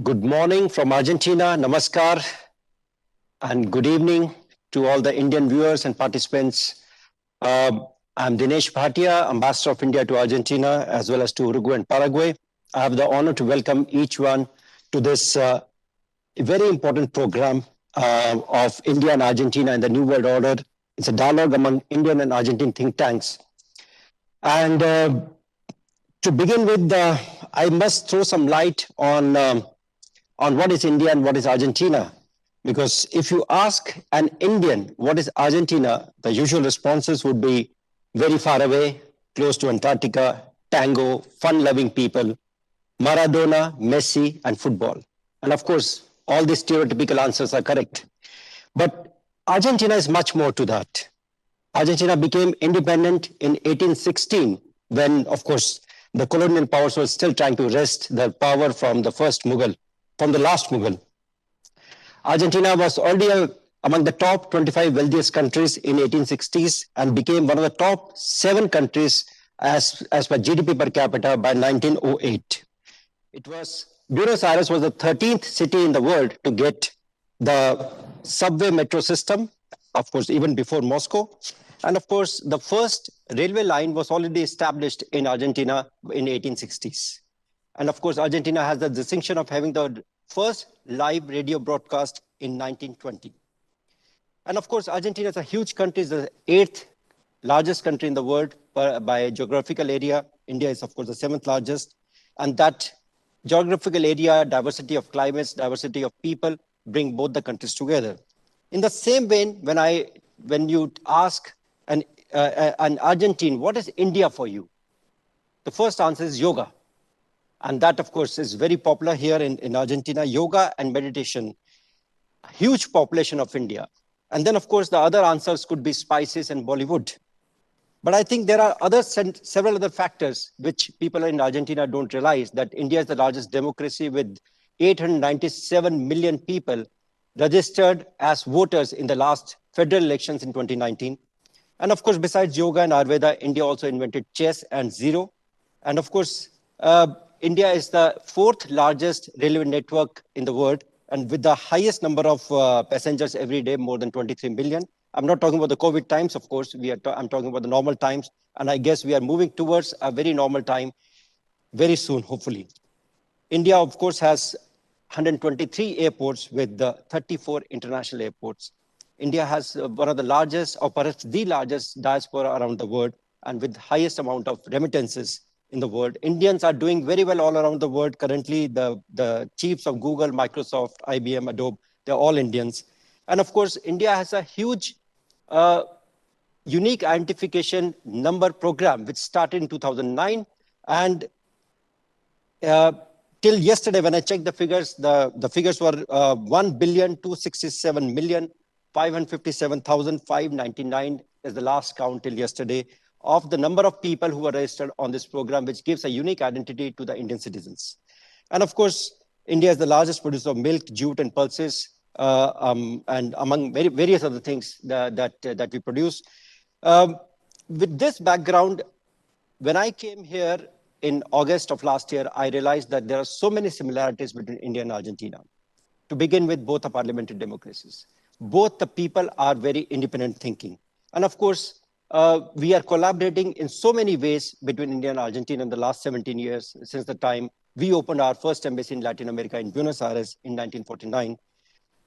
Good morning from Argentina, namaskar, and good evening to all the Indian viewers and participants. I'm Dinesh Bhatia, Ambassador of India to Argentina, as well as to Uruguay and Paraguay. I have the honor to welcome each one to this very important program of India and Argentina and the New World Order. It's a dialogue among Indian and Argentine think tanks. And to begin with, I must throw some light on what is India and what is Argentina. Because if you ask an Indian what is Argentina, the usual responses would be very far away, close to Antarctica, tango, fun-loving people, Maradona, Messi, and football. And of course, all these stereotypical answers are correct. But Argentina is much more to that. Argentina became independent in 1816 when, of course, the colonial powers were still trying to wrest the power from the last Mughal. Argentina was already among the top 25 wealthiest countries in 1860s and became one of the top 7 countries as per GDP per capita by 1908. Buenos Aires was the 13th city in the world to get the subway metro system, of course, even before Moscow. And of course, the first railway line was already established in Argentina in 1860s. And of course, Argentina has the distinction of having the first live radio broadcast in 1920. And of course, Argentina is a huge country, it's the 8th largest country in the world by geographical area. India is, of course, the 7th largest. And that geographical area, diversity of climates, diversity of people bring both the countries together. In the same vein, when you ask an Argentine, what is India for you? The first answer is yoga. And that, of course, is very popular here in Argentina, yoga and meditation, a huge population of India. And then, of course, the other answers could be spices and Bollywood. But I think there are several other factors which people in Argentina don't realize, that India is the largest democracy with 897 million people registered as voters in the last federal elections in 2019. And of course, besides yoga and Ayurveda, India also invented chess and zero. And of course, India is the 4th largest railway network in the world, and with the highest number of passengers every day, more than 23 million. I'm not talking about the COVID times, of course. I'm talking about the normal times. And I guess we are moving towards a very normal time very soon, hopefully. India, of course, has 123 airports with 34 international airports. India has one of the largest, or perhaps the largest diaspora around the world, and with the highest amount of remittances in the world. Indians are doing very well all around the world. Currently, the chiefs of Google, Microsoft, IBM, Adobe, they're all Indians. And of course, India has a huge unique identification number program, which started in 2009. And till yesterday, when I checked the figures, the figures were 1,267,557,599 is the last count till yesterday of the number of people who were registered on this program, which gives a unique identity to the Indian citizens. And of course, India is the largest producer of milk, jute, and pulses, and among various other things that we produce. With this background, when I came here in August of last year, I realized that there are so many similarities between India and Argentina. To begin with, both are parliamentary democracies. Both the people are very independent thinking. And of course, we are collaborating in so many ways between India and Argentina in the last 17 years, since the time we opened our first embassy in Latin America in Buenos Aires in 1949.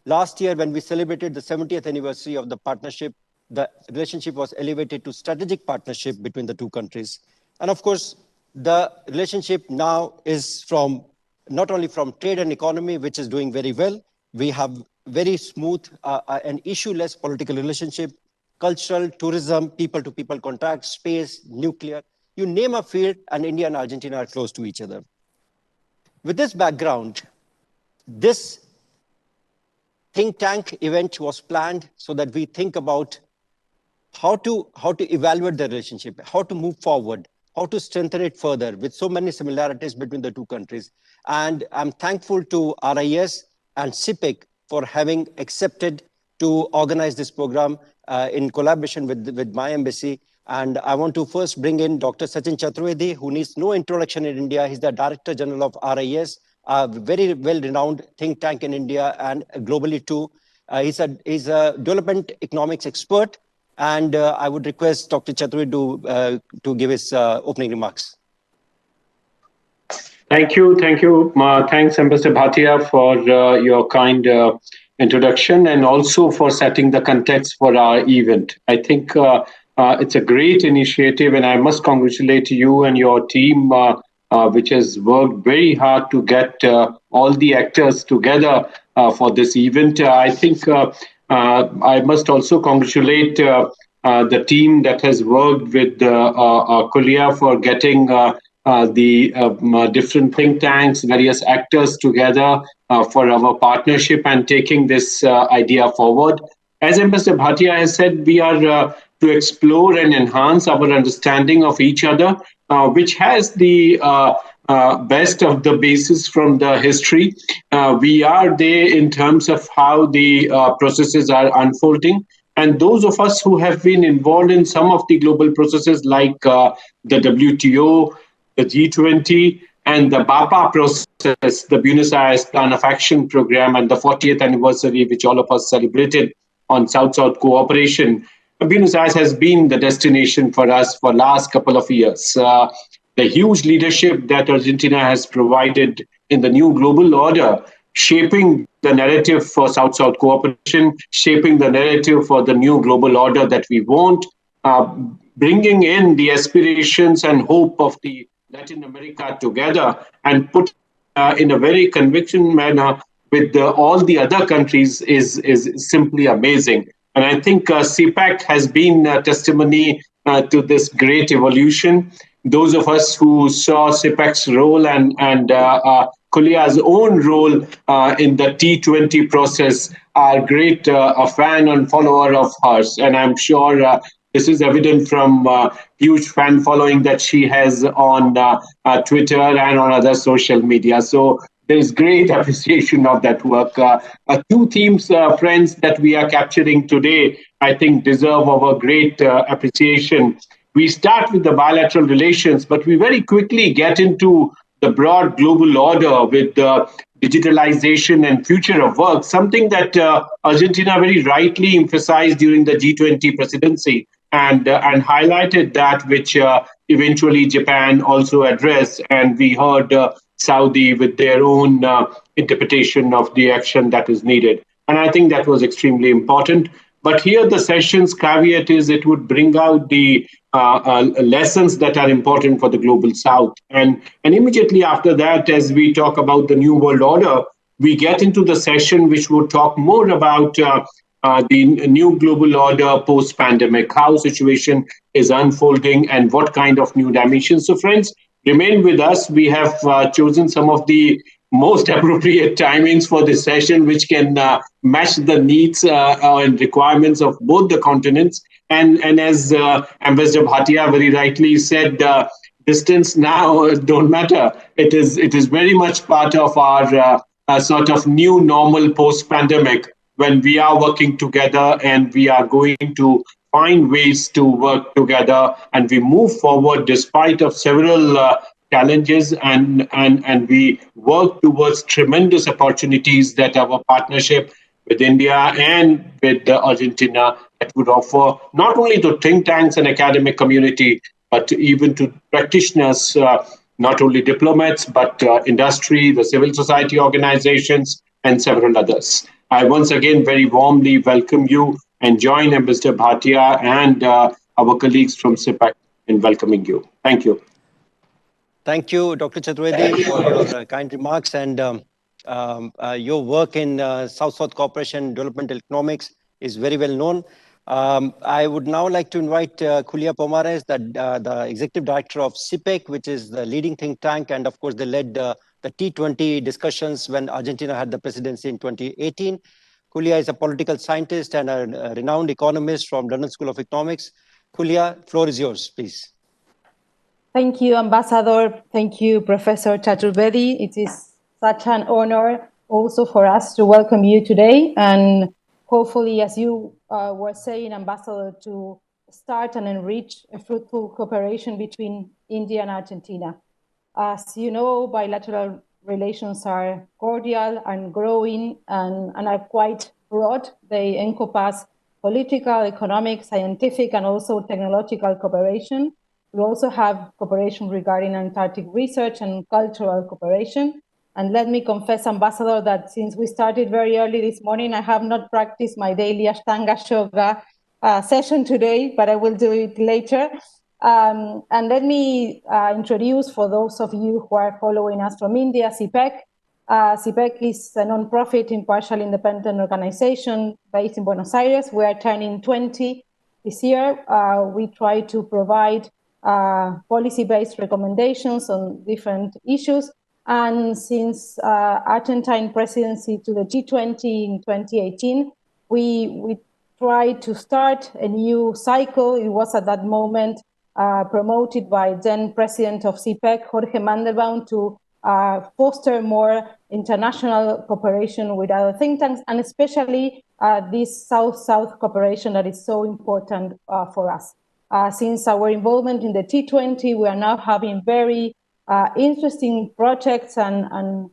Last year, when we celebrated the 70th anniversary of the partnership, the relationship was elevated to strategic partnership between the two countries. And of course, the relationship now is from not only from trade and economy, which is doing very well. We have very smooth and issue-less political relationship, cultural, tourism, people-to-people contact, space, nuclear. You name a field, and India and Argentina are close to each other. With this background, this think tank event was planned so that we think about how to evaluate the relationship, how to move forward, how to strengthen it further with so many similarities between the two countries. And I'm thankful to RIS and CIPPEC for having accepted to organize this program in collaboration with my embassy. And I want to first bring in Dr. Sachin Chaturvedi, who needs no introduction in India. He's the Director General of RIS, a very well-renowned think tank in India and globally too. He's a development economics expert. And I would request Dr. Chaturvedi to give his opening remarks. Thank you. Thanks, Ambassador Bhatia, for your kind introduction and also for setting the context for our event. I think it's a great initiative, and I must congratulate you and your team, which has worked very hard to get all the actors together for this event. I think I must also congratulate the team that has worked with Korea for getting the different think tanks, various actors together for our partnership and taking this idea forward. As Ambassador Bhatia has said, we are to explore and enhance our understanding of each other, which has the best of the basis from the history. We are there in terms of how the processes are unfolding. And those of us who have been involved in some of the global processes like the WTO, the G20, and the BAPA process, the Buenos Aires Plan of Action program, and the 40th anniversary, which all of us celebrated on South-South cooperation, Buenos Aires has been the destination for us for last couple of years. The huge leadership that Argentina has provided in the new global order, shaping the narrative for South-South cooperation, shaping the narrative for the new global order that we want, bringing in the aspirations and hope of the Latin America together and put in a very conviction manner with all the other countries is simply amazing. And I think CIPPEC has been a testimony to this great evolution. Those of us who saw CIPPEC's role and Korea's own role in the T20 process are great a fan and follower of hers. And I'm sure this is evident from huge fan following that she has on Twitter and on other social media. So there is great appreciation of that work. Two themes, friends, that we are capturing today, I think deserve our great appreciation. We start with the bilateral relations, but we very quickly get into the broad global order with digitalization and future of work, something that Argentina very rightly emphasized during the G20 presidency and highlighted that which eventually Japan also addressed. And we heard Saudi with their own interpretation of the action that is needed. And I think that was extremely important. But here the session's caveat is it would bring out the lessons that are important for the global South. And immediately after that, as we talk about the New World Order, we get into the session which would talk more about the new global order post-pandemic, how situation is unfolding, and what kind of new dimensions. So, friends, remain with us. We have chosen some of the most appropriate timings for this session, which can match the needs and requirements of both the continents. And as Ambassador Bhatia very rightly said, distance now don't matter. It is very much part of our sort of new normal post-pandemic, when we are working together and we are going to find ways to work together, and we move forward despite of several challenges, and we work towards tremendous opportunities that our partnership with India and with Argentina that would offer not only to think tanks and academic community, but even to practitioners, not only diplomats, but industry, the civil society organizations, and several others. I once again very warmly welcome you and join Ambassador Bhatia and our colleagues from CIPPEC in welcoming you. Thank you. Thank you, Dr. Chaturvedi, for your kind remarks, and your work in South-South Cooperation Developmental Economics is very well known. I would now like to invite Julia Pomares, the Executive Director of CIPPEC, which is the leading think tank, and of course they led the T20 discussions when Argentina had the presidency in 2018. Julia is a political scientist and a renowned economist from London School of Economics. Julia, floor is yours, please. Thank you, Ambassador. Thank you, Professor Chaturvedi. It is such an honor also for us to welcome you today. And hopefully, as you were saying, Ambassador, to start and enrich a fruitful cooperation between India and Argentina. As you know, bilateral relations are cordial and growing and are quite broad. They encompass political, economic, scientific, and also technological cooperation. We also have cooperation regarding Antarctic research and cultural cooperation. And let me confess, Ambassador, that since we started very early this morning, I have not practiced my daily Ashtanga Yoga session today, but I will do it later. And let me introduce, for those of you who are following us from India, CIPPEC. CIPPEC is a non-profit, impartial, independent organization based in Buenos Aires. We are turning 20 this year. We try to provide policy-based recommendations on different issues. And since Argentine presidency to the G20 in 2018, we tried to start a new cycle. It was at that moment promoted by then President of CIPPEC, Jorge Mandelbaum, to foster more international cooperation with other think tanks, and especially this South-South cooperation that is so important for us. Since our involvement in the T20, we are now having very interesting projects and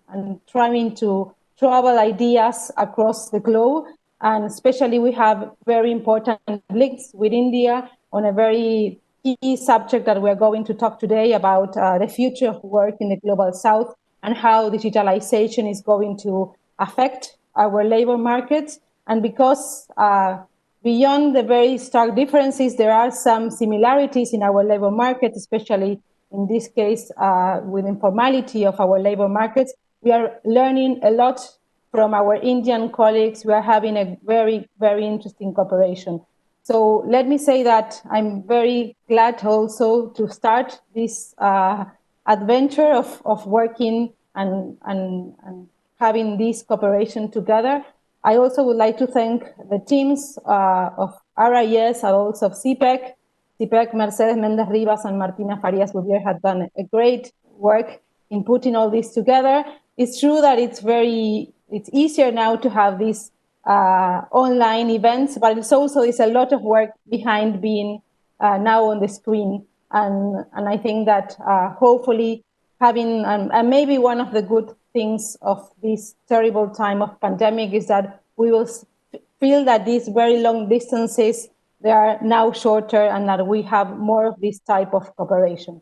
trying to travel ideas across the globe. And especially we have very important links with India on a very key subject that we're going to talk today about the future of work in the Global South and how digitalization is going to affect our labor markets. And because beyond the very stark differences, there are some similarities in our labor market, especially in this case with informality of our labor markets. We are learning a lot from our Indian colleagues. We are having a very, very interesting cooperation. So let me say that I'm very glad also to start this adventure of working and having this cooperation together. I also would like to thank the teams of RIS and also of CIPPEC. CIPPEC, Mercedes Méndez Rivas and Martina Farias Gubier had done a great work in putting all this together. It's true that it's easier now to have these online events, but it's also a lot of work behind being now on the screen. And I think that hopefully having, and maybe one of the good things of this terrible time of pandemic is that we will feel that these very long distances, they are now shorter and that we have more of this type of cooperation.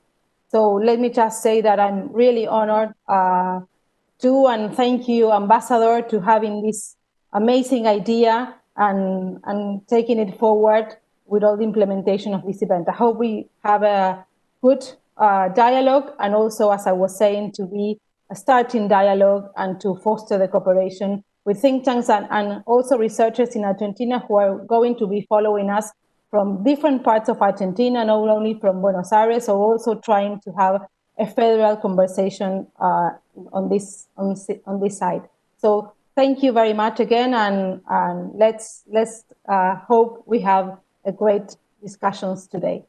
So let me just say that I'm really honored to, and thank you, Ambassador, to having this amazing idea and taking it forward with all the implementation of this event. I hope we have a good dialogue, and also, as I was saying, to be a starting dialogue and to foster the cooperation with think tanks and also researchers in Argentina who are going to be following us from different parts of Argentina, not only from Buenos Aires, so also trying to have a federal conversation on this side. So thank you very much again, and let's hope we have a great discussions today.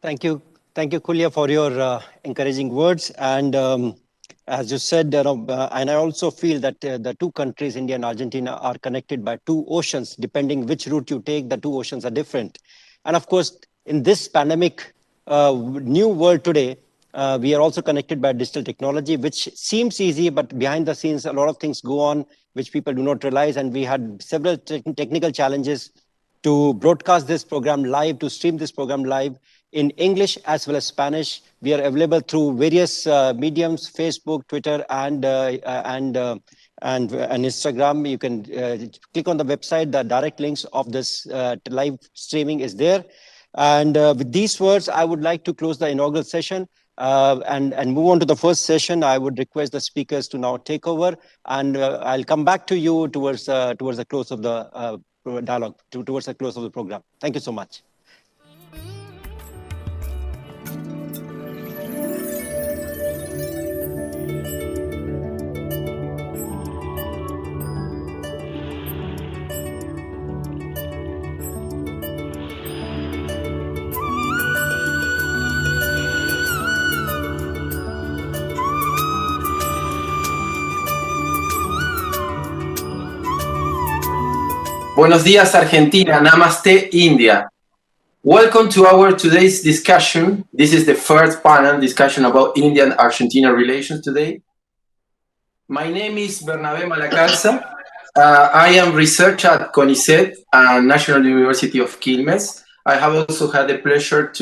Thank you, Kulia, for your encouraging words. And as you said, and I also feel that the two countries, India and Argentina, are connected by two oceans. Depending which route you take, the two oceans are different. And of course, in this pandemic new world today, we are also connected by digital technology, which seems easy, but behind the scenes, a lot of things go on, which people do not realize. And we had several technical challenges to broadcast this program live, to stream this program live in English as well as Spanish. We are available through various mediums, Facebook, Twitter, and Instagram. You can click on the website. The direct links of this live streaming is there. And with these words, I would like to close the inaugural session and move on to the first session. I would request the speakers to now take over, and I'll come back to you towards the close of the dialogue, towards the close of the program. Thank you so much. Buenos días, Argentina. Namaste, India. Welcome to our today's discussion. This is the first panel discussion about Indian-Argentina relations today. My name is Bernabé Malacalza. I am researcher at CONICET and National University of Quilmes. I have also had the pleasure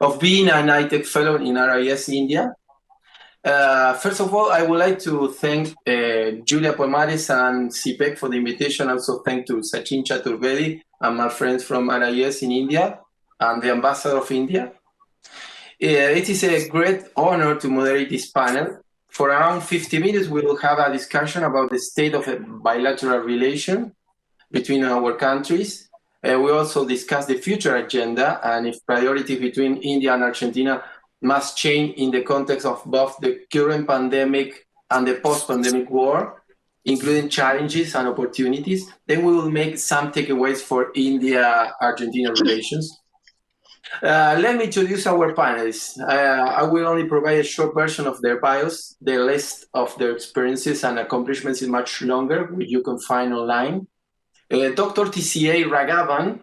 of being an ITEC fellow in RIS India. First of all, I would like to thank Julia Pomares and CIPPEC for the invitation. Also thank to Sachin Chaturvedi and my friends from RIS in India and the Ambassador of India. It is a great honor to moderate this panel. For around 50 minutes, we will have a discussion about the state of a bilateral relation between our countries. We also discuss the future agenda and if priorities between India and Argentina must change in the context of both the current pandemic and the post-pandemic war, including challenges and opportunities. Then we will make some takeaways for India-Argentina relations. Let me introduce our panelists. I will only provide a short version of their bios. The list of their experiences and accomplishments is much longer, which you can find online. Dr. TCA Raghavan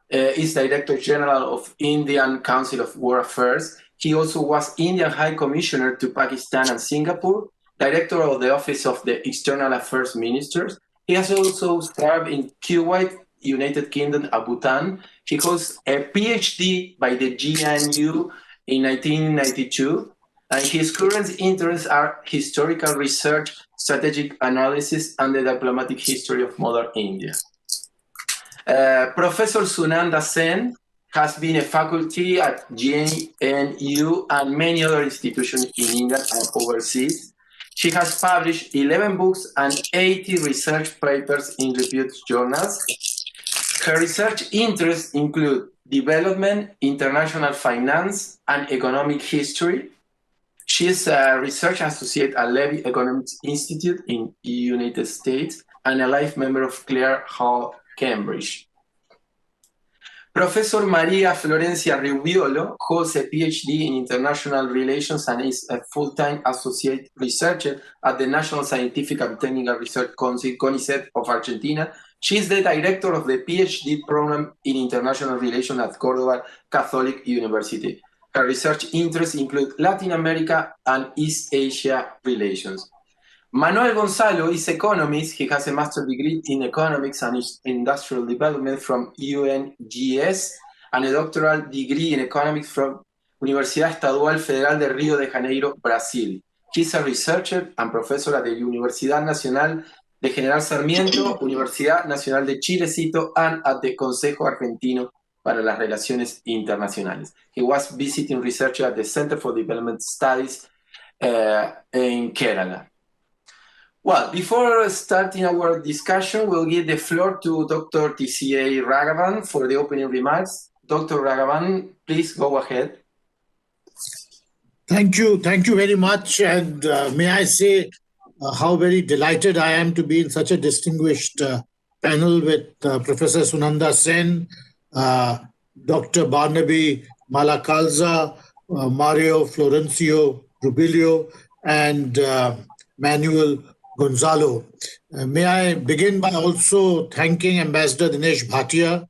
is Director General of Indian Council of World Affairs. He also was Indian High Commissioner to Pakistan and Singapore, Director of the Office of the External Affairs Ministers. He has also served in Kuwait, United Kingdom, and Bhutan. He holds a PhD by the GNU in 1992, and his current interests are historical research, strategic analysis, and the diplomatic history of modern India. Professor Sunanda Sen has been a faculty at GNU and many other institutions in England and overseas. She has published 11 books and 80 research papers in reputed journals. Her research interests include development, international finance, and economic history. She is a research associate at Levy Economics Institute in the United States and a life member of Clare Hall, Cambridge. Professor Maria Florencia Rubiolo holds a PhD in international relations and is a full-time associate researcher at the National Scientific and Technical Research Council, CONICET of Argentina. She is the director of the PhD program in international relations at Córdoba Catholic University. Her research interests include Latin America and East Asia relations. Manuel Gonzalo is economist. He has a master's degree in economics and industrial development from UNGS and a doctoral degree in economics from Universidad Estadual Federal de Río de Janeiro, Brazil. He's a researcher and professor at the Universidad Nacional de General Sarmiento, Universidad Nacional de Chilecito, and at the Consejo Argentino para las Relaciones Internacionales. He was visiting researcher at the Center for Development Studies in Kerala. Well, before starting our discussion, we'll give the floor to Dr. TCA Raghavan for the opening remarks. Dr. Raghavan, please go ahead. Thank you very much. And may I say how very delighted I am to be in such a distinguished panel with Professor Sunanda Sen, Dr. Barnaby Malakalza, Mario Florencio Rubilio, and Manuel Gonzalo. May I begin by also thanking Ambassador Dinesh Bhatia,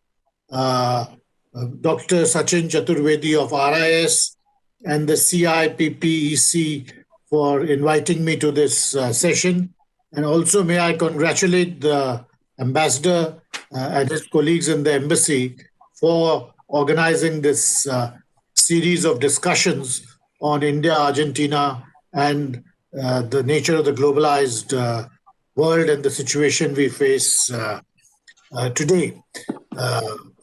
Dr. Sachin Chaturvedi of RIS, and the CIPPEC for inviting me to this session. And also may I congratulate the ambassador and his colleagues in the embassy for organizing this series of discussions on India, Argentina, and the nature of the globalized world and the situation we face today.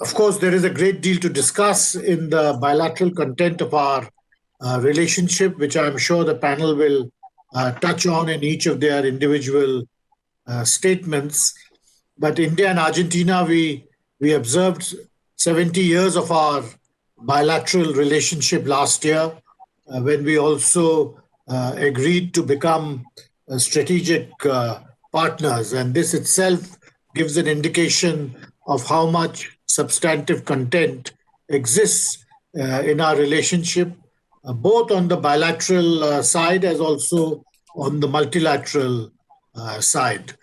Of course, there is a great deal to discuss in the bilateral content of our relationship, which I'm sure the panel will touch on in each of their individual statements. But India and Argentina, we observed 70 years of our bilateral relationship last year, when we also agreed to become strategic partners. And this itself gives an indication of how much substantive content exists in our relationship, both on the bilateral side as also on the multilateral side.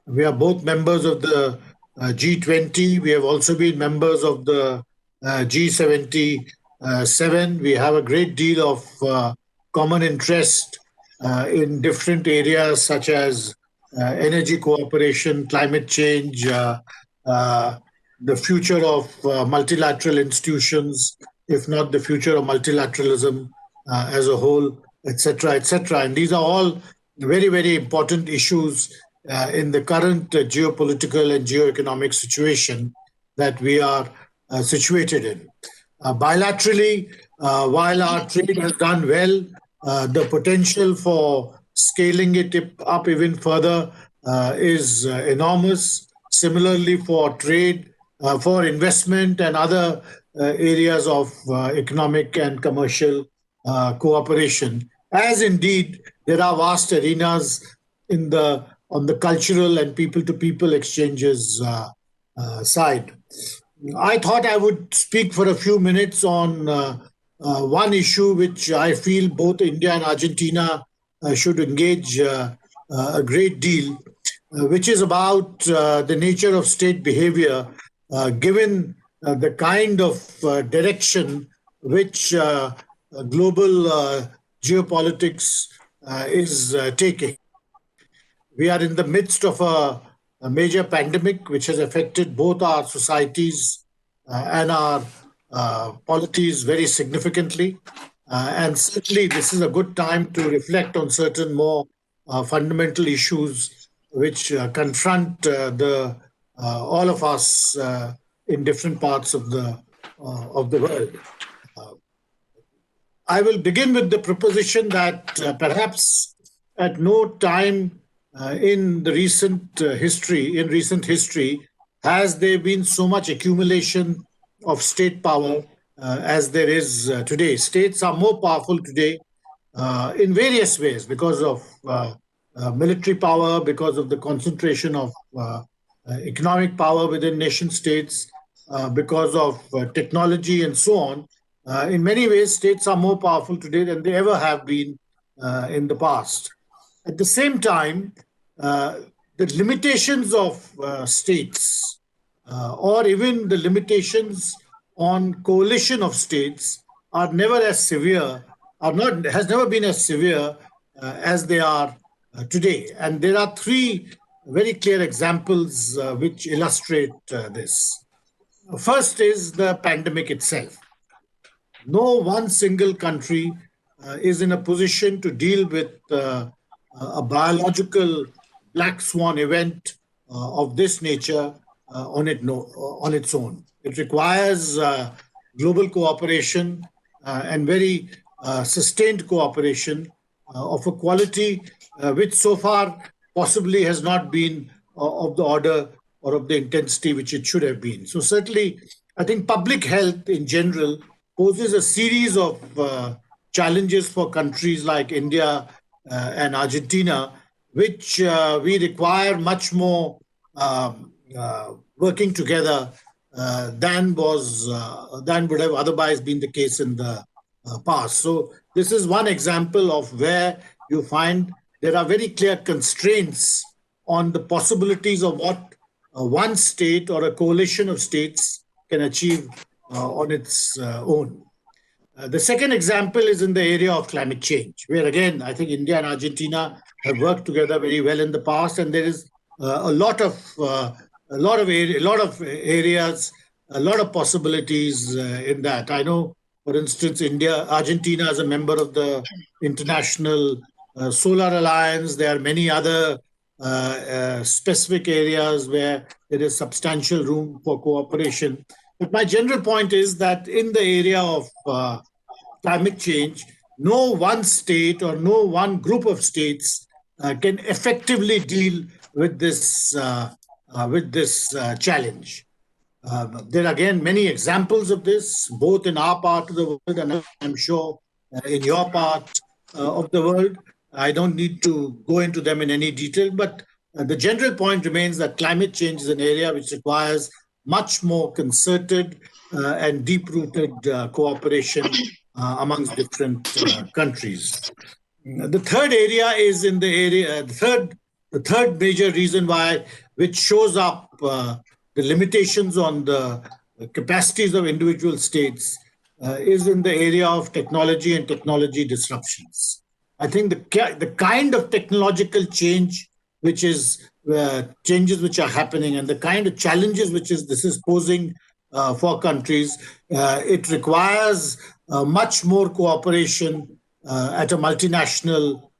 We are both members of the G20. We have also been members of the G77. We have a great deal of common interest in different areas such as energy cooperation, climate change, the future of multilateral institutions, if not the future of multilateralism as a whole, etc., etc. And these are all very, very important issues in the current geopolitical and geoeconomic situation that we are situated in. Bilaterally, while our trade has done well, the potential for scaling it up even further is enormous. Similarly, for trade, for investment and other areas of economic and commercial cooperation, as indeed there are vast arenas on the cultural and people-to-people exchanges side. I thought I would speak for a few minutes on one issue which I feel both India and Argentina should engage a great deal, which is about the nature of state behavior, given the kind of direction which global geopolitics is taking. We are in the midst of a major pandemic which has affected both our societies and our polities very significantly. And certainly this is a good time to reflect on certain more fundamental issues which confront all of us in different parts of the world. I will begin with the proposition that perhaps at no time in recent history, has there been so much accumulation of state power as there is today. States are more powerful today in various ways because of military power, because of the concentration of economic power within nation states, because of technology and so on. In many ways, states are more powerful today than they ever have been in the past. At the same time, the limitations of states, or even the limitations on coalition of states, are never as severe, has never been as severe as they are today. And there are three very clear examples which illustrate this. First is the pandemic itself. No one single country is in a position to deal with a biological black swan event of this nature on its own. It requires global cooperation and very sustained cooperation of a quality which so far possibly has not been of the order or of the intensity which it should have been. So certainly, I think public health in general poses a series of challenges for countries like India and Argentina, which we require much more working together than would have otherwise been the case in the past. So this is one example of where you find there are very clear constraints on the possibilities of what one state or a coalition of states can achieve on its own. The second example is in the area of climate change, where again, I think India and Argentina have worked together very well in the past, and there is a lot of areas, a lot of possibilities in that. I know, for instance, Argentina is a member of the International Solar Alliance. There are many other specific areas where there is substantial room for cooperation. But my general point is that in the area of climate change, no one state or no one group of states can effectively deal with this challenge. There are again many examples of this, both in our part of the world and I'm sure in your part of the world. I don't need to go into them in any detail, but the general point remains that climate change is an area which requires much more concerted and deep-rooted cooperation amongst different countries. The third area is in the area, the third major reason why, which shows up the limitations on the capacities of individual states, is in the area of technology and technology disruptions. I think the kind of technological change which is changes which are happening and the kind of challenges this is posing for countries, it requires much more cooperation at a multinational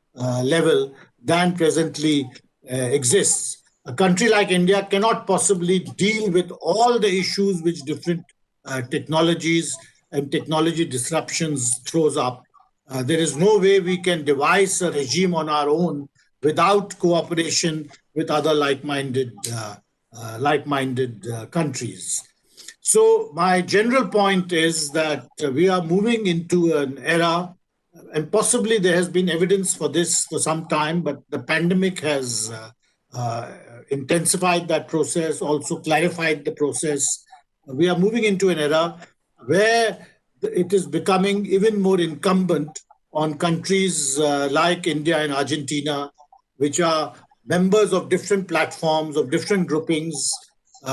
level than presently exists. A country like India cannot possibly deal with all the issues which different technologies and technology disruptions throws up. There is no way we can devise a regime on our own without cooperation with other like-minded countries. So my general point is that we are moving into an era, and possibly there has been evidence for this for some time, but the pandemic has intensified that process, also clarified the process. We are moving into an era where it is becoming even more incumbent on countries like India and Argentina, which are members of different platforms, of different groupings.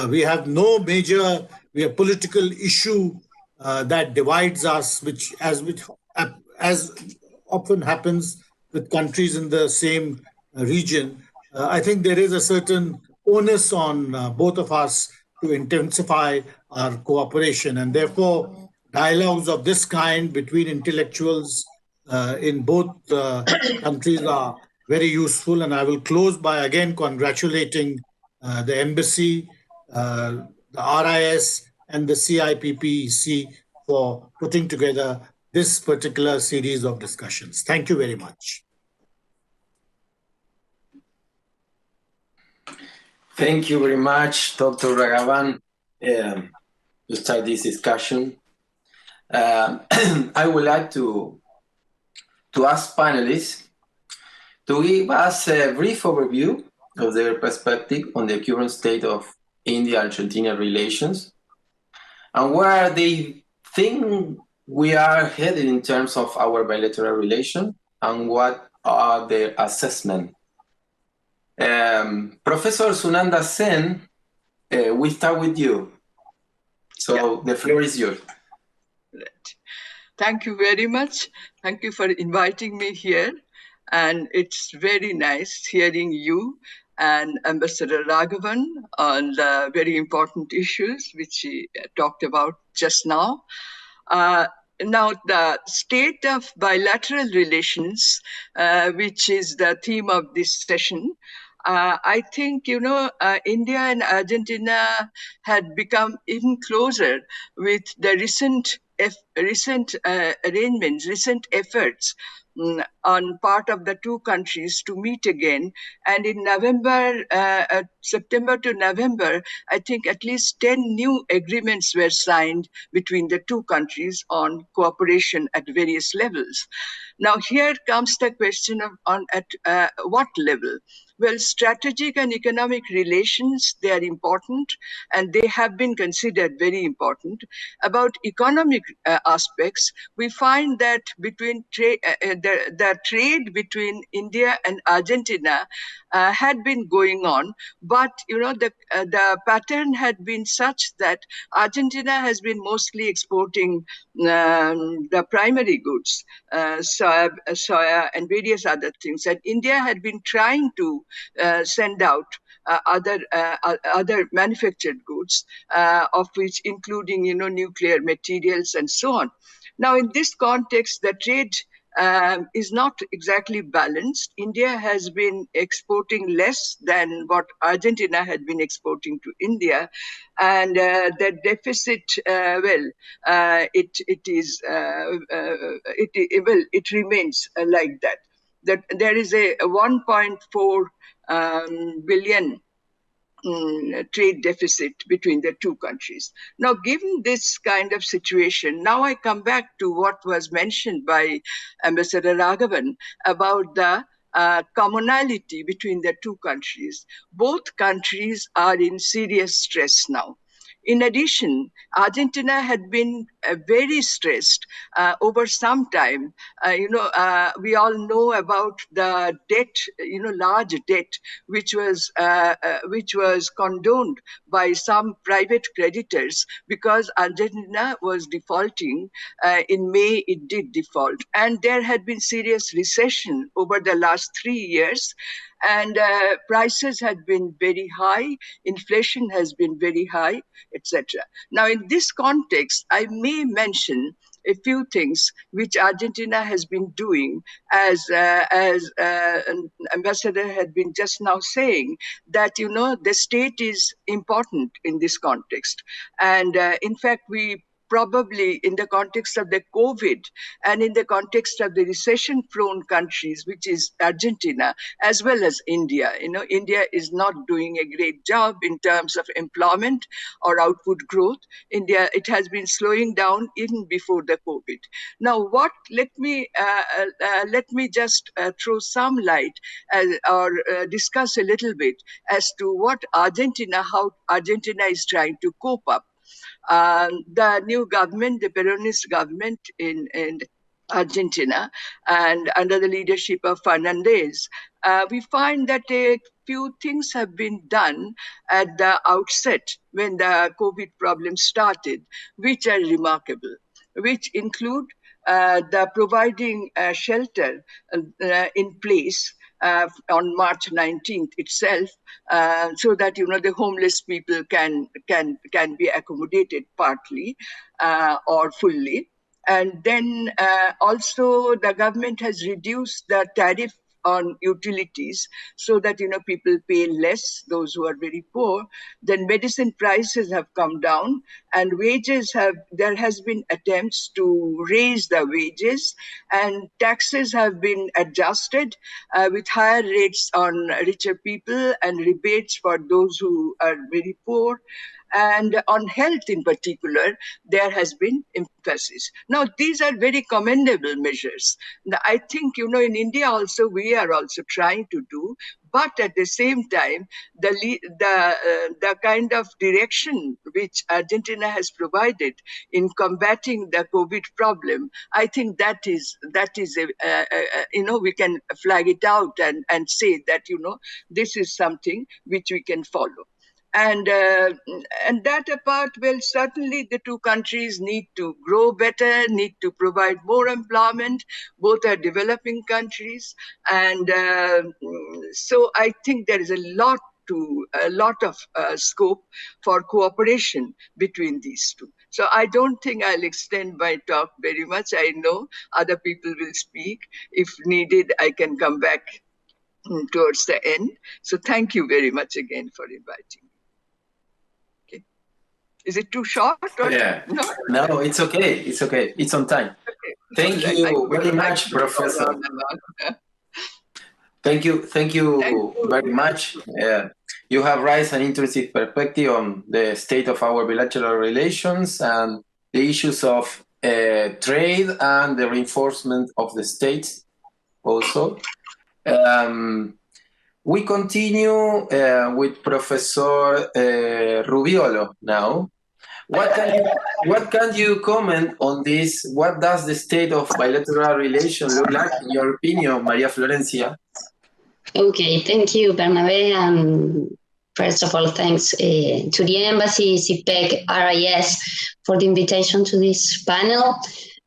We have no major political issue that divides us, which as often happens with countries in the same region. I think there is a certain onus on both of us to intensify our cooperation, and therefore dialogues of this kind between intellectuals in both countries are very useful. And I will close by again congratulating the embassy, the RIS, and the CIPPEC for putting together this particular series of discussions. Thank you very much. Thank you very much, Dr. Raghavan, to start this discussion. I would like to ask panelists to give us a brief overview of their perspective on the current state of India-Argentina relations and where they think we are headed in terms of our bilateral relation and what are their assessment. Professor Sunanda Sen, we start with you. So the floor is yours. Right. Thank you very much. Thank you for inviting me here. And it's very nice hearing you and Ambassador Raghavan on the very important issues which he talked about just now. Now, the state of bilateral relations, which is the theme of this session, I think, India and Argentina had become even closer with the recent arrangements, recent efforts on part of the two countries to meet again. And in November, September to November, I think at least 10 new agreements were signed between the two countries on cooperation at various levels. Now, here comes the question of at what level? Well, strategic and economic relations, they are important and they have been considered very important. About economic aspects, we find that between the trade between India and Argentina had been going on, but the pattern had been such that Argentina has been mostly exporting the primary goods, soya and various other things, and India had been trying to send out other manufactured goods, of which including nuclear materials and so on. Now, in this context, the trade is not exactly balanced. India has been exporting less than what Argentina had been exporting to India, and the deficit, it remains like that. That there is a 1.4 billion trade deficit between the two countries. Now, given this kind of situation, now I come back to what was mentioned by Ambassador Raghavan about the commonality between the two countries. Both countries are in serious stress now. In addition, Argentina had been very stressed over some time. We all know about the debt, large debt, which was condoned by some private creditors because Argentina was defaulting. In May, it did default, and there had been serious recession over the last 3 years. And prices had been very high, inflation has been very high, etc. Now, in this context, I may mention a few things which Argentina has been doing, as Ambassador had been just now saying, that the state is important in this context. And in fact, we probably, in the context of the COVID and in the context of the recession-prone countries, which is Argentina, as well as India. India is not doing a great job in terms of employment or output growth. India, it has been slowing down even before the COVID. Now, let me just throw some light or discuss a little bit as to how Argentina is trying to cope up. The new government, the Peronist government in Argentina, and under the leadership of Fernandez, we find that a few things have been done at the outset when the COVID problem started, which are remarkable, which include the providing shelter in place on March 19th itself, so that the homeless people can be accommodated partly or fully. And then also the government has reduced the tariff on utilities so that people pay less, those who are very poor. Then medicine prices have come down, and there has been attempts to raise the wages, and taxes have been adjusted with higher rates on richer people and rebates for those who are very poor. And on health in particular, there has been emphasis. Now, these are very commendable measures. I think, in India also, we are also trying to do, but at the same time, the kind of direction which Argentina has provided in combating the COVID problem, I think that is we can flag it out and say that, this is something which we can follow. And that apart, well, certainly the two countries need to grow better, need to provide more employment. Both are developing countries. And so I think there is a lot of scope for cooperation between these two. So I don't think I'll extend my talk very much. I know other people will speak. If needed, I can come back towards the end. So thank you very much again for inviting me. Is it too short? Or Yeah. No, it's okay. It's okay. It's on time. Okay. Thank you very much, Professor. Thank you very much. You have raised an interesting perspective on the state of our bilateral relations and the issues of trade and the reinforcement of the states also. We continue with Professor Rubiolo now. What can you comment on this? What does the state of bilateral relations look like, in your opinion, Maria Florencia? Okay, thank you, Bernabé. And first of all, thanks to the Embassy, CIPPEC, RIS for the invitation to this panel.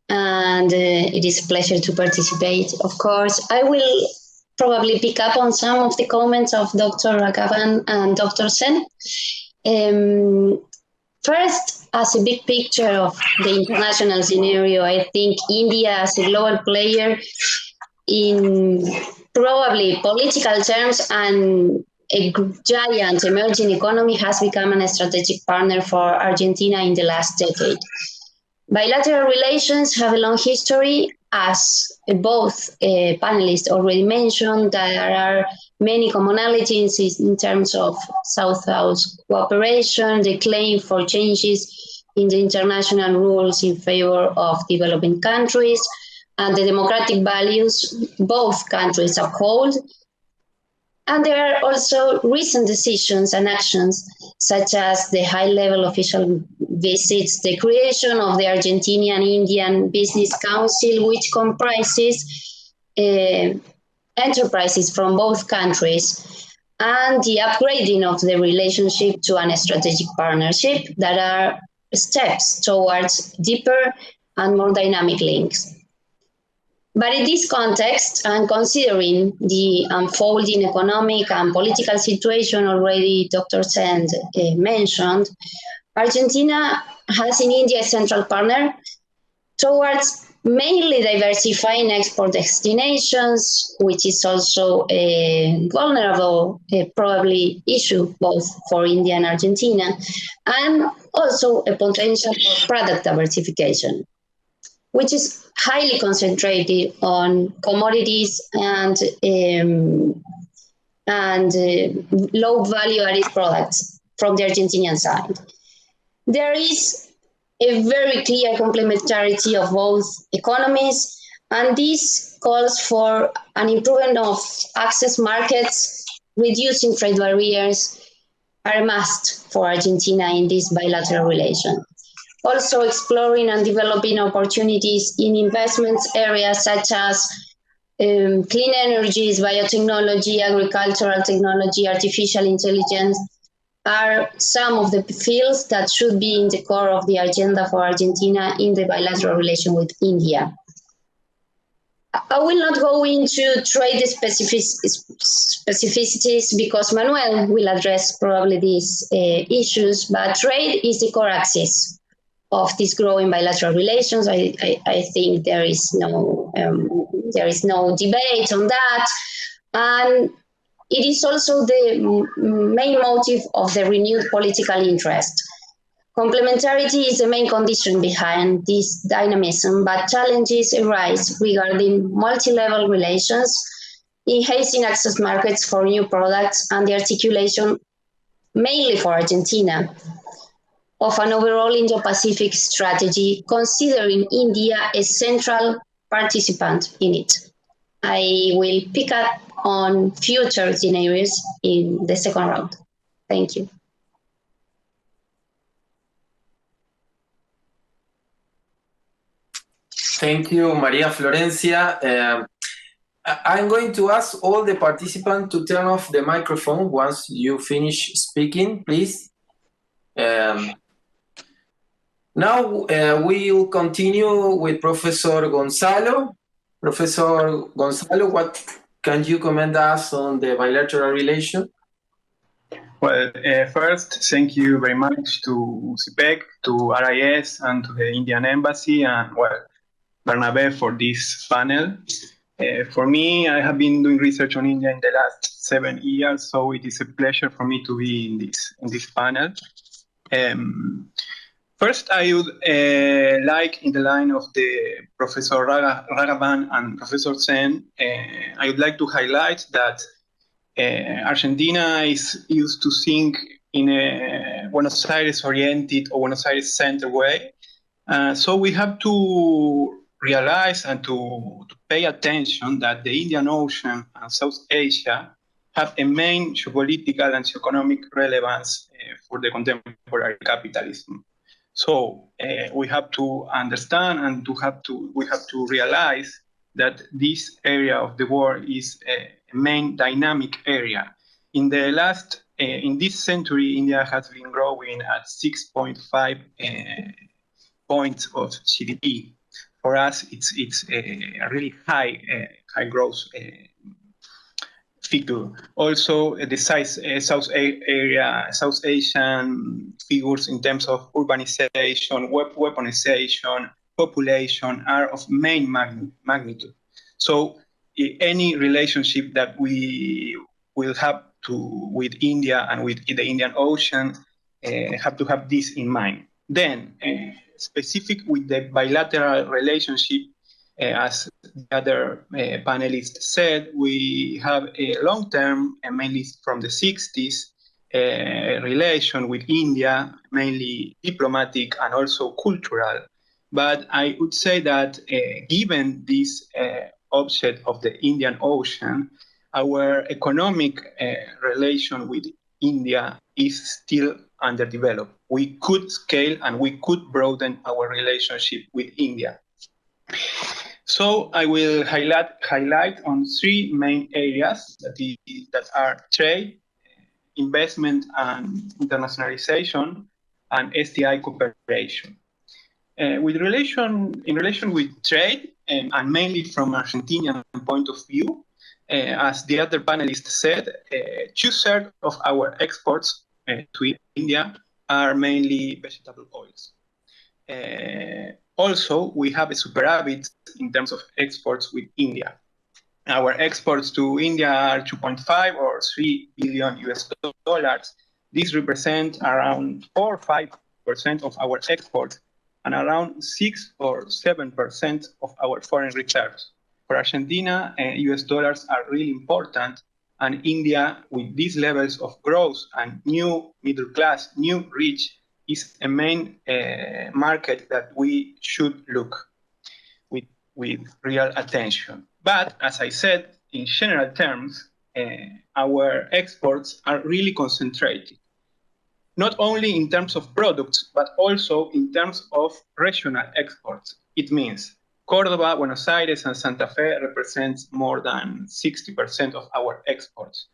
And it is a pleasure to participate, of course. I will probably pick up on some of the comments of Dr. Raghavan and Dr. Sen. First, as a big picture of the international scenario, I think India as a global player in probably political terms and a giant emerging economy has become a strategic partner for Argentina in the last decade. Bilateral relations have a long history, as both panelists already mentioned. There are many commonalities in terms of South-South cooperation, the claim for changes in the international rules in favor of developing countries, and the democratic values both countries uphold. And there are also recent decisions and actions, such as the high-level official visits, the creation of the Argentinian-Indian Business Council, which comprises enterprises from both countries, and the upgrading of the relationship to a strategic partnership that are steps towards deeper and more dynamic links. But in this context, and considering the unfolding economic and political situation already Dr. Sand mentioned, Argentina has in India a central partner towards mainly diversifying export destinations, which is also a vulnerable probably issue both for India and Argentina, and also a potential for product diversification, which is highly concentrated on commodities and low value-added products from the Argentinian side. There is a very clear complementarity of both economies, and this calls for an improvement of access markets, reducing trade barriers are a must for Argentina in this bilateral relation. Also exploring and developing opportunities in investments areas such as clean energies, biotechnology, agricultural technology, artificial intelligence are some of the fields that should be in the core of the agenda for Argentina in the bilateral relation with India. I will not go into trade specificities because Manuel will address probably these issues, but trade is the core axis of these growing bilateral relations. I think there is no debate on that, and it is also the main motive of the renewed political interest. Complementarity is the main condition behind this dynamism, but challenges arise regarding multi-level relations, enhancing access markets for new products, and the articulation, mainly for Argentina, of an overall Indo-Pacific strategy, considering India a central participant in it. I will pick up on future scenarios in the second round. Thank you. Thank you, Maria Florencia. I'm going to ask all the participants to turn off the microphone once you finish speaking, please. Now we'll continue with Professor Gonzalo. Professor Gonzalo, what can you comment us on the bilateral relation? Well, first, thank you very much to CIPPEC, to RIS, and to the Indian Embassy, and well, Bernabé for this panel. For me, I have been doing research on India in the last 7 years, so it is a pleasure for me to be in this panel. First, I would like, in the line of the Professor Ragavan and Professor Sen, I would like to highlight that Argentina is used to think in a Buenos Aires-oriented or Buenos Aires-centered way. So we have to realize and to pay attention that the Indian Ocean and South Asia have a main geopolitical and economic relevance for the contemporary capitalism. So we have to understand and we have to realize that this area of the world is a main dynamic area. In this century, India has been growing at 6.5 points of GDP. For us, it's a really high growth figure. Also, the South Asian figures in terms of urbanization, weaponization, population are of main magnitude. So any relationship that we will have with India and with the Indian Ocean have to have this in mind. Then, specific with the bilateral relationship, as the other panelists said, we have a long-term, mainly from the 60s, relation with India, mainly diplomatic and also cultural. But I would say that given this object of the Indian Ocean, our economic relation with India is still underdeveloped. We could scale and we could broaden our relationship with India. So I will highlight on three main areas that are trade, investment and internationalization, and STI cooperation. In relation with trade, and mainly from Argentinian point of view, as the other panelists said, 2/3 of our exports to India are mainly vegetable oils. Also, we have a superávit in terms of exports with India. Our exports to India are 2.5 or 3 billion US dollars. This represents around 4 or 5% of our exports and around 6 or 7% of our foreign reserves. For Argentina, US dollars are really important, and India, with these levels of growth and new middle class, new rich, is a main market that we should look with real attention. But as I said, in general terms, our exports are really concentrated, not only in terms of products, but also in terms of regional exports. It means Córdoba, Buenos Aires, and Santa Fe represents more than 60% of our exports.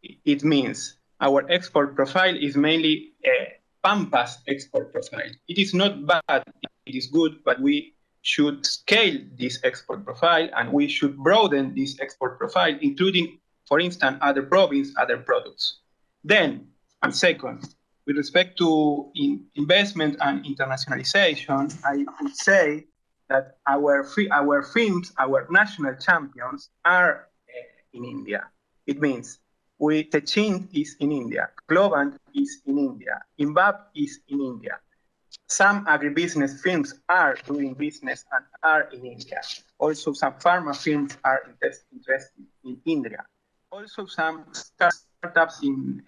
It means our export profile is mainly a Pampas export profile. It is not bad, it is good, but we should scale this export profile and we should broaden this export profile, including, for instance, other provinces, other products. Then, and second, with respect to investment and internationalization, I would say that our films, our national champions are in India. It means Techin is in India, Globant is in India, Imbab is in India. Some agribusiness films are doing business and are in India. Also, some pharma films are interested in India. Also, some startups in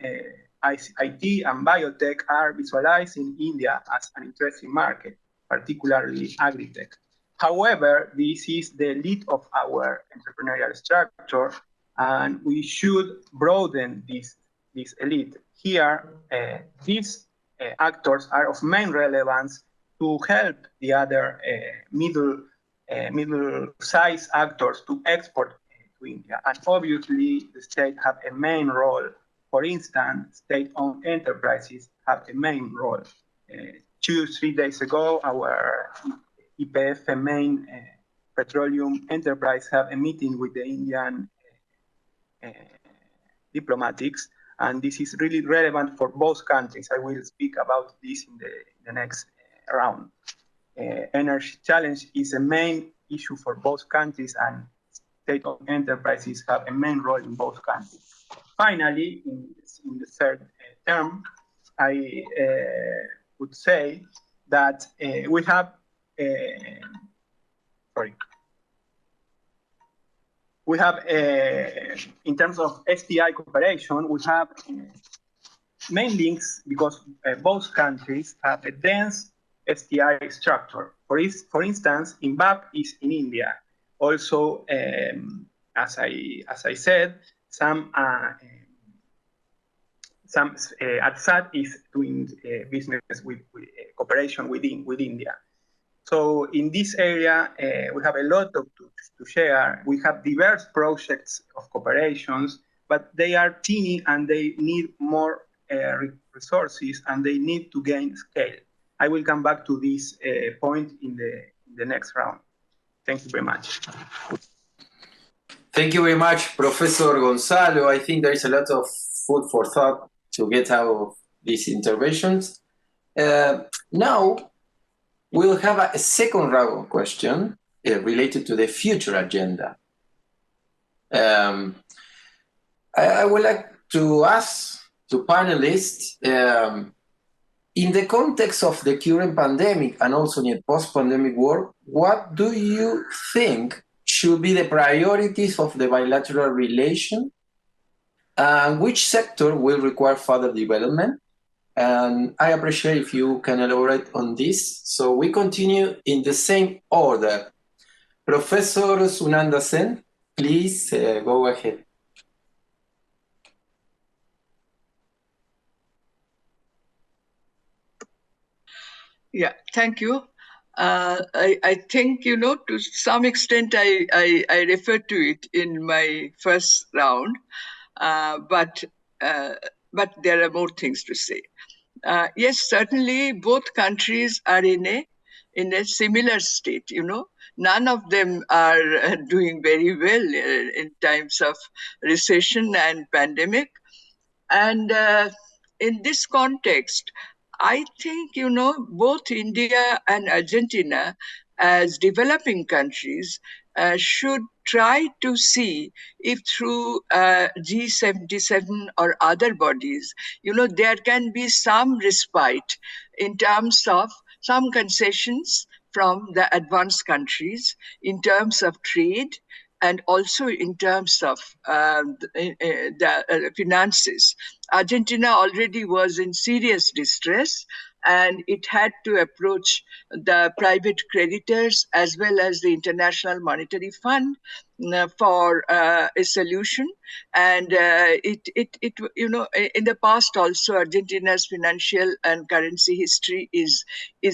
IT and biotech are visualized in India as an interesting market, particularly agri-tech. However, this is the elite of our entrepreneurial structure, and we should broaden this elite. Here, these actors are of main relevance to help the other middle-sized actors to export to India. And obviously, the state have a main role. For instance, state-owned enterprises have a main role. 2-3 days ago, our YPF, a main petroleum enterprise, have a meeting with the Indian diplomatics, and this is really relevant for both countries. I will speak about this in the next round. Energy challenge is a main issue for both countries, and state-owned enterprises have a main role in both countries. Finally, in the third term, I would say that we have, in terms of STI cooperation, we have main links because both countries have a dense STI structure. For instance, INVAP is in India. Also, as I said, some ARSAT is doing business with cooperation with India. So in this area, we have a lot to share. We have diverse projects of cooperations, but they are teeny and they need more resources and they need to gain scale. I will come back to this point in the next round. Thank you very much. Thank you very much, Professor Gonzalo. I think there is a lot of food for thought to get out of these interventions. Now, we'll have a second round of questions related to the future agenda. I would like to ask to panelists, in the context of the current pandemic and also in a post-pandemic world, what do you think should be the priorities of the bilateral relation? And which sector will require further development? And I appreciate if you can elaborate on this. So we continue in the same order. Professor Sunanda Sen, please go ahead. Yeah, thank you. I think, to some extent, I referred to it in my first round, but there are more things to say. Yes, certainly both countries are in a similar state, None of them are doing very well in times of recession and pandemic. And in this context, I think, both India and Argentina as developing countries should try to see if through G77 or other bodies, there can be some respite in terms of some concessions from the advanced countries in terms of trade and also in terms of the finances. Argentina already was in serious distress and it had to approach the private creditors as well as the International Monetary Fund for a solution. And in the past also, Argentina's financial and currency history is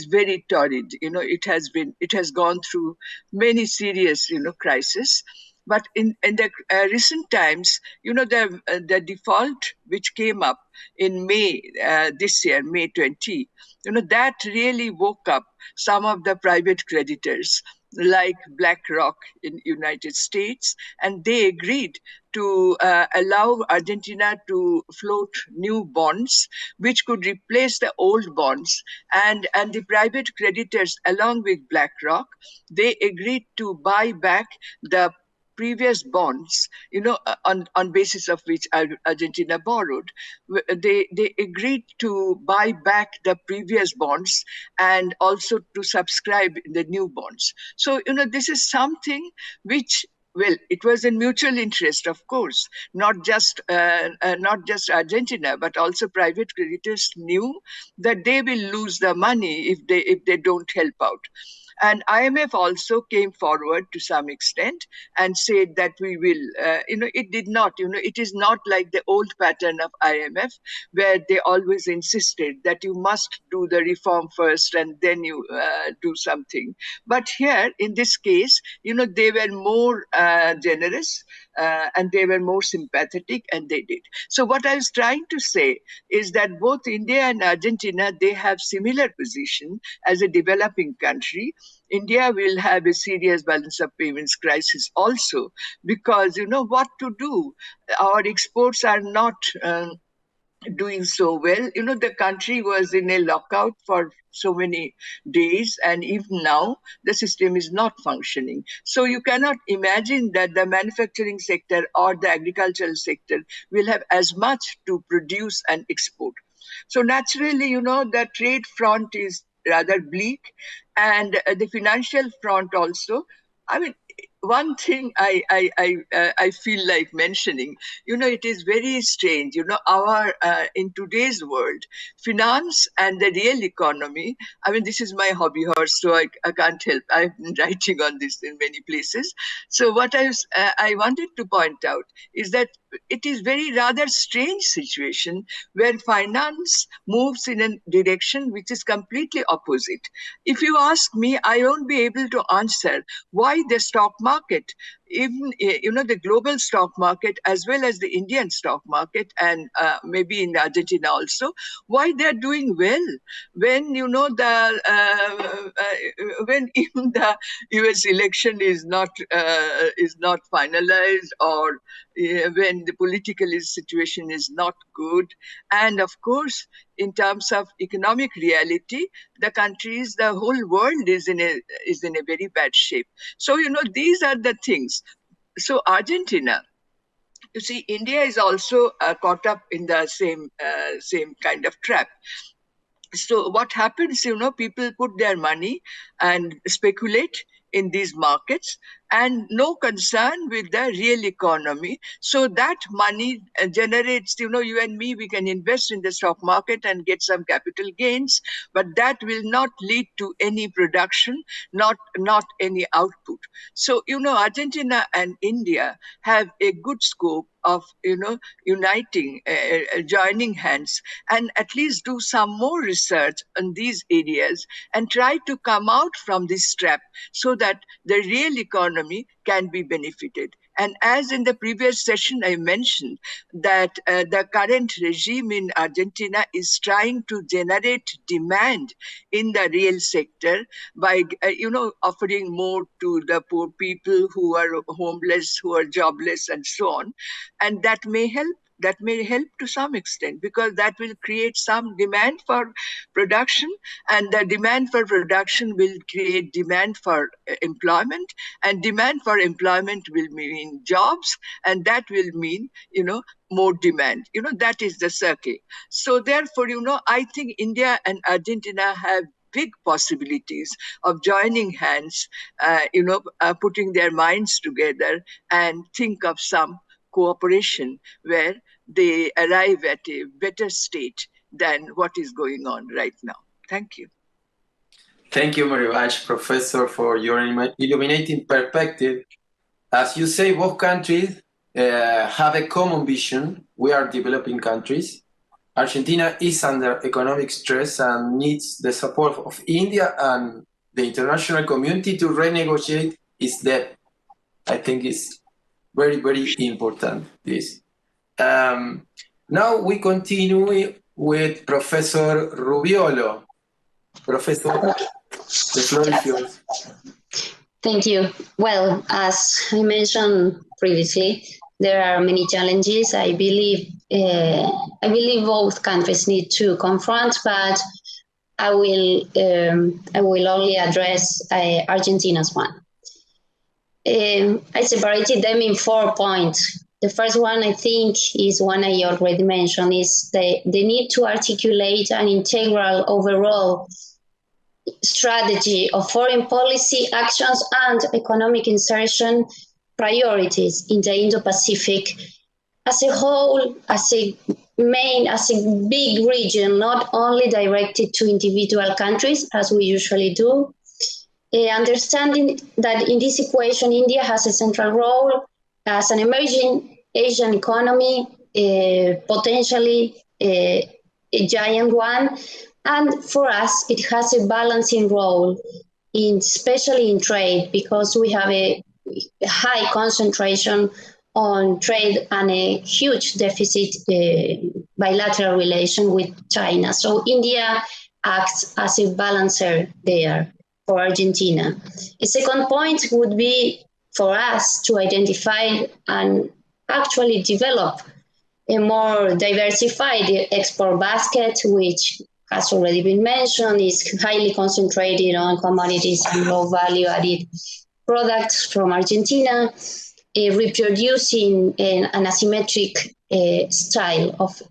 very torrid. It has gone through many serious crises. But in the recent times, the default which came up in May this year, May 20, that really woke up some of the private creditors like BlackRock in United States, and they agreed to allow Argentina to float new bonds which could replace the old bonds, and the private creditors along with BlackRock, they agreed to buy back the previous bonds, on basis of which Argentina borrowed. They agreed to buy back the previous bonds and also to subscribe the new bonds. So, this is something which, well, it was in mutual interest, of course, not just Argentina, but also private creditors knew that they will lose the money if they don't help out. And IMF also came forward to some extent and said that we will, it did not, it is not like the old pattern of IMF where they always insisted that you must do the reform first and then you do something. But here, in this case, they were more generous and they were more sympathetic, and they did. So what I was trying to say is that both India and Argentina, they have similar position as a developing country. India will have a serious balance of payments crisis also because, what to do? Our exports are not doing so well. The country was in a lockout for so many days, and even now the system is not functioning. So you cannot imagine that the manufacturing sector or the agricultural sector will have as much to produce and export. So naturally, the trade front is rather bleak. And the financial front also. I mean, one thing I feel like mentioning, it is very strange, our in today's world, finance and the real economy. I mean, this is my hobby horse, so I can't help. I've been writing on this in many places. So what I wanted to point out is that it is very rather strange situation where finance moves in a direction which is completely opposite. If you ask me, I won't be able to answer why the stock market, even the global stock market as well as the Indian stock market, and maybe in Argentina also, why they're doing well when when even the US election is not finalized, or when the political situation is not good. And of course, in terms of economic reality, the whole world is in a very bad shape. So these are the things. So Argentina, you see, India is also caught up in the same kind of trap. So what happens, people put their money and speculate in these markets, and no concern with the real economy. So that money generates, you and me, we can invest in the stock market and get some capital gains, but that will not lead to any production, not any output. So, Argentina and India have a good scope of, uniting, joining hands, and at least do some more research on these areas and try to come out from this trap so that the real economy can be benefited. And as in the previous session, I mentioned that the current regime in Argentina is trying to generate demand in the real sector by, offering more to the poor people who are homeless, who are jobless, and so on. And that may help to some extent, because that will create some demand for production, and the demand for production will create demand for employment, and demand for employment will mean jobs, and that will mean, more demand. That is the circle. So therefore, I think India and Argentina have big possibilities of joining hands, putting their minds together and think of some cooperation where they arrive at a better state than what is going on right now. Thank you. Thank you very much, Professor, for your illuminating perspective. As you say, both countries have a common vision. We are developing countries. Argentina is under economic stress and needs the support of India and the international community to renegotiate its debt. I think it's very, very important, this. Now we continue with Professor Rubiolo. Professor, the floor is yours. Thank you. Well, as I mentioned previously, there are many challenges. I believe both countries need to confront, but I will only address Argentina's one. I separated them in 4 points. The first one, I think, is one I already mentioned, is the need to articulate an integral overall strategy of foreign policy actions and economic insertion priorities in the Indo-Pacific as a whole, as a big region, not only directed to individual countries, as we usually do. Understanding that in this equation, India has a central role as an emerging Asian economy, potentially a giant one. And for us, it has a balancing role, especially in trade, because we have a high concentration on trade and a huge deficit bilateral relation with China. So India acts as a balancer there for Argentina. A second point would be for us to identify and actually develop a more diversified export basket, which has already been mentioned, is highly concentrated on commodities and low value added products from Argentina, reproducing an asymmetric style of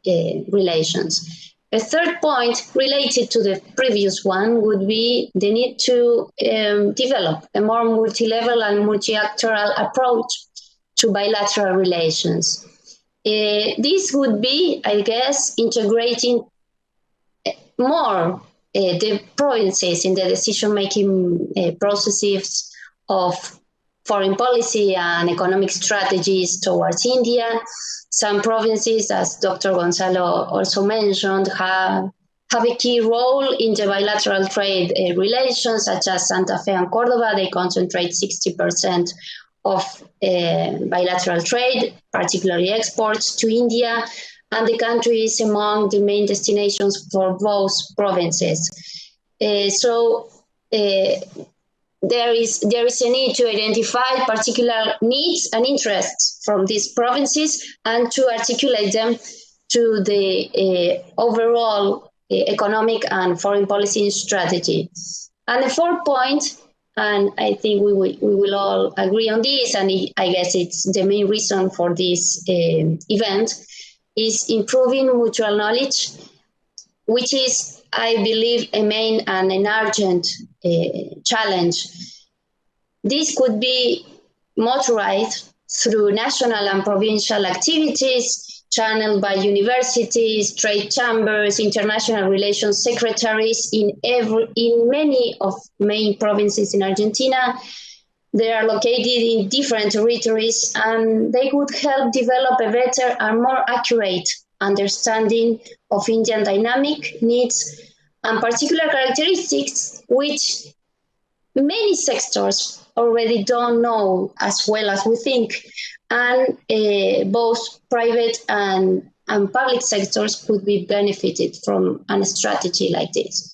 relations. A third point related to the previous one would be the need to develop a more multi-level and multi-actoral approach to bilateral relations. This would be, I guess, integrating more the provinces in the decision-making processes of foreign policy and economic strategies towards India. Some provinces, as Dr. Gonzalo also mentioned, have a key role in the bilateral trade relations, such as Santa Fe and Córdoba. They concentrate 60% of bilateral trade, particularly exports to India, and the country is among the main destinations for both provinces. There is a need to identify particular needs and interests from these provinces and to articulate them to the overall economic and foreign policy strategy. And the fourth point, and I think we will all agree on this, and I guess it's the main reason for this event, is improving mutual knowledge, which is, I believe, a main and an urgent challenge. This could be motorized through national and provincial activities, channeled by universities, trade chambers, international relations secretaries in many of main provinces in Argentina. They are located in different territories, and they could help develop a better and more accurate understanding of Indian dynamic needs and particular characteristics which many sectors already don't know as well as we think, and both private and public sectors could be benefited from a strategy like this.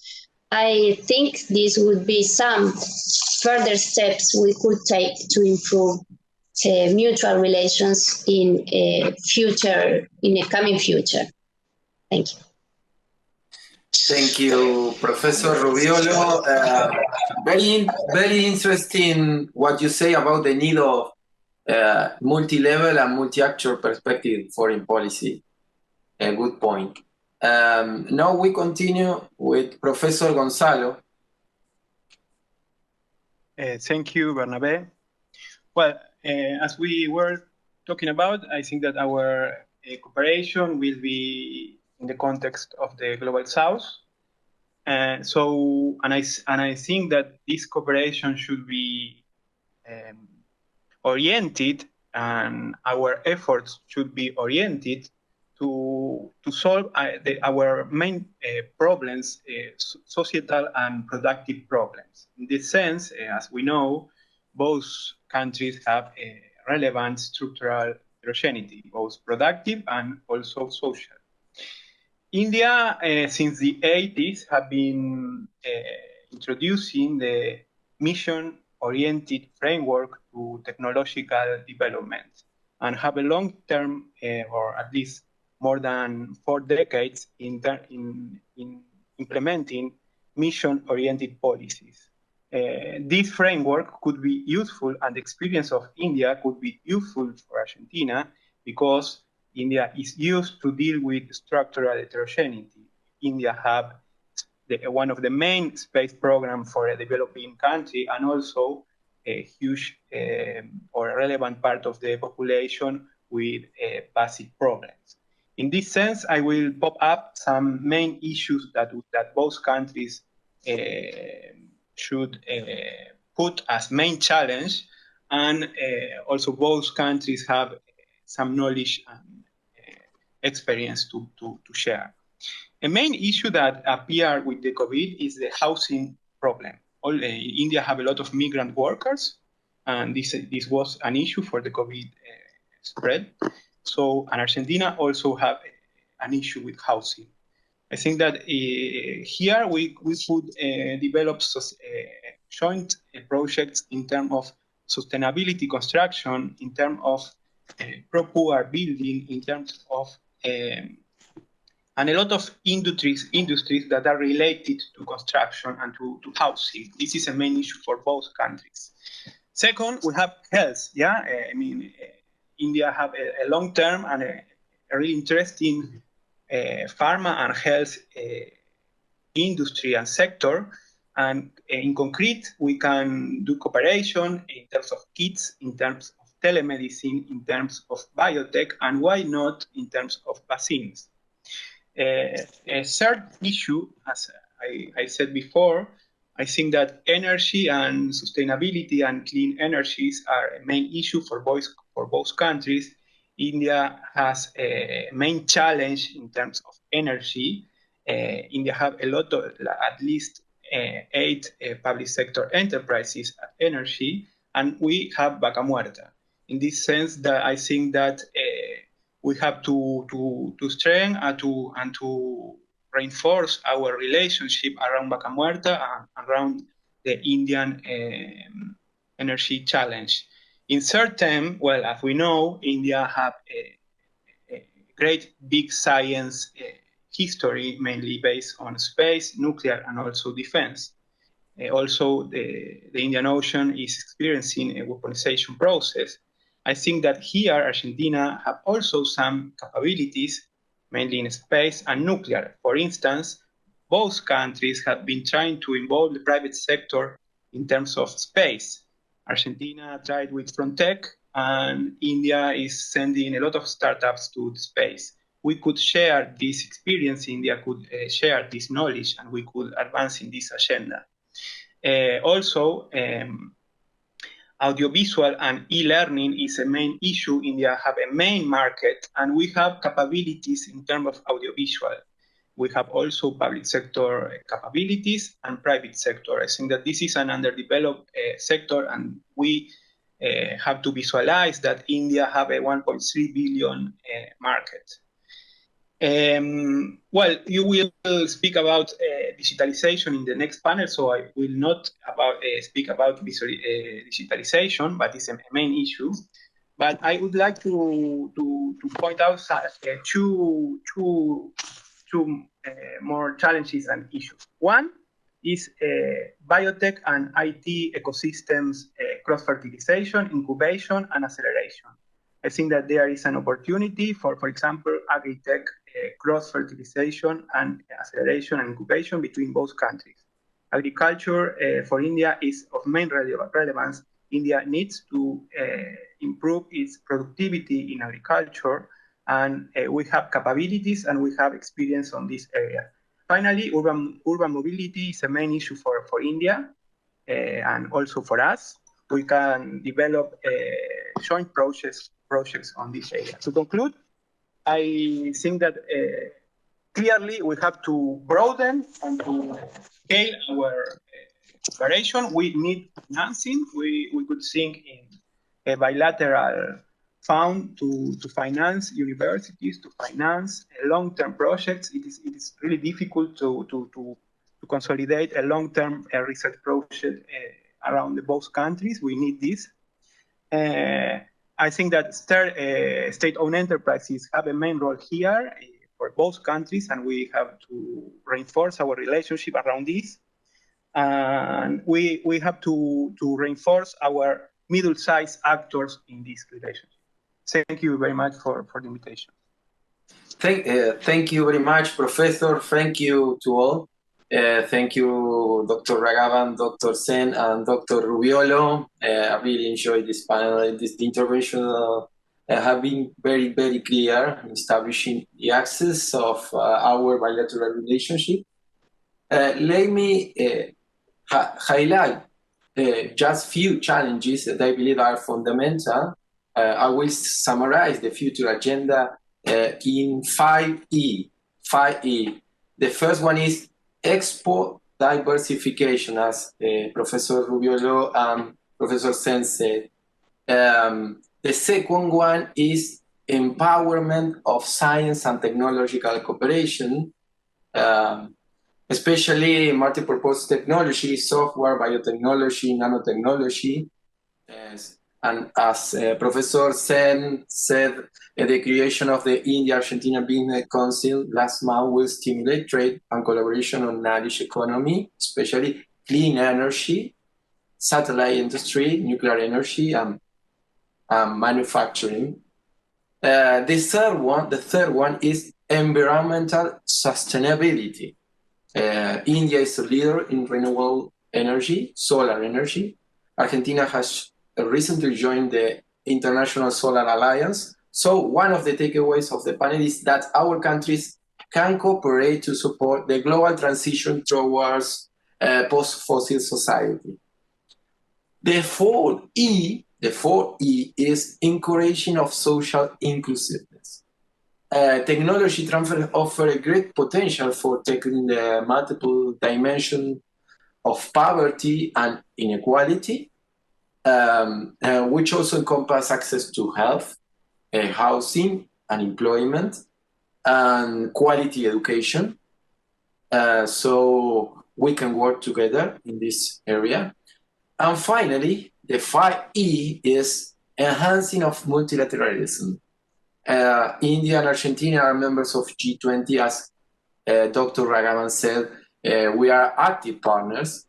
I think these would be some further steps we could take to improve mutual relations in a coming future. Thank you. Thank you, Professor Rubiolo. Very interesting what you say about the need of multi-level and multi-actor perspective foreign policy. A good point. Now we continue with Professor Gonzalo. Thank you, Bernabe. Well, as we were talking about, I think that our cooperation will be in the context of the Global South. And I think that this cooperation should be oriented, and our efforts should be oriented to solve our main problems, societal and productive problems. In this sense, as we know, both countries have a relevant structural heterogeneity, both productive and also social. India, since the 80s, have been introducing the mission-oriented framework to technological development and have a long-term, or at least more than 4 decades, in implementing mission-oriented policies. This framework could be useful, and the experience of India could be useful for Argentina, because India is used to deal with structural heterogeneity. India have one of the main space programs for a developing country, and also a huge or relevant part of the population with basic problems. In this sense, I will pop up some main issues that both countries should put as main challenge, and also both countries have some knowledge and experience to share. A main issue that appeared with the COVID is the housing problem. India have a lot of migrant workers, and this was an issue for the COVID spread. So, and Argentina also have an issue with housing. I think that here we could develop joint projects in terms of sustainability construction, in terms of pro-poor building, in terms of and a lot of industries that are related to construction and to housing. This is a main issue for both countries. Second, we have health. Yeah, I mean, India have a long-term and a really interesting pharma and health industry and sector. And in concrete, we can do cooperation in terms of kits, in terms of telemedicine, in terms of biotech, and why not in terms of vaccines. A third issue, as I said before, I think that energy and sustainability and clean energies are a main issue for both countries. India has a main challenge in terms of energy. India have a lot of, at least 8 public sector enterprises at energy, and we have vaca muerta. In this sense, that I think that we have to strengthen and to reinforce our relationship around vaca muerta and around the Indian energy challenge. In third term, well, as we know, India have a great big science history, mainly based on space, nuclear, and also defense. Also, the Indian Ocean is experiencing a weaponization process. I think that here, Argentina have also some capabilities, mainly in space and nuclear. For instance, both countries have been trying to involve the private sector in terms of space. Argentina tried with Frontech, and India is sending a lot of startups to the space. We could share this experience, India could share this knowledge, and we could advance in this agenda. Also, audiovisual and e-learning is a main issue. India have a main market, and we have capabilities in terms of audiovisual. We have also public sector capabilities and private sector. I think that this is an underdeveloped sector, and we have to visualize that India have a 1.3 billion market. Well, you will speak about digitalization in the next panel, so I will not speak about digitalization, but it's a main issue. But I would like to point out two more challenges and issues. One is biotech and IT ecosystems cross-fertilization, incubation, and acceleration. I think that there is an opportunity for example, agri-tech cross-fertilization and acceleration and incubation between both countries. Agriculture for India is of main relevance. India needs to improve its productivity in agriculture, and we have capabilities and we have experience on this area. Finally, urban mobility is a main issue for India and also for us. We can develop joint projects on this area. To conclude, I think that clearly we have to broaden and to scale our cooperation. We need financing. We could think in a bilateral fund to finance universities, to finance long-term projects. It is really difficult to consolidate a long-term research project around both countries. We need this. I think that state-owned enterprises have a main role here for both countries, and we have to reinforce our relationship around this. And we have to reinforce our middle-sized actors in this relationship. Thank you very much for the invitation. Thank you very much, Professor. Thank you to all. Thank you, Dr. Raghavan, Dr. Sen, and Dr. Rubiolo. I really enjoyed this panel. The intervention have been very, very clear in establishing the axis of our bilateral relationship. Let me highlight just few challenges that I believe are fundamental. I will summarize the future agenda in 5E. The first one is export diversification, as Professor Rubiolo and Professor Sen said. The second one is empowerment of science and technological cooperation, especially multi-purpose technology, software, biotechnology, nanotechnology. And as Professor Sen said, the creation of the India-Argentina Business Council last month will stimulate trade and collaboration on knowledge economy, especially clean energy, satellite industry, nuclear energy, and manufacturing. The third one is environmental sustainability. India is a leader in renewable energy, solar energy. Argentina has recently joined the International Solar Alliance. So one of the takeaways of the panel is that our countries can cooperate to support the global transition towards post-fossil society. The 4E is encouraging of social inclusiveness. Technology transfer offer a great potential for tackling the multiple dimensions of poverty and inequality, which also encompass access to health, housing, and employment, and quality education. So we can work together in this area. And finally, the 5E is enhancing of multilateralism. India and Argentina are members of G20, as Dr. Ragavan said. We are active partners.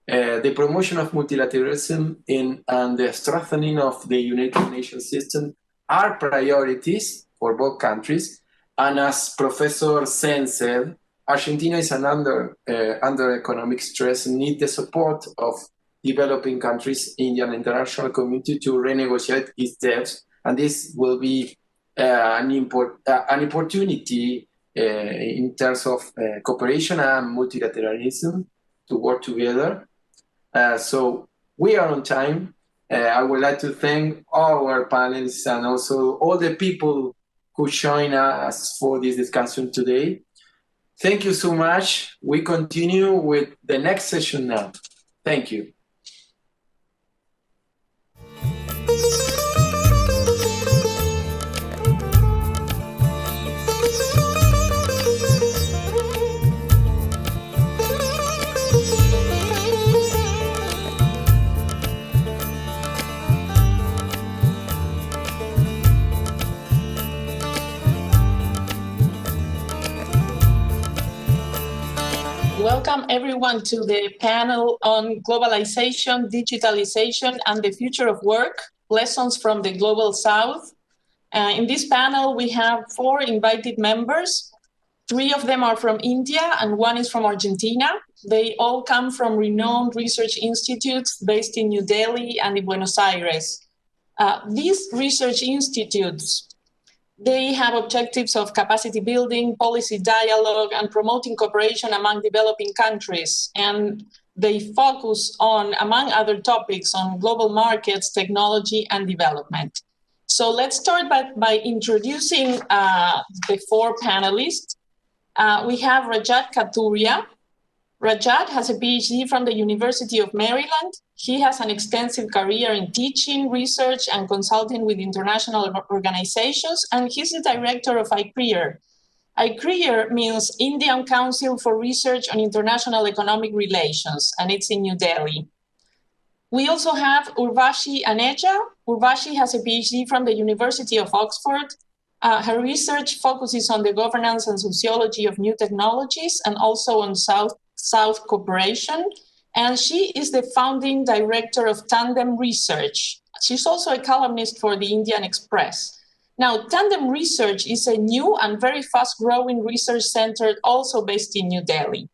The promotion of multilateralism and the strengthening of the United Nations system are priorities for both countries. And as Professor Sen said, Argentina is under economic stress and needs the support of developing countries, India and international community to renegotiate its debts. And this will be an opportunity in terms of cooperation and multilateralism to work together. So we are on time. I would like to thank our panelists and also all the people who join us for this discussion today. Thank you so much. We continue with the next session now. Thank you. Welcome everyone to the panel on globalization, digitalization, and the future of work, lessons from the Global South. In this panel, we have 4 invited members. 3 of them are from India and 1 is from Argentina. They all come from renowned research institutes based in New Delhi and in Buenos Aires. These research institutes, they have objectives of capacity building, policy dialogue, and promoting cooperation among developing countries. And they focus on, among other topics, on global markets, technology, and development. So let's start by introducing the 4 panelists. We have Rajat Kathuria. Rajat has a PhD from the University of Maryland. He has an extensive career in teaching, research, and consulting with international organizations, and he's the director of ICREER. ICREER means Indian Council for Research on International Economic Relations, and it's in New Delhi. We also have Urvashi Aneja. Urvashi has a PhD from the University of Oxford. Her research focuses on the governance and sociology of new technologies and also on South cooperation. And she is the founding director of Tandem Research. She's also a columnist for the Indian Express. Now, Tandem Research is a new and very fast-growing research center also based in New Delhi.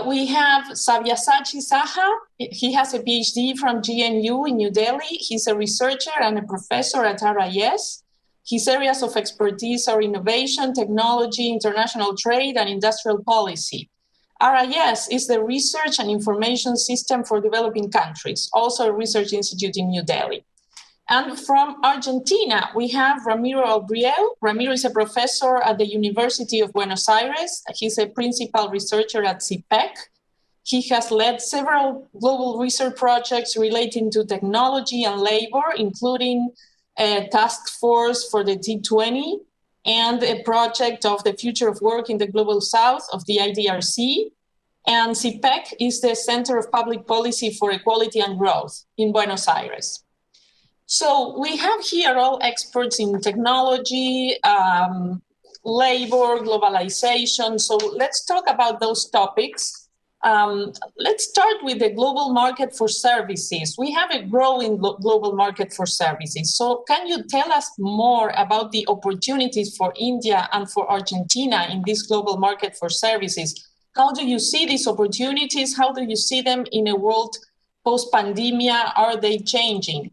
We have Sabyasachi Saha. He has a PhD from GNU in New Delhi. He's a researcher and a professor at RIS. His areas of expertise are innovation, technology, international trade, and industrial policy. RIS is the Research and Information System for Developing Countries, also a research institute in New Delhi. And from Argentina, we have Ramiro Albriel. Ramiro is a professor at the University of Buenos Aires. He's a principal researcher at CIPPEC. He has led several global research projects relating to technology and labor, including a task force for the G20 and a project of the future of work in the Global South of the IDRC. And CIPPEC is the Center of Public Policy for Equality and Growth in Buenos Aires. So we have here all experts in technology, labor, globalization. So let's talk about those topics. Let's start with the global market for services. We have a growing global market for services. So can you tell us more about the opportunities for India and for Argentina in this global market for services? How do you see these opportunities? How do you see them in a world post-pandemia? Are they changing?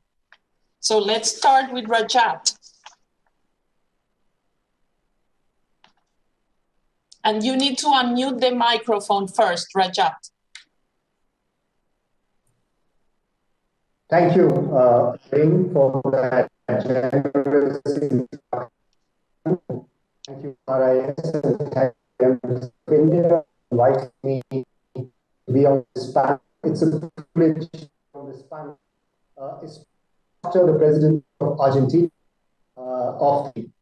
So let's start with Rajat. And you need to unmute the microphone first, Rajat. Thank you, Ring, for that generous introduction. Thank you, RIS, and thank you, India, for inviting me to be on this panel. It's a privilege on this panel. It's after the president of Argentina,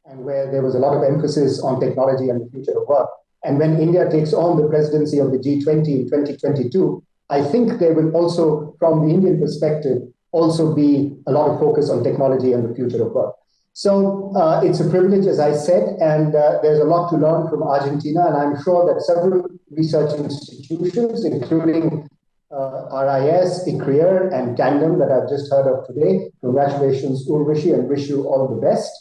and where there was a lot of emphasis on technology and the future of work. And when India takes on the presidency of the G20 in 2022, I think there will also, from the Indian perspective, also be a lot of focus on technology and the future of work. So it's a privilege, as I said, and there's a lot to learn from Argentina. And I'm sure that several research institutions, including RIS, ICRIER, and Tandem that I've just heard of today, congratulations, Urvashi, and wish you all the best.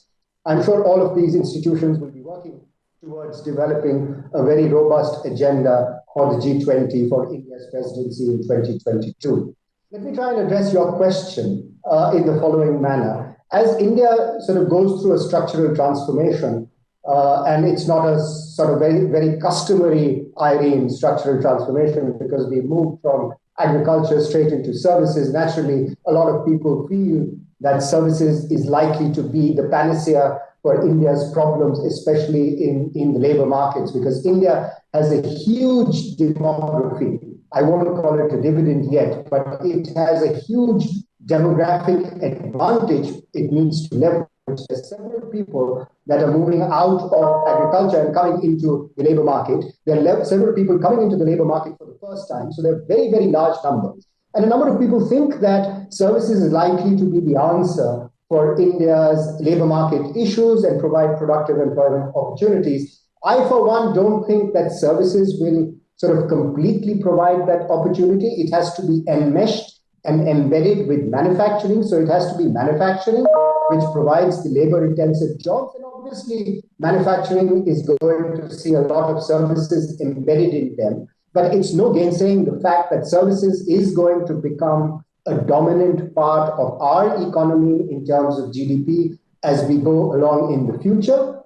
I'm sure all of these institutions will be working towards developing a very robust agenda for the G20 for India's presidency in 2022. Let me try and address your question in the following manner. As India sort of goes through a structural transformation, and it's not a sort of very, very customary Irene structural transformation because we moved from agriculture straight into services, naturally, a lot of people feel that services is likely to be the panacea for India's problems, especially in the labor markets, because India has a huge demography. I won't call it a dividend yet, but it has a huge demographic advantage it needs to leverage. There's several people that are moving out of agriculture and coming into the labor market. There are several people coming into the labor market for the first time. So they're very, very large numbers. And a number of people think that services is likely to be the answer for India's labor market issues and provide productive employment opportunities. I, for one, don't think that services will sort of completely provide that opportunity. It has to be enmeshed and embedded with manufacturing. So it has to be manufacturing, which provides the labor-intensive jobs. And obviously, manufacturing is going to see a lot of services embedded in them. But it's no gainsaying the fact that services is going to become a dominant part of our economy in terms of GDP as we go along in the future.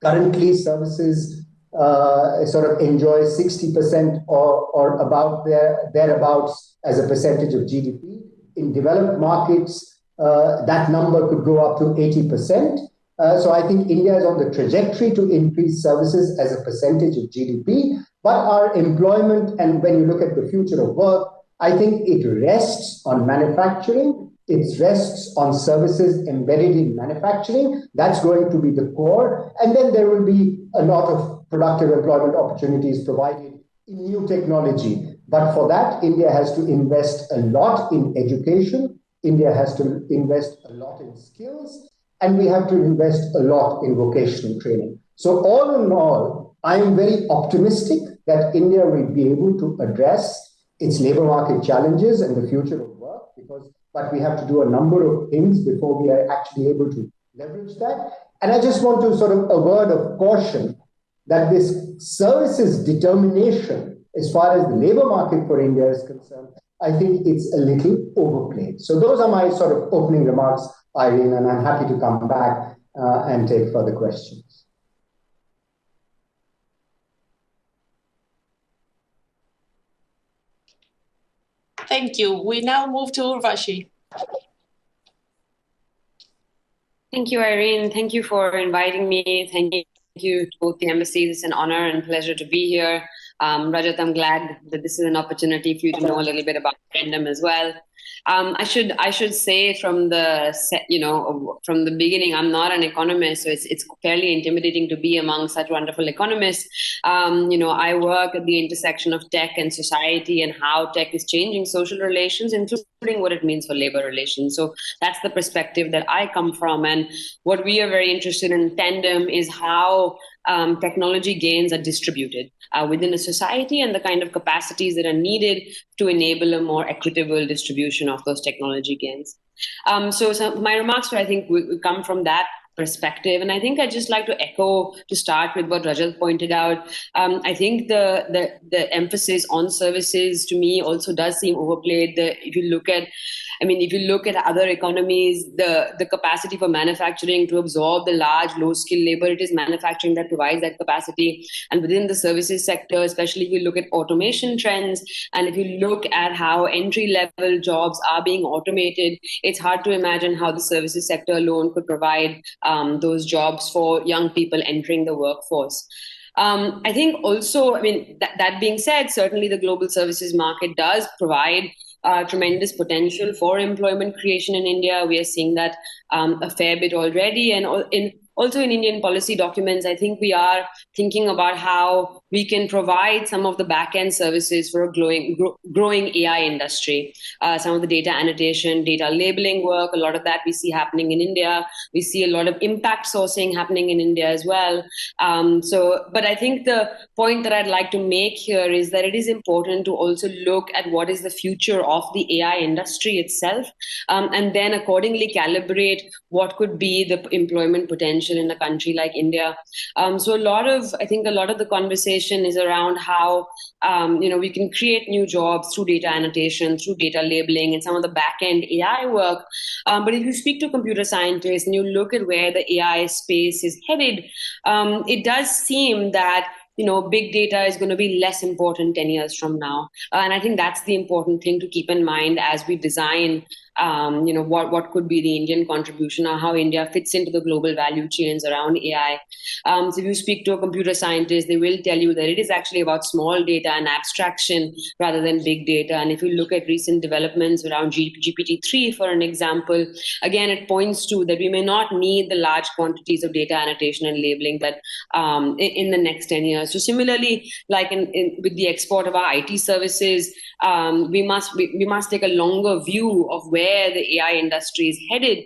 Currently, services sort of enjoy 60% or about thereabouts as a percentage of GDP. In developed markets, that number could go up to 80%. So I think India is on the trajectory to increase services as a percentage of GDP. But our employment, and when you look at the future of work, I think it rests on manufacturing. It rests on services embedded in manufacturing. That's going to be the core. And then there will be a lot of productive employment opportunities provided in new technology. But for that, India has to invest a lot in education. India has to invest a lot in skills. And we have to invest a lot in vocational training. So all in all, I am very optimistic that India will be able to address its labor market challenges and the future of work, but we have to do a number of things before we are actually able to leverage that. And I just want to sort of a word of caution that this services determination, as far as the labor market for India is concerned, I think it's a little overplayed. So those are my sort of opening remarks, Irene, and I'm happy to come back and take further questions. Thank you. We now move to Urvashi. Thank you, Irene. Thank you for inviting me. Thank you to both the embassies. It's an honor and pleasure to be here. Rajat, I'm glad that this is an opportunity for you to know a little bit about Tandem as well. I should say from the beginning, I'm not an economist, so it's fairly intimidating to be among such wonderful economists. I work at the intersection of tech and society and how tech is changing social relations, including what it means for labor relations. So that's the perspective that I come from. And what we are very interested in Tandem is how technology gains are distributed within a society and the kind of capacities that are needed to enable a more equitable distribution of those technology gains. So my remarks, I think, will come from that perspective. And I think I'd just like to echo, to start with what Rajat pointed out. I think the emphasis on services to me also does seem overplayed. If you look at other economies, the capacity for manufacturing to absorb the large low-skilled labor, it is manufacturing that provides that capacity. And within the services sector, especially if you look at automation trends, and if you look at how entry-level jobs are being automated, it's hard to imagine how the services sector alone could provide those jobs for young people entering the workforce. I think also, that being said, certainly the global services market does provide tremendous potential for employment creation in India. We are seeing that a fair bit already. And also in Indian policy documents, I think we are thinking about how we can provide some of the back-end services for a growing AI industry. Some of the data annotation, data labeling work, a lot of that we see happening in India. We see a lot of impact sourcing happening in India as well. But I think the point that I'd like to make here is that it is important to also look at what is the future of the AI industry itself, and then accordingly calibrate what could be the employment potential in a country like India. So a lot of the conversation is around how we can create new jobs through data annotation, through data labeling, and some of the back-end AI work. But if you speak to computer scientists and you look at where the AI space is headed, it does seem that big data is going to be less important 10 years from now. And I think that's the important thing to keep in mind as we design what could be the Indian contribution or how India fits into the global value chains around AI. So if you speak to a computer scientist, they will tell you that it is actually about small data and abstraction rather than big data. And if you look at recent developments around GPT-3, for an example, again, it points to that we may not need the large quantities of data annotation and labeling that in the next 10 years. So similarly, like with the export of our IT services, we must take a longer view of where the AI industry is headed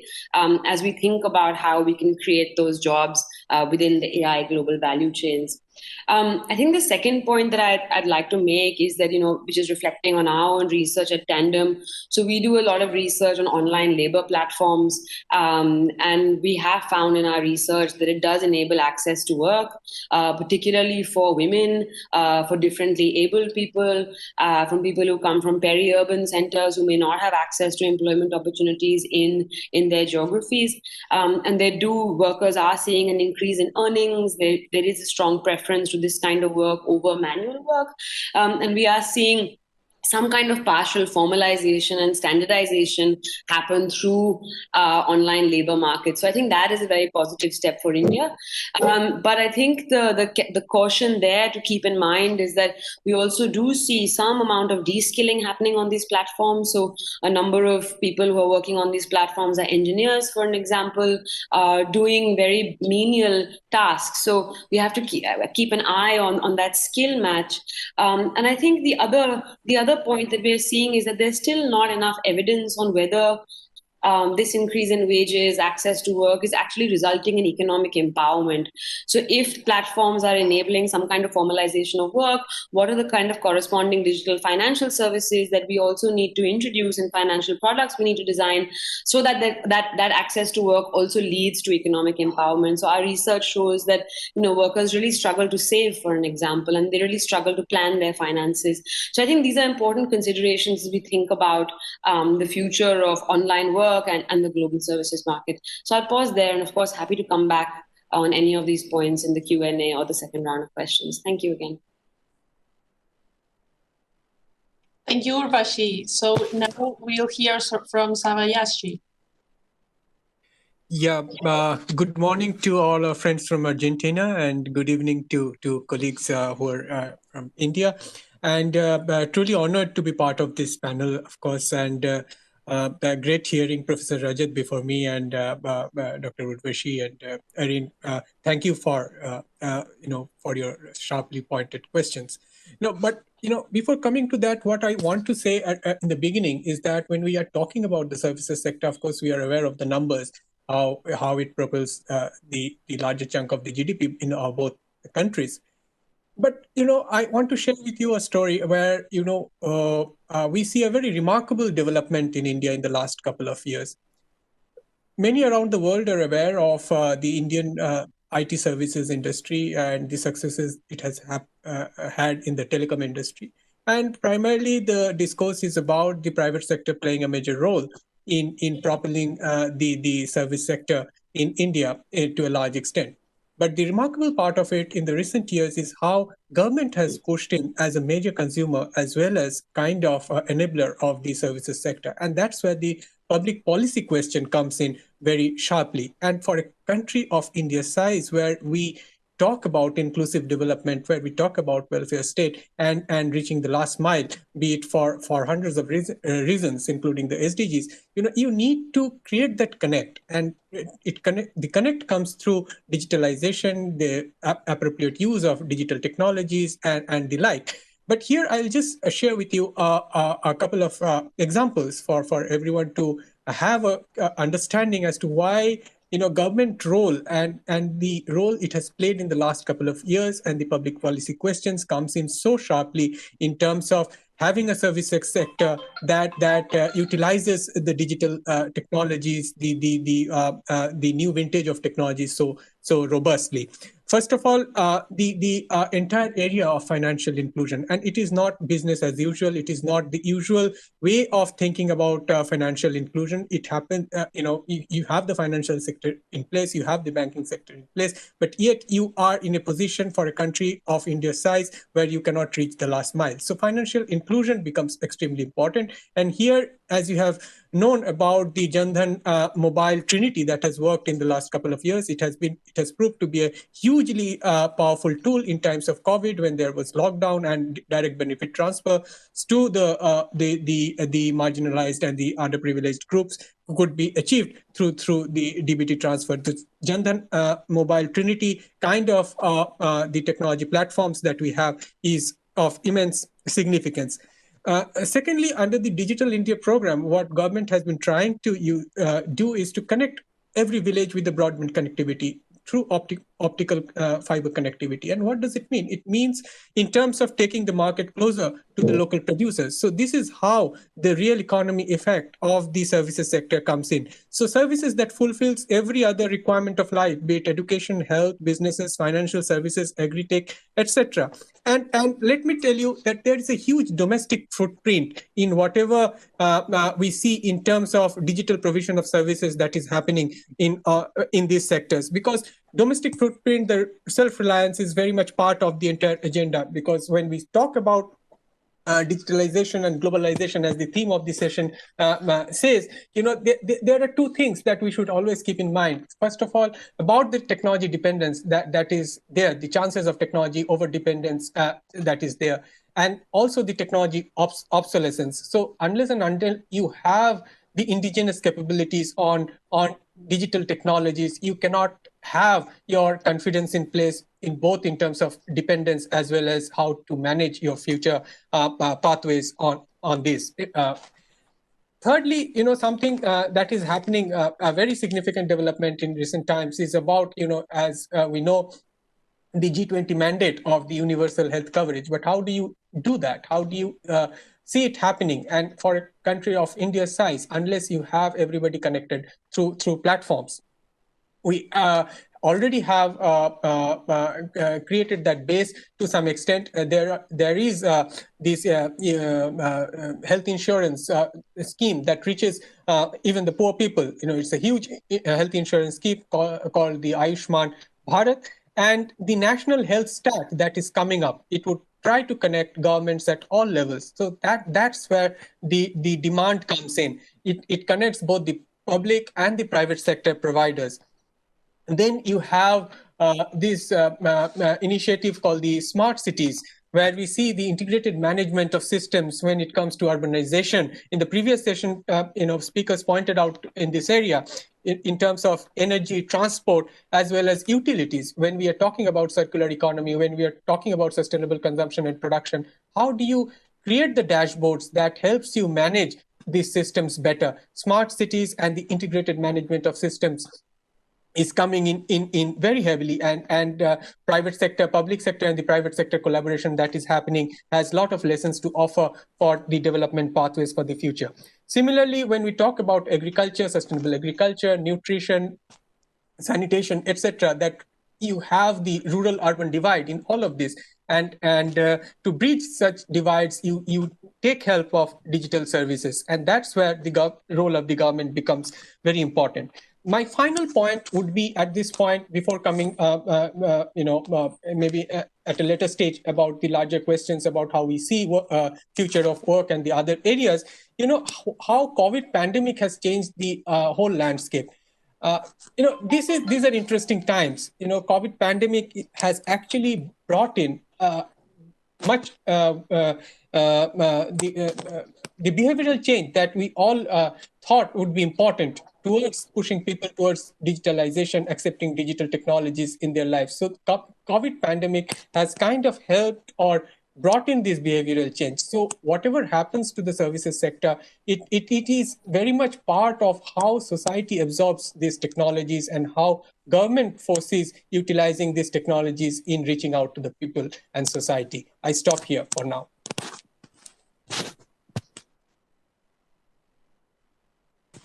as we think about how we can create those jobs within the AI global value chains. I think the second point that I'd like to make is that, which is reflecting on our own research at Tandem. So we do a lot of research on online labor platforms, and we have found in our research that it does enable access to work, particularly for women, for differently abled people, from people who come from peri-urban centers who may not have access to employment opportunities in their geographies. And workers are seeing an increase in earnings. There is a strong preference to this kind of work over manual work. And we are seeing some kind of partial formalization and standardization happen through online labor markets. So I think that is a very positive step for India. But I think the caution there to keep in mind is that we also do see some amount of de-skilling happening on these platforms. So a number of people who are working on these platforms are engineers, for an example, doing very menial tasks. So we have to keep an eye on that skill match. And I think the other point that we're seeing is that there's still not enough evidence on whether this increase in wages, access to work is actually resulting in economic empowerment. So if platforms are enabling some kind of formalization of work, what are the kind of corresponding digital financial services that we also need to introduce in financial products we need to design so that access to work also leads to economic empowerment. So our research shows that workers really struggle to save, for an example, and they really struggle to plan their finances. So I think these are important considerations as we think about the future of online work and the global services market. So I'll pause there, and of course, happy to come back on any of these points in the Q&A or the second round of questions. Thank you again. Thank you, Urvashi. So now we'll hear from Savayashi. Yeah, good morning to all our friends from Argentina, and good evening to colleagues who are from India. And truly honored to be part of this panel, of course, and great hearing Professor Rajat before me and Dr. Urvashi and Irene. Thank you for your sharply pointed questions. But before coming to that, what I want to say in the beginning is that when we are talking about the services sector, of course, we are aware of the numbers, how it propels the larger chunk of the GDP in both countries. But, I want to share with you a story where, we see a very remarkable development in India in the last couple of years. Many around the world are aware of the Indian IT services industry and the successes it has had in the telecom industry. And primarily the discourse is about the private sector playing a major role in propelling the service sector in India to a large extent. But the remarkable part of it in the recent years is how government has pushed in as a major consumer as well as kind of enabler of the services sector. And that's where the public policy question comes in very sharply. And for a country of India's size, where we talk about inclusive development, where we talk about welfare state and reaching the last mile, be it for hundreds of reasons, including the SDGs, you need to create that connect. And the connect comes through digitalization, the appropriate use of digital technologies and the like. But here I'll just share with you a couple of examples for everyone to have a understanding as to why government role and the role it has played in the last couple of years and the public policy questions comes in so sharply in terms of having a service sector that utilizes the digital technologies, the new vintage of technologies so robustly. First of all, the entire area of financial inclusion, and it is not business as usual. It is not the usual way of thinking about financial inclusion. It happens, you have the financial sector in place, you have the banking sector in place, but yet you are in a position for a country of India's size where you cannot reach the last mile. So financial inclusion becomes extremely important. And here, as you have known about the Jan Dhan mobile trinity that has worked in the last couple of years, it has proved to be a hugely powerful tool in times of COVID, when there was lockdown and direct benefit transfer to the marginalized and the underprivileged groups could be achieved through the DBT transfer. The Jan Dhan mobile trinity kind of the technology platforms that we have is of immense significance. Secondly, under the Digital India program, what government has been trying to do is to connect every village with the broadband connectivity through optical fiber connectivity. And what does it mean? It means in terms of taking the market closer to the local producers. So this is how the real economy effect of the services sector comes in. So services that fulfills every other requirement of life, be it education, health, businesses, financial services, agri-tech, etc. And let me tell you that there is a huge domestic footprint in whatever we see in terms of digital provision of services that is happening in these sectors, because domestic footprint, the self-reliance is very much part of the entire agenda. Because when we talk about digitalization and globalization, as the theme of the session says, there are two things that we should always keep in mind. First of all, about the technology dependence that is there, the chances of technology over dependence that is there, and also the technology obsolescence. So unless and until you have the indigenous capabilities on digital technologies, you cannot have your confidence in place in both in terms of dependence as well as how to manage your future pathways on this. Thirdly, something that is happening, a very significant development in recent times is about, as we know, the G20 mandate of the universal health coverage. But how do you do that? How do you see it happening? And for a country of India's size, unless you have everybody connected through platforms, we already have created that base to some extent. There is this health insurance scheme that reaches even the poor people. It's a huge health insurance scheme called the Ayushman Bharat. And the national health stack that is coming up, it would try to connect governments at all levels. So that's where the demand comes in. It connects both the public and the private sector providers. And then you have this initiative called the Smart Cities, where we see the integrated management of systems when it comes to urbanization. In the previous session, speakers pointed out in this area, in terms of energy, transport, as well as utilities. When we are talking about circular economy, when we are talking about sustainable consumption and production, how do you create the dashboards that helps you manage these systems better? Smart cities and the integrated management of systems is coming in very heavily, and private sector, public sector, and the private sector collaboration that is happening has a lot of lessons to offer for the development pathways for the future. Similarly, when we talk about agriculture, sustainable agriculture, nutrition, sanitation, etc., that you have the rural-urban divide in all of this, and to bridge such divides, you take help of digital services, and that's where the role of the government becomes very important. My final point would be at this point, before coming, maybe at a later stage, about the larger questions about how we see future of work and the other areas. How COVID pandemic has changed the whole landscape. These are interesting times. COVID pandemic has actually brought in much the behavioral change that we all thought would be important towards pushing people towards digitalization, accepting digital technologies in their lives. So COVID pandemic has kind of helped or brought in this behavioral change. So whatever happens to the services sector, it is very much part of how society absorbs these technologies and how government foresees utilizing these technologies in reaching out to the people and society. I stop here for now.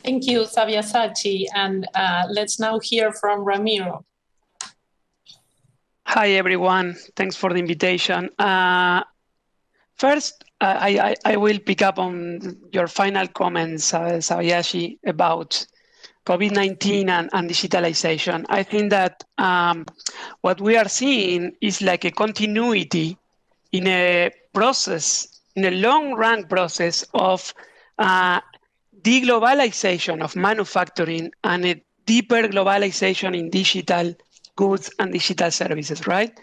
Thank you, Sabyasachi. And let's now hear from Ramiro. Hi, everyone. Thanks for the invitation. First, I will pick up on your final comments, Sabyasachi, about COVID-19 and digitalization. I think that what we are seeing is like a continuity in a process, in a long-run process of deglobalization of manufacturing and a deeper globalization in digital goods and digital services, right?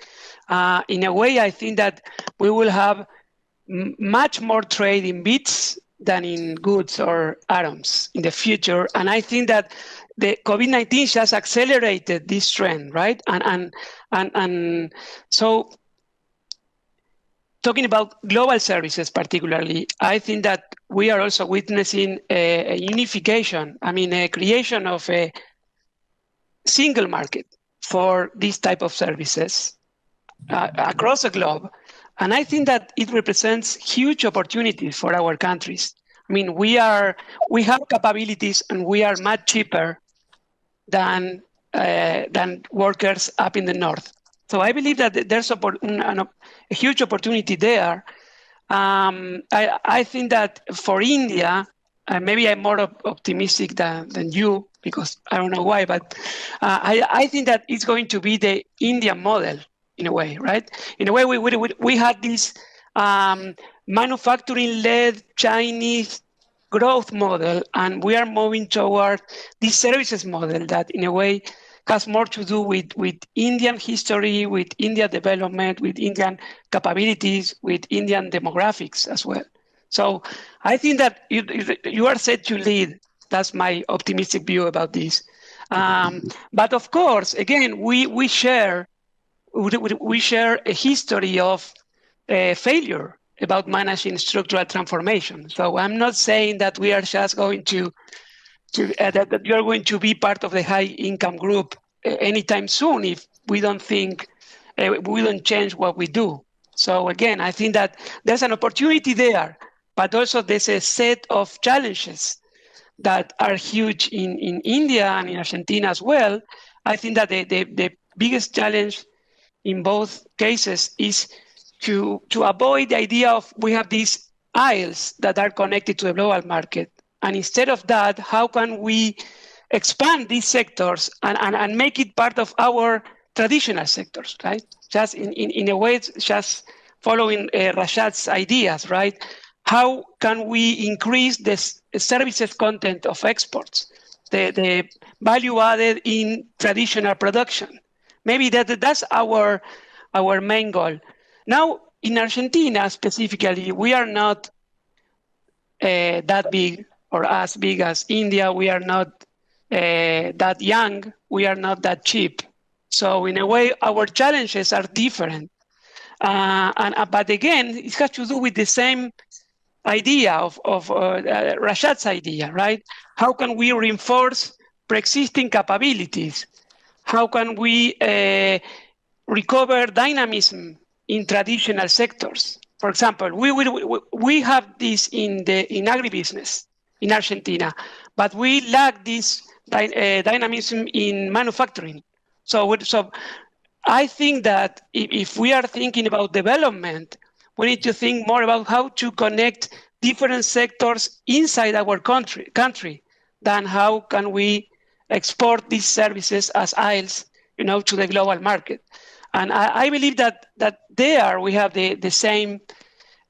In a way, I think that we will have much more trade in bits than in goods or atoms in the future. And I think that the COVID-19 just accelerated this trend, right? And so talking about global services particularly, I think that we are also witnessing a unification, a creation of a single market for this type of services across the globe. And I think that it represents huge opportunities for our countries. We have capabilities and we are much cheaper than workers up in the north. So I believe that there's a huge opportunity there. I think that for India, maybe I'm more optimistic than you, because I don't know why, but I think that it's going to be the Indian model in a way, right? In a way, we had this manufacturing-led Chinese growth model, and we are moving toward this services model that in a way has more to do with Indian history, with Indian development, with Indian capabilities, with Indian demographics as well. So I think that you are set to lead. That's my optimistic view about this. But of course, again, we share a history of failure about managing structural transformation. So I'm not saying that we are just going that you're going to be part of the high income group anytime soon if we don't think we don't change what we do. So again, I think that there's an opportunity there, but also there's a set of challenges that are huge in India and in Argentina as well. I think that the biggest challenge in both cases is to avoid the idea of we have these aisles that are connected to the global market. And instead of that, how can we expand these sectors and make it part of our traditional sectors, right? Just in a way, just following Rashad's ideas, right? How can we increase the services content of exports, the value added in traditional production? Maybe that's our main goal. Now, in Argentina specifically, we are not that big or as big as India. We are not that young. We are not that cheap. So in a way, our challenges are different. But again, it has to do with the same idea of Rashad's idea, right? How can we reinforce pre-existing capabilities? how can we recover dynamism in traditional sectors. For example, we have this in agribusiness in Argentina, but we lack this dynamism in manufacturing. So I think that if we are thinking about development, we need to think more about how to connect different sectors inside our country than how can we export these services as aisles, to the global market. And I believe that there we have the same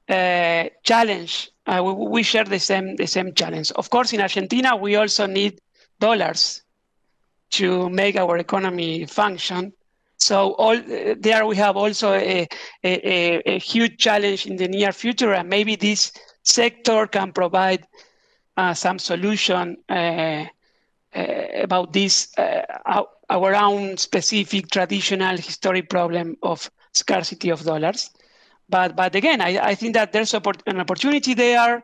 challenge. We share the same challenge. Of course, in Argentina, we also need dollars to make our economy function. So there we have also a huge challenge in the near future, and maybe this sector can provide some solution about this, our own specific traditional historic problem of scarcity of dollars. But again, I think that there's an opportunity there.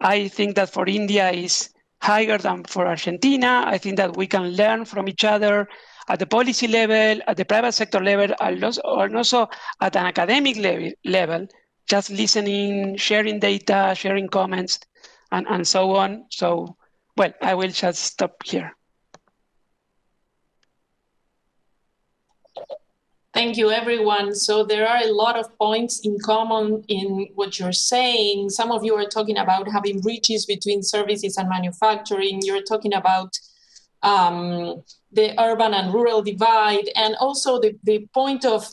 I think that for India is higher than for Argentina. I think that we can learn from each other at the policy level, at the private sector level, and also at an academic level, just listening, sharing data, sharing comments, and so on. So, well, I will just stop here. Thank you, everyone. So there are a lot of points in common in what you're saying. Some of you are talking about having bridges between services and manufacturing. You're talking about the urban and rural divide, and also the point of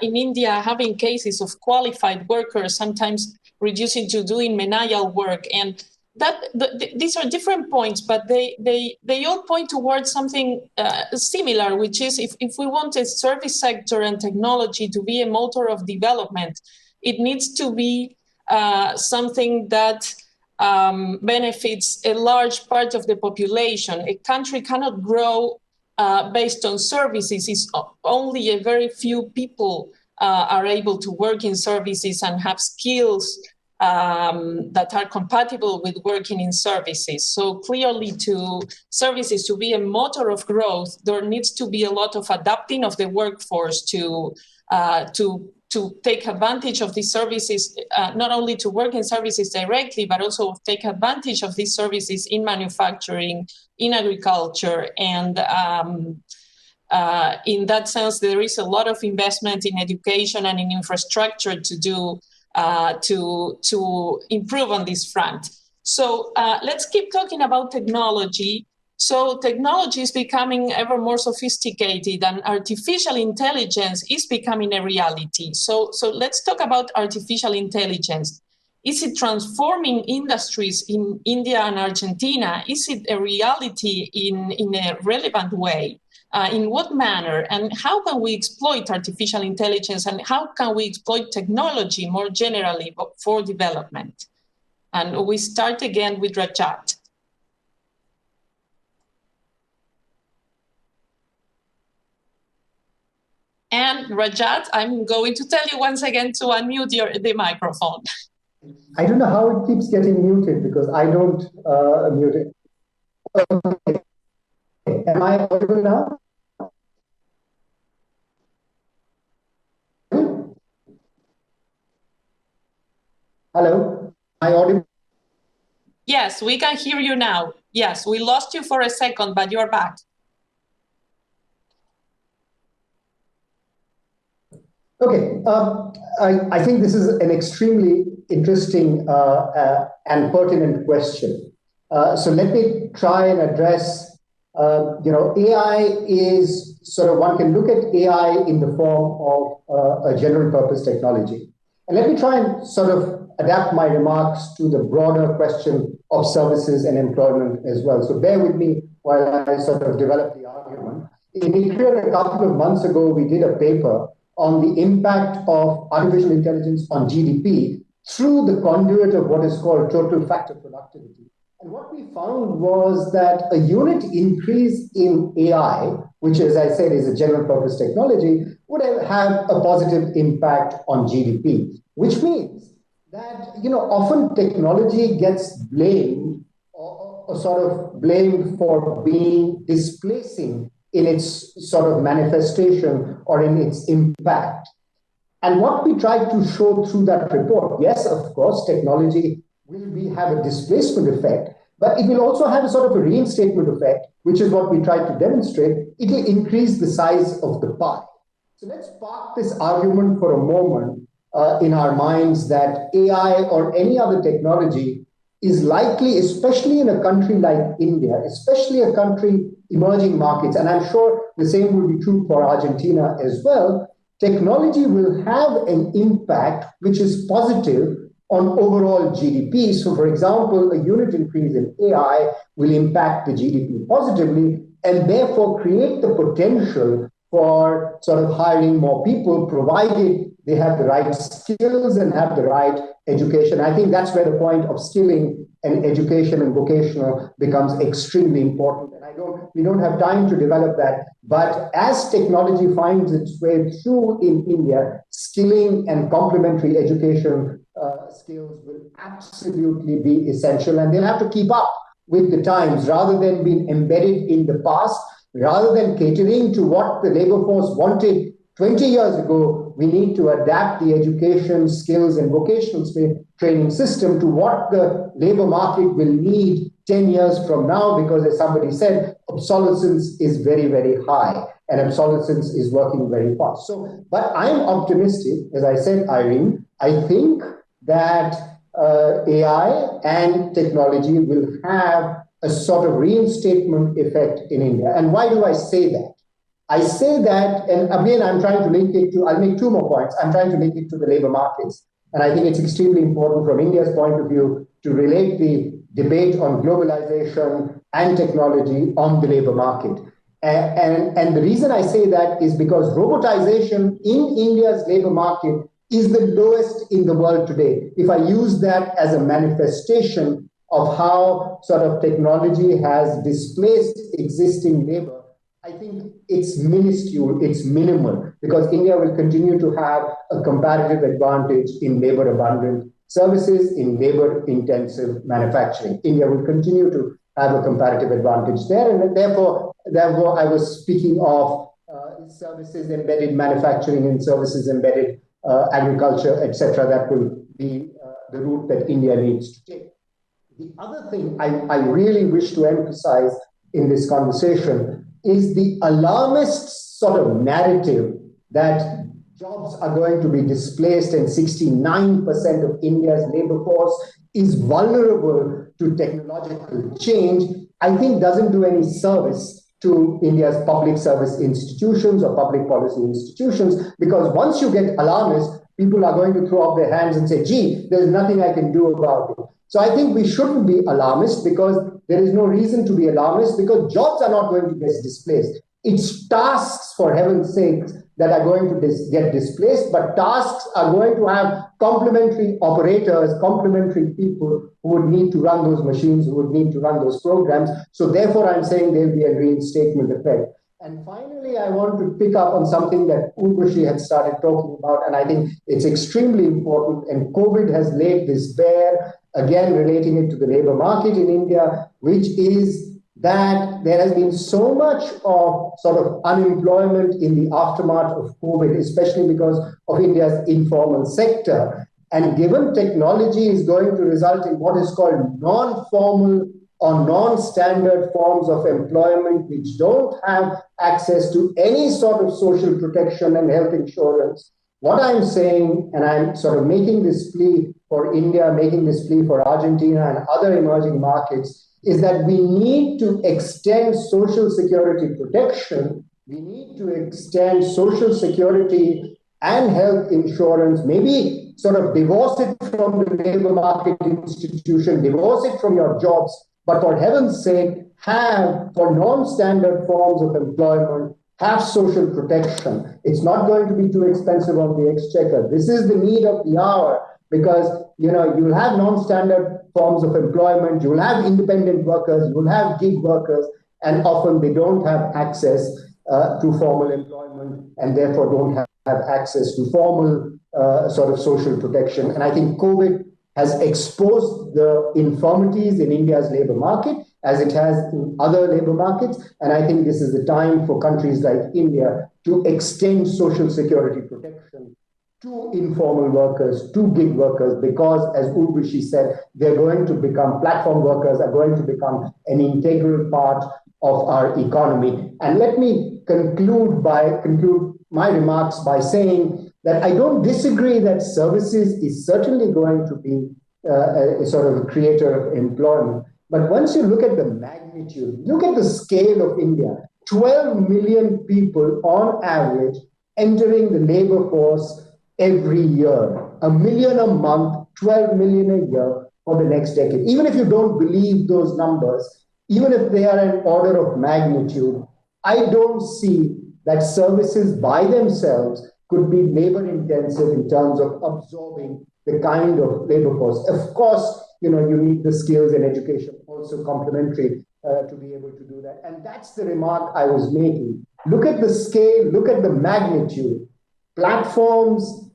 in India having cases of qualified workers sometimes reducing to doing menial work. And these are different points, but they all point towards something similar, which is if we want a service sector and technology to be a motor of development, it needs to be something that benefits a large part of the population. A country cannot grow based on services. It's only a very few people are able to work in services and have skills that are compatible with working in services. So clearly, to services to be a motor of growth, there needs to be a lot of adapting of the workforce to take advantage of these services, not only to work in services directly, but also take advantage of these services in manufacturing, in agriculture. And in that sense, there is a lot of investment in education and in infrastructure to do to improve on this front. So let's keep talking about technology. So technology is becoming ever more sophisticated, and artificial intelligence is becoming a reality. So let's talk about artificial intelligence. Is it transforming industries in India and Argentina? Is it a reality in a relevant way? In what manner? And how can we exploit artificial intelligence, and how can we exploit technology more generally for development? And we start again with Rajat. And Rajat, I'm going to tell you once again to unmute the microphone. I don't know how it keeps getting muted because I don't mute it. Okay. Am I audible now? Hello? Am I audible? Yes, we can hear you now. Yes, we lost you for a second, but you're back. Okay, I think this is an extremely interesting and pertinent question. So let me try and address, AI is sort of, one can look at AI in the form of a general purpose technology. And let me try and sort of adapt my remarks to the broader question of services and employment as well. So bear with me while I sort of develop the argument. In ICRIER, a couple of months ago, we did a paper on the impact of artificial intelligence on GDP through the conduit of what is called total factor productivity. And what we found was that a unit increase in AI, which, as I said, is a general purpose technology, would have a positive impact on GDP, which means that, often technology gets blamed or sort of blamed for displacing in its sort of manifestation or in its impact. And what we tried to show through that report, yes, of course, technology will have a displacement effect, but it will also have a sort of a reinstatement effect, which is what we tried to demonstrate. It will increase the size of the pie. So let's park this argument for a moment in our minds that AI or any other technology is likely, especially in a country like India, especially a country emerging markets, and I'm sure the same will be true for Argentina as well, technology will have an impact which is positive on overall GDP. So for example, a unit increase in AI will impact the GDP positively and therefore create the potential for sort of hiring more people, provided they have the right skills and have the right education. I think that's where the point of skilling and education and vocational becomes extremely important. And we don't have time to develop that. But as technology finds its way through in India, skilling and complementary education skills will absolutely be essential. And they'll have to keep up with the times rather than being embedded in the past, rather than catering to what the labor force wanted 20 years ago. We need to adapt the education, skills, and vocational training system to what the labor market will need 10 years from now, because as somebody said, obsolescence is very, very high and obsolescence is working very fast. So, but I'm optimistic, as I said, Irene, I think that AI and technology will have a sort of reinstatement effect in India. And why do I say that? I say that, and again, I'm trying to link it to, I'll make two more points. I'm trying to link it to the labor markets. And I think it's extremely important from India's point of view to relate the debate on globalization and technology on the labor market. And the reason I say that is because robotization in India's labor market is the lowest in the world today. If I use that as a manifestation of how sort of technology has displaced existing labor, I think it's minuscule, it's minimal, because India will continue to have a comparative advantage in labor-abundant services, in labor-intensive manufacturing. India will continue to have a comparative advantage there, and therefore I was speaking of services embedded manufacturing and services embedded agriculture, etc. That will be the route that India needs to take. The other thing I really wish to emphasize in this conversation is the alarmist sort of narrative that jobs are going to be displaced and 69% of India's labor force is vulnerable to technological change. I think doesn't do any service to India's public service institutions or public policy institutions, because once you get alarmist, people are going to throw up their hands and say, gee, there's nothing I can do about it. So I think we shouldn't be alarmist, because there is no reason to be alarmist, because jobs are not going to get displaced. It's tasks, for heaven's sake, that are going to get displaced, but tasks are going to have complementary operators, complementary people who would need to run those machines, who would need to run those programs. So therefore, I'm saying there'll be a reinstatement effect. And finally, I want to pick up on something that Urvashi had started talking about, and I think it's extremely important, and COVID has laid this bare, again, relating it to the labor market in India, which is that there has been so much of sort of unemployment in the aftermath of COVID, especially because of India's informal sector. And given technology is going to result in what is called non-formal or non-standard forms of employment, which don't have access to any sort of social protection and health insurance, what I'm saying, and I'm sort of making this plea for India, making this plea for Argentina and other emerging markets, is that we need to extend social security protection. We need to extend social security and health insurance, maybe sort of divorce it from the labor market institution, divorce it from your jobs, but for heaven's sake, have for non-standard forms of employment, have social protection. It's not going to be too expensive on the exchequer. This is the need of the hour, because you'll have non-standard forms of employment, you'll have independent workers, you'll have gig workers, and often they don't have access to formal employment and therefore don't have access to formal sort of social protection. And I think COVID has exposed the infirmities in India's labor market, as it has in other labor markets. And I think this is the time for countries like India to extend social security protection to informal workers, to gig workers, because as Urvashi said, they're going to become, platform workers are going to become an integral part of our economy. And let me conclude my remarks by saying that I don't disagree that services is certainly going to be a sort of a creator of employment. But once you look at the magnitude, look at the scale of India, 12 million people on average entering the labor force every year, 1 million a month, 12 million a year for the next decade. Even if you don't believe those numbers, even if they are an order of magnitude, I don't see that services by themselves could be labor intensive in terms of absorbing the kind of labor force. Of course, you need the skills and education also complementary to be able to do that. And that's the remark I was making. Look at the scale, look at the magnitude. Platforms,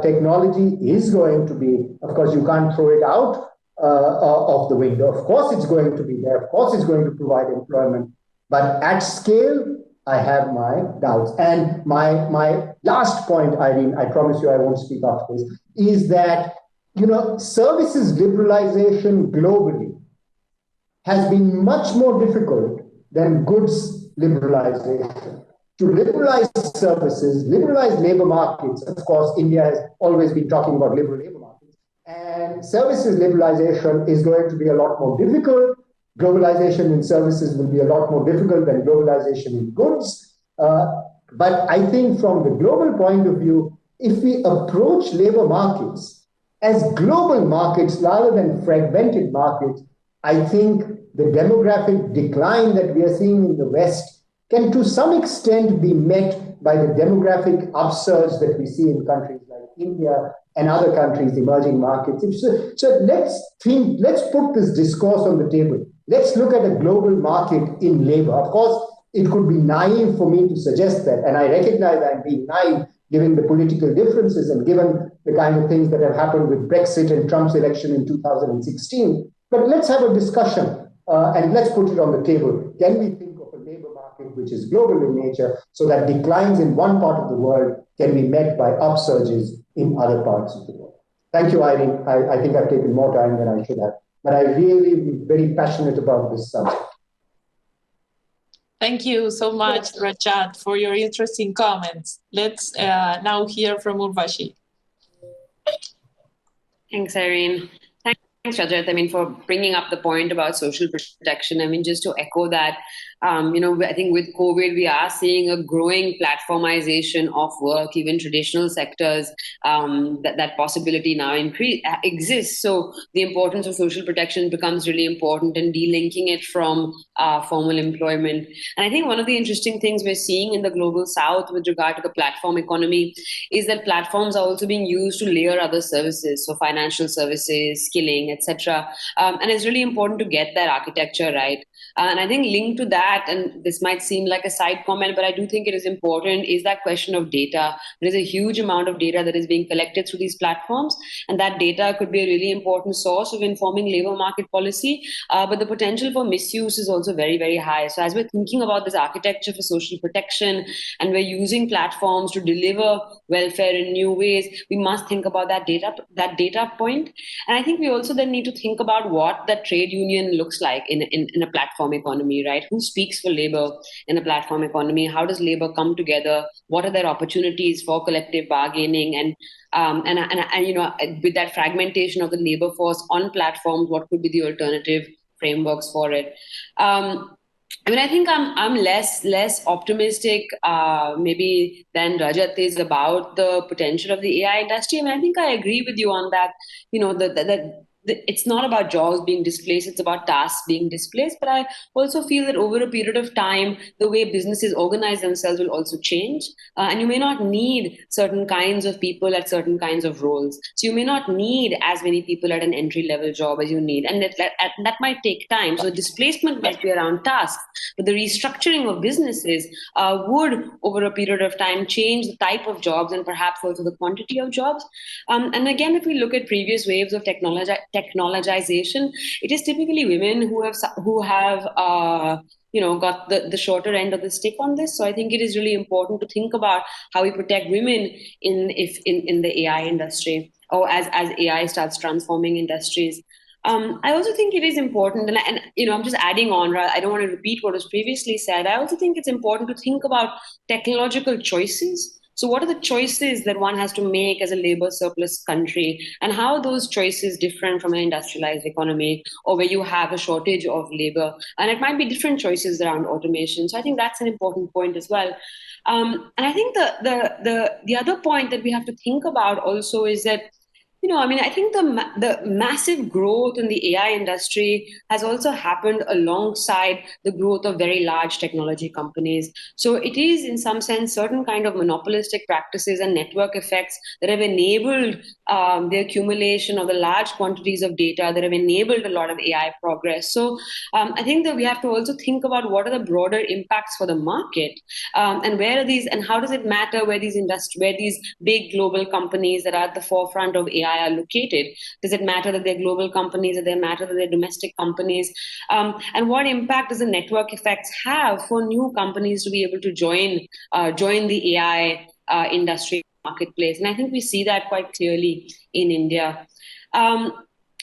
technology is going to be, of course, you can't throw it out of the window. Of course, it's going to be there. Of course, it's going to provide employment. But at scale, I have my doubts. And my last point, Irene, I promise you I won't speak after this, is that, services liberalization globally has been much more difficult than goods liberalization. To liberalize services, liberalize labor markets, of course, India has always been talking about liberal labor markets, and services liberalization is going to be a lot more difficult. Globalization in services will be a lot more difficult than globalization in goods. But I think from the global point of view, if we approach labor markets as global markets rather than fragmented markets, I think the demographic decline that we are seeing in the West can to some extent be met by the demographic upsurge that we see in countries like India and other countries, emerging markets. So let's put this discourse on the table. Let's look at a global market in labor. Of course, it could be naive for me to suggest that, and I recognize I'm being naive given the political differences and given the kind of things that have happened with Brexit and Trump's election in 2016. But let's have a discussion and let's put it on the table. Can we think of a labor market which is global in nature so that declines in one part of the world can be met by upsurges in other parts of the world? Thank you, Irene. I think I've taken more time than I should have, but I really am very passionate about this subject. Thank you so much, Rajat, for your interesting comments. Let's now hear from Urvashi. Thanks, Irene. Thanks, Rajat, for bringing up the point about social protection. Just to echo that, I think with COVID, we are seeing a growing platformization of work, even traditional sectors, that possibility now exists. So the importance of social protection becomes really important and delinking it from formal employment. And I think one of the interesting things we're seeing in the global South with regard to the platform economy is that platforms are also being used to layer other services, so financial services, skilling, etc. And it's really important to get that architecture right. And I think linked to that, and this might seem like a side comment, but I do think it is important, is that question of data. There is a huge amount of data that is being collected through these platforms, and that data could be a really important source of informing labor market policy, but the potential for misuse is also very, very high. So as we're thinking about this architecture for social protection, and we're using platforms to deliver welfare in new ways, we must think about that data point. And I think we also then need to think about what that trade union looks like in a platform economy, right? Who speaks for labor in a platform economy? How does labor come together? What are their opportunities for collective bargaining? And with that fragmentation of the labor force on platforms, what could be the alternative frameworks for it? I think I'm less optimistic maybe than Rajat is about the potential of the AI industry. I think I agree with you on that. It's not about jobs being displaced, it's about tasks being displaced. But I also feel that over a period of time, the way businesses organize themselves will also change. And you may not need certain kinds of people at certain kinds of roles. So you may not need as many people at an entry-level job as you need. And that might take time. So displacement might be around tasks, but the restructuring of businesses would, over a period of time, change the type of jobs and perhaps also the quantity of jobs. And again, if we look at previous waves of technology technologization, it is typically women who have got the shorter end of the stick on this. So I think it is really important to think about how we protect women in the AI industry, or as AI starts transforming industries. I also think it is important, and I'm just adding on. I don't want to repeat what was previously said. I also think it's important to think about technological choices. So what are the choices that one has to make as a labor surplus country, and how are those choices different from an industrialized economy, or where you have a shortage of labor? And it might be different choices around automation. So I think that's an important point as well. And I think the other point that we have to think about also is that, I think the massive growth in the AI industry has also happened alongside the growth of very large technology companies. So it is, in some sense, certain kind of monopolistic practices and network effects that have enabled the accumulation of the large quantities of data that have enabled a lot of AI progress. So I think that we have to also think about what are the broader impacts for the market, and where are these, and how does it matter where these big global companies that are at the forefront of AI are located? Does it matter that they're global companies, or does it matter that they're domestic companies? And what impact does the network effects have for new companies to be able to join the AI industry marketplace? And I think we see that quite clearly in India. And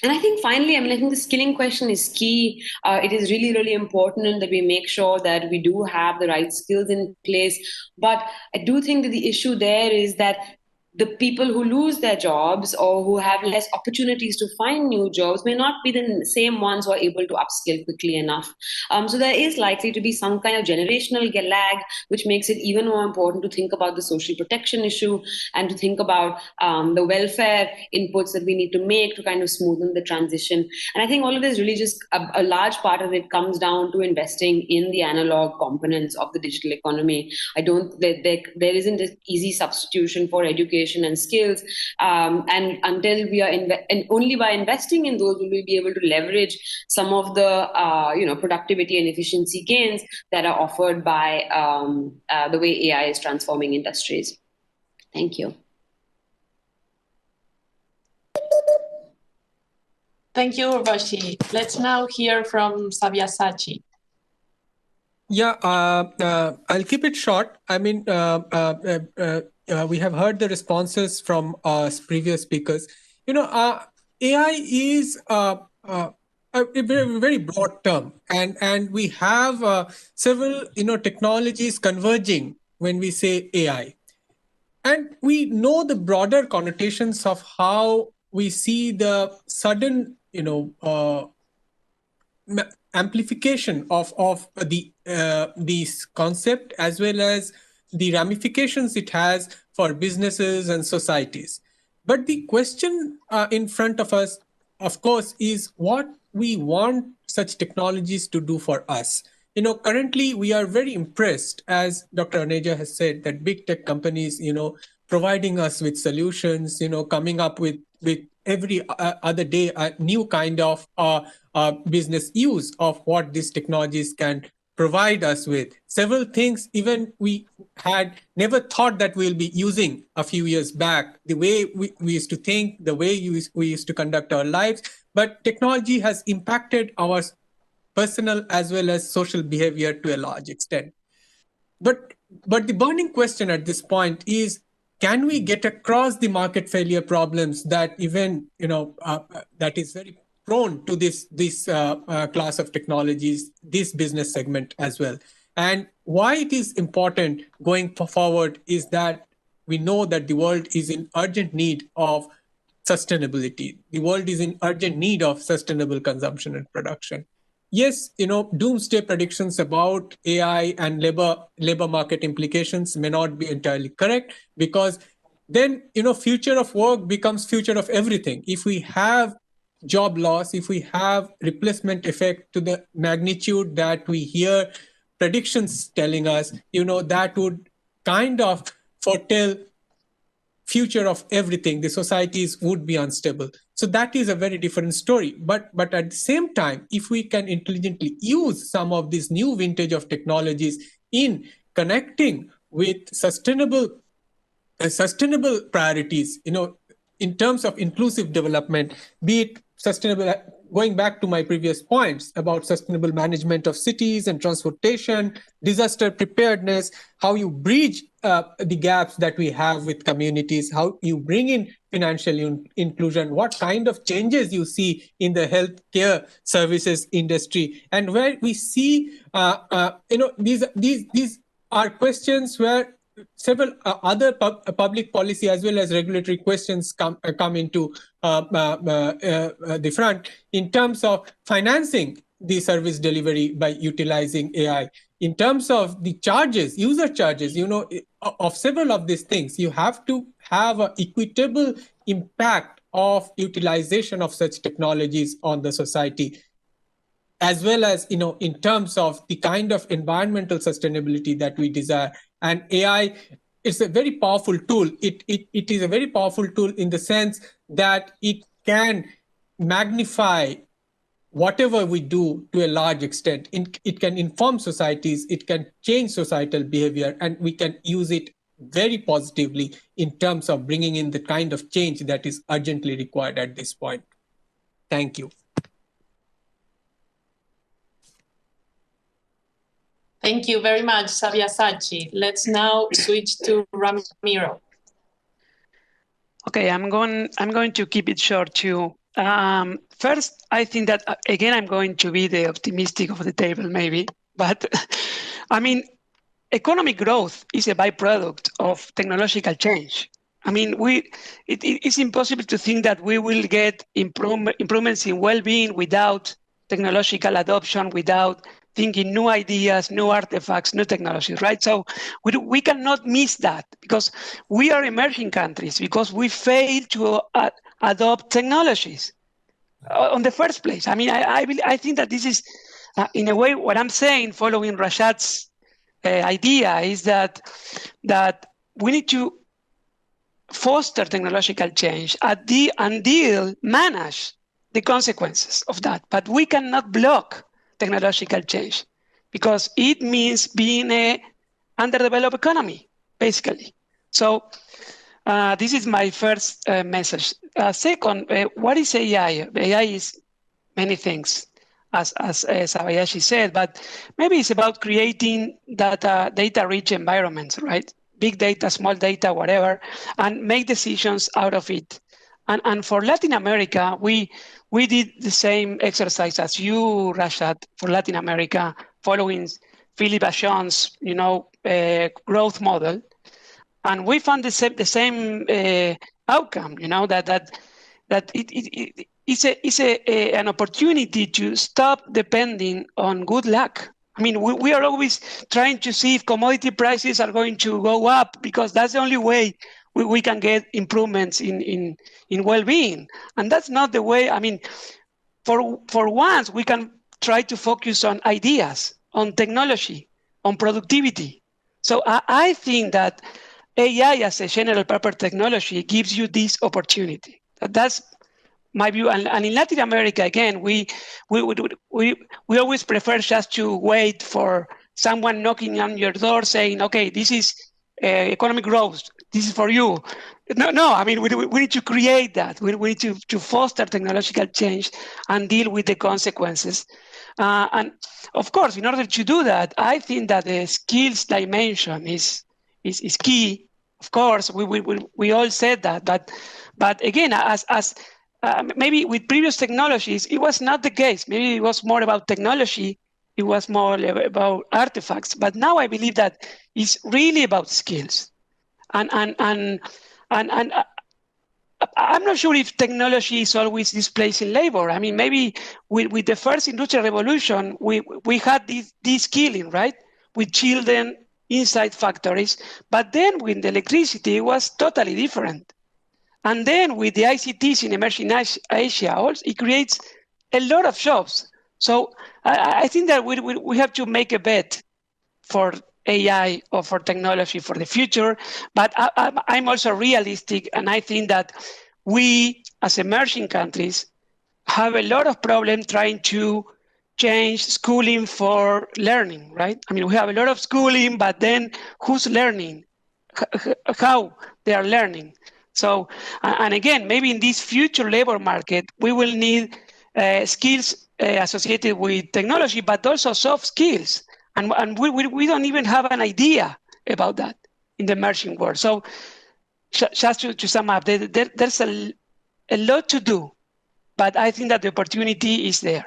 I think finally, I think the skilling question is key. It is really, really important that we make sure that we do have the right skills in place. But I do think that the issue there is that the people who lose their jobs or who have less opportunities to find new jobs may not be the same ones who are able to upskill quickly enough. So there is likely to be some kind of generational lag, which makes it even more important to think about the social protection issue and to think about the welfare inputs that we need to make to kind of smoothen the transition. And I think all of this really just a large part of it comes down to investing in the analog components of the digital economy. There isn't an easy substitution for education and skills, and until we are and only by investing in those will we be able to leverage some of the productivity and efficiency gains that are offered by the way AI is transforming industries. Thank you. Thank you, Urvashi. Let's now hear from Sabyasachi. Yeah, I'll keep it short. We have heard the responses from previous speakers. AI is a very broad term, and we have several technologies converging when we say AI, and we know the broader connotations of how we see the sudden amplification of these concept, as well as the ramifications it has for businesses and societies. But the question in front of us, of course, is what we want such technologies to do for us. Currently, we are very impressed, as Dr. Aneja has said, that big tech companies, providing us with solutions, coming up with every other day a new kind of business use of what these technologies can provide us with. Several things even we had never thought that we'll be using a few years back, the way we used to think, the way we used to conduct our lives. But technology has impacted our personal as well as social behavior to a large extent. But the burning question at this point is, can we get across the market failure problems that even, that is very prone to this class of technologies, this business segment as well? And why it is important going forward is that we know that the world is in urgent need of sustainability. The world is in urgent need of sustainable consumption and production. Yes, doomsday predictions about AI and labor market implications may not be entirely correct, because then, future of work becomes future of everything. If we have job loss, if we have replacement effect to the magnitude that we hear predictions telling us, that would kind of foretell future of everything. The societies would be unstable. So that is a very different story. But at the same time, if we can intelligently use some of these new vintage of technologies in connecting with sustainable priorities, in terms of inclusive development, be it sustainable, going back to my previous points about sustainable management of cities and transportation, disaster preparedness, how you bridge the gaps that we have with communities, how you bring in financial inclusion, what kind of changes you see in the healthcare services industry, and where we see, these are questions where several other public policy as well as regulatory questions come into the front in terms of financing the service delivery by utilizing AI. In terms of the charges, user charges, of several of these things, you have to have an equitable impact of utilization of such technologies on the society, as well as, in terms of the kind of environmental sustainability that we desire. And AI is a very powerful tool. It is a very powerful tool in the sense that it can magnify whatever we do to a large extent. It can inform societies, it can change societal behavior, and we can use it very positively in terms of bringing in the kind of change that is urgently required at this point. Thank you. Thank you very much, Sabyasachi. Let's now switch to Ramiro. Okay, I'm going to keep it short too. First, I think that, again, I'm going to be the optimistic of the table, maybe. But, I mean, economic growth is a byproduct of technological change. I mean, it's impossible to think that we will get improvements in well-being without technological adoption, without thinking new ideas, new artifacts, new technologies, right? So we cannot miss that because we are emerging countries, because we failed to adopt technologies on the first place. I mean, I think that this is, in a way, what I'm saying, following Rashad's idea, is that we need to foster technological change until manage the consequences of that. But we cannot block technological change because it means being an underdeveloped economy, basically. So this is my first message. Second, what is AI? AI is many things, as Sabayashi said, but maybe it's about creating data-rich environments, right? Big data, small data, whatever, and make decisions out of it. And for Latin America, we did the same exercise as you, Rashad, for Latin America, following Philip Achon's, growth model. And we found the same outcome, that it's an opportunity to stop depending on good luck. I mean, we are always trying to see if commodity prices are going to go up, because that's the only way we can get improvements in well-being. And that's not the way. I mean, for once, we can try to focus on ideas, on technology, on productivity. So I think that AI as a general purpose technology gives you this opportunity. That's my view. And in Latin America, again, we always prefer just to wait for someone knocking on your door saying, okay, this is economic growth. This is for you. No. I mean, we need to create that. We need to foster technological change and deal with the consequences. And of course, in order to do that, I think that the skills dimension is key. Of course, we all said that, but again, as maybe with previous technologies, it was not the case. Maybe it was more about technology. It was more about artifacts. But now I believe that it's really about skills. And I'm not sure if technology is always displacing labor. I mean, maybe with the first industrial revolution, we had this skilling, right? With children inside factories. But then with the electricity, it was totally different. And then with the ICTs in emerging Asia, also, it creates a lot of jobs. So I think that we have to make a bet for AI or for technology for the future. But I'm also realistic, and I think that we, as emerging countries, have a lot of problems trying to change schooling for learning, right? I mean, we have a lot of schooling, but then who's learning? How they are learning? So, and again, maybe in this future labor market, we will need skills associated with technology, but also soft skills. And we don't even have an idea about that in the emerging world. So just to sum up, there's a lot to do, but I think that the opportunity is there.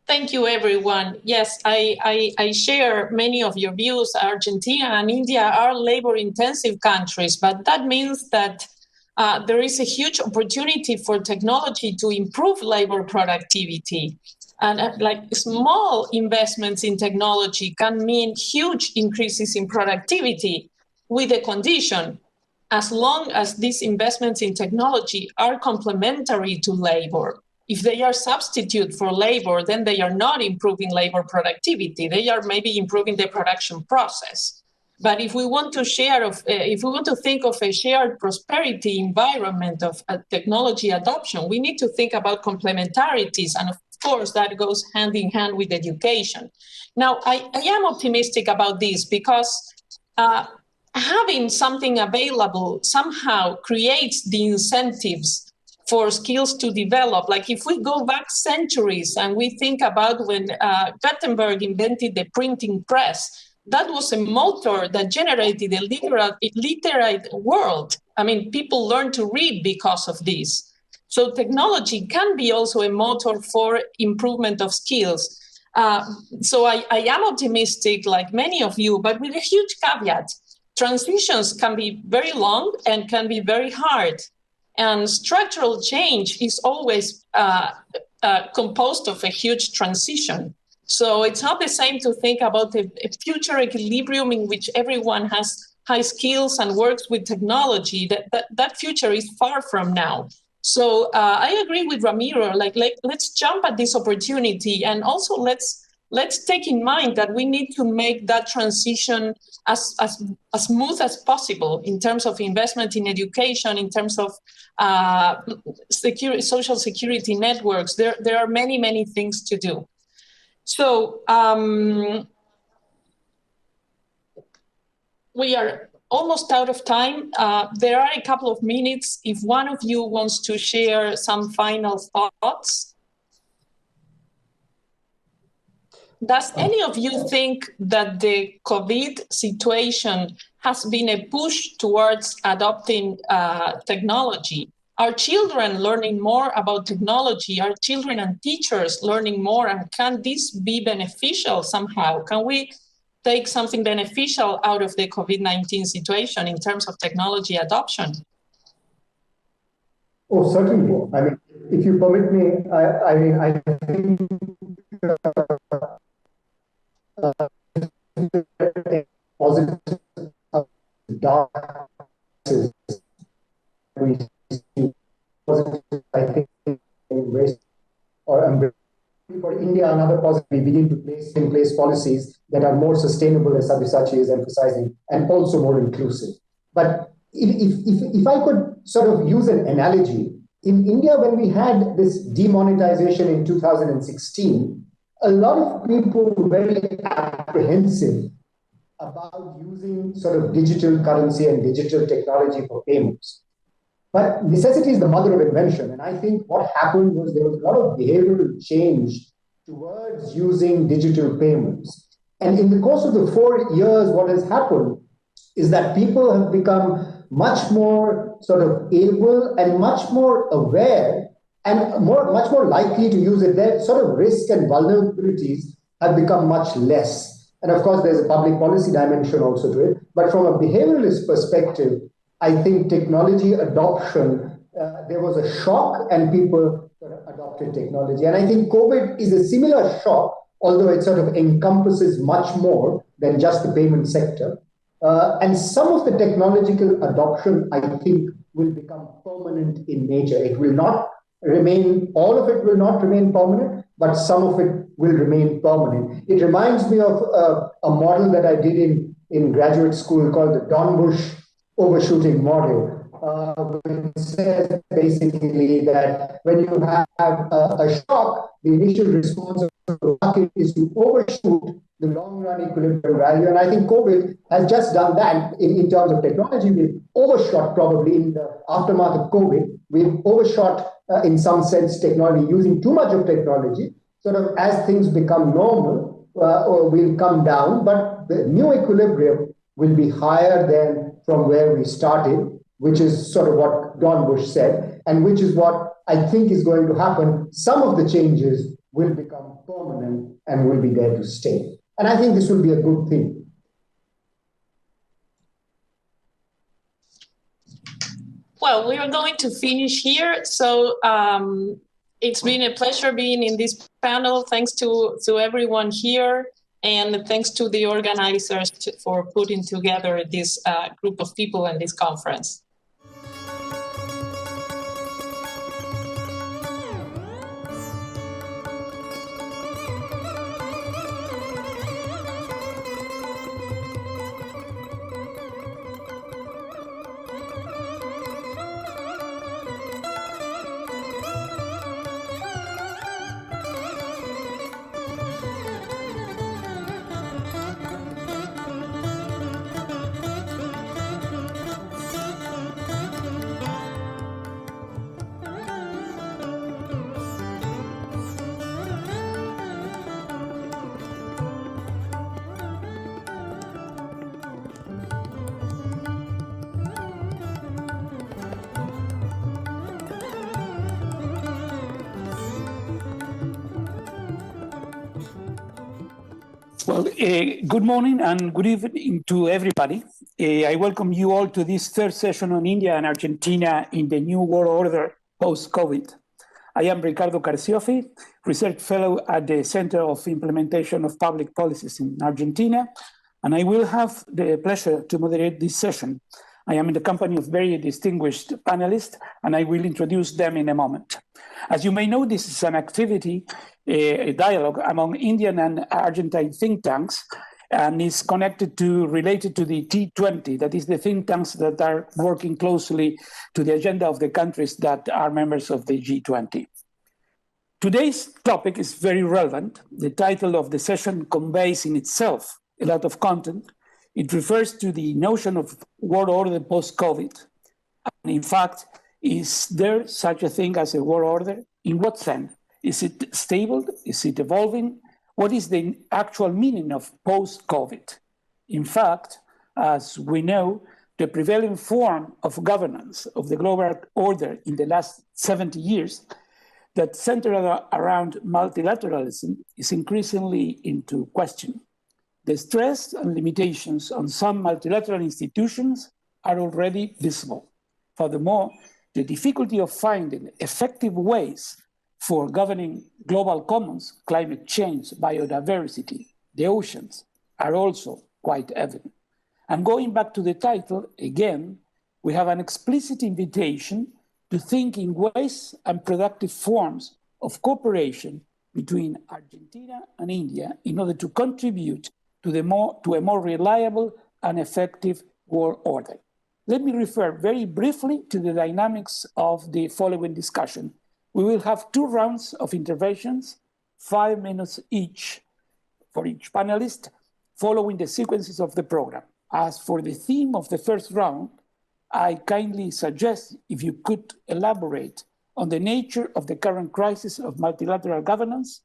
Thank you, everyone. Yes, I share many of your views. Argentina and India are labor-intensive countries, but that means that there is a huge opportunity for technology to improve labor productivity. And like small investments in technology can mean huge increases in productivity with a condition, as long as these investments in technology are complementary to labor. If they are substitute for labor, then they are not improving labor productivity. They are maybe improving the production process. But if we want to think of a shared prosperity environment of technology adoption, we need to think about complementarities, and of course that goes hand in hand with education. Now, I am optimistic about this because having something available somehow creates the incentives for skills to develop. Like if we go back centuries and we think about when Gutenberg invented the printing press, that was a motor that generated a literate world. I mean, people learned to read because of this. So technology can be also a motor for improvement of skills. So I am optimistic, like many of you, but with a huge caveat. Transitions can be very long and can be very hard. And structural change is always composed of a huge transition. So it's not the same to think about a future equilibrium in which everyone has high skills and works with technology. That future is far from now. So I agree with Ramiro, let's jump at this opportunity, and also let's take in mind that we need to make that transition as smooth as possible in terms of investment in education, in terms of social security networks. There are many, many things to do. So we are almost out of time. There are a couple of minutes if one of you wants to share some final thoughts. Does any of you think that the COVID situation has been a push towards adopting technology? Are children learning more about technology? Are children and teachers learning more? And can this be beneficial somehow? Can we take something beneficial out of the COVID-19 situation in terms of technology adoption? Oh, certainly. I mean, if you permit me, I think positive dark we see positive, I think, embrace or embrace. For India, another positive, we begin to place in place policies that are more sustainable, as Sabyasachi is emphasizing, and also more inclusive. But if I could sort of use an analogy, in India, when we had this demonetization in 2016, a lot of people were very apprehensive about using sort of digital currency and digital technology for payments. But necessity is the mother of invention. And I think what happened was there was a lot of behavioral change towards using digital payments. And in the course of the 4 years, what has happened is that people have become much more sort of able and much more aware and much more likely to use it. Their sort of risk and vulnerabilities have become much less. And of course, there's a public policy dimension also to it. But from a behavioralist perspective, I think technology adoption, there was a shock and people adopted technology. And I think COVID is a similar shock, although it sort of encompasses much more than just the payment sector. And some of the technological adoption, I think, will become permanent in nature. It will not remain, all of it will not remain permanent, but some of it will remain permanent. It reminds me of a model that I did in graduate school called the Dornbusch overshooting model, which says basically that when you have a shock, the initial response of the market is to overshoot the long-run equilibrium value. And I think COVID has just done that in terms of technology. We've overshot probably in the aftermath of COVID. We've overshot, in some sense, technology, using too much of technology. Sort of as things become normal, we'll come down. But the new equilibrium will be higher than from where we started, which is sort of what Don Bush said, and which is what I think is going to happen. Some of the changes will become permanent and will be there to stay. And I think this will be a good thing. Well, we are going to finish here. So it's been a pleasure being in this panel. Thanks to everyone here. And thanks to the organizers for putting together this group of people and this conference. Well, good morning and good evening to everybody. I welcome you all to this third session on India and Argentina in the new world order post-COVID. I am Ricardo Carciofi, Research Fellow at the Center of Implementation of Public Policies in Argentina, and I will have the pleasure to moderate this session. I am in the company of very distinguished panelists, and I will introduce them in a moment. As you may know, this is an activity, a dialogue among Indian and Argentine think tanks, and is related to the G20, that is the think tanks that are working closely to the agenda of the countries that are members of the G20. Today's topic is very relevant. The title of the session conveys in itself a lot of content. It refers to the notion of world order post-COVID. And in fact, is there such a thing as a world order? In what sense? Is it stable? Is it evolving? What is the actual meaning of post-COVID? In fact, as we know, the prevailing form of governance of the global order in the last 70 years that centered around multilateralism is increasingly into question. The stress and limitations on some multilateral institutions are already visible. Furthermore, the difficulty of finding effective ways for governing global commons, climate change, biodiversity, the oceans, are also quite evident. And going back to the title, again, we have an explicit invitation to think in ways and productive forms of cooperation between Argentina and India in order to contribute to a more reliable and effective world order. Let me refer very briefly to the dynamics of the following discussion. We will have 2 rounds of interventions, 5 minutes each for each panelist, following the sequences of the program. As for the theme of the first round, I kindly suggest if you could elaborate on the nature of the current crisis of multilateral governance,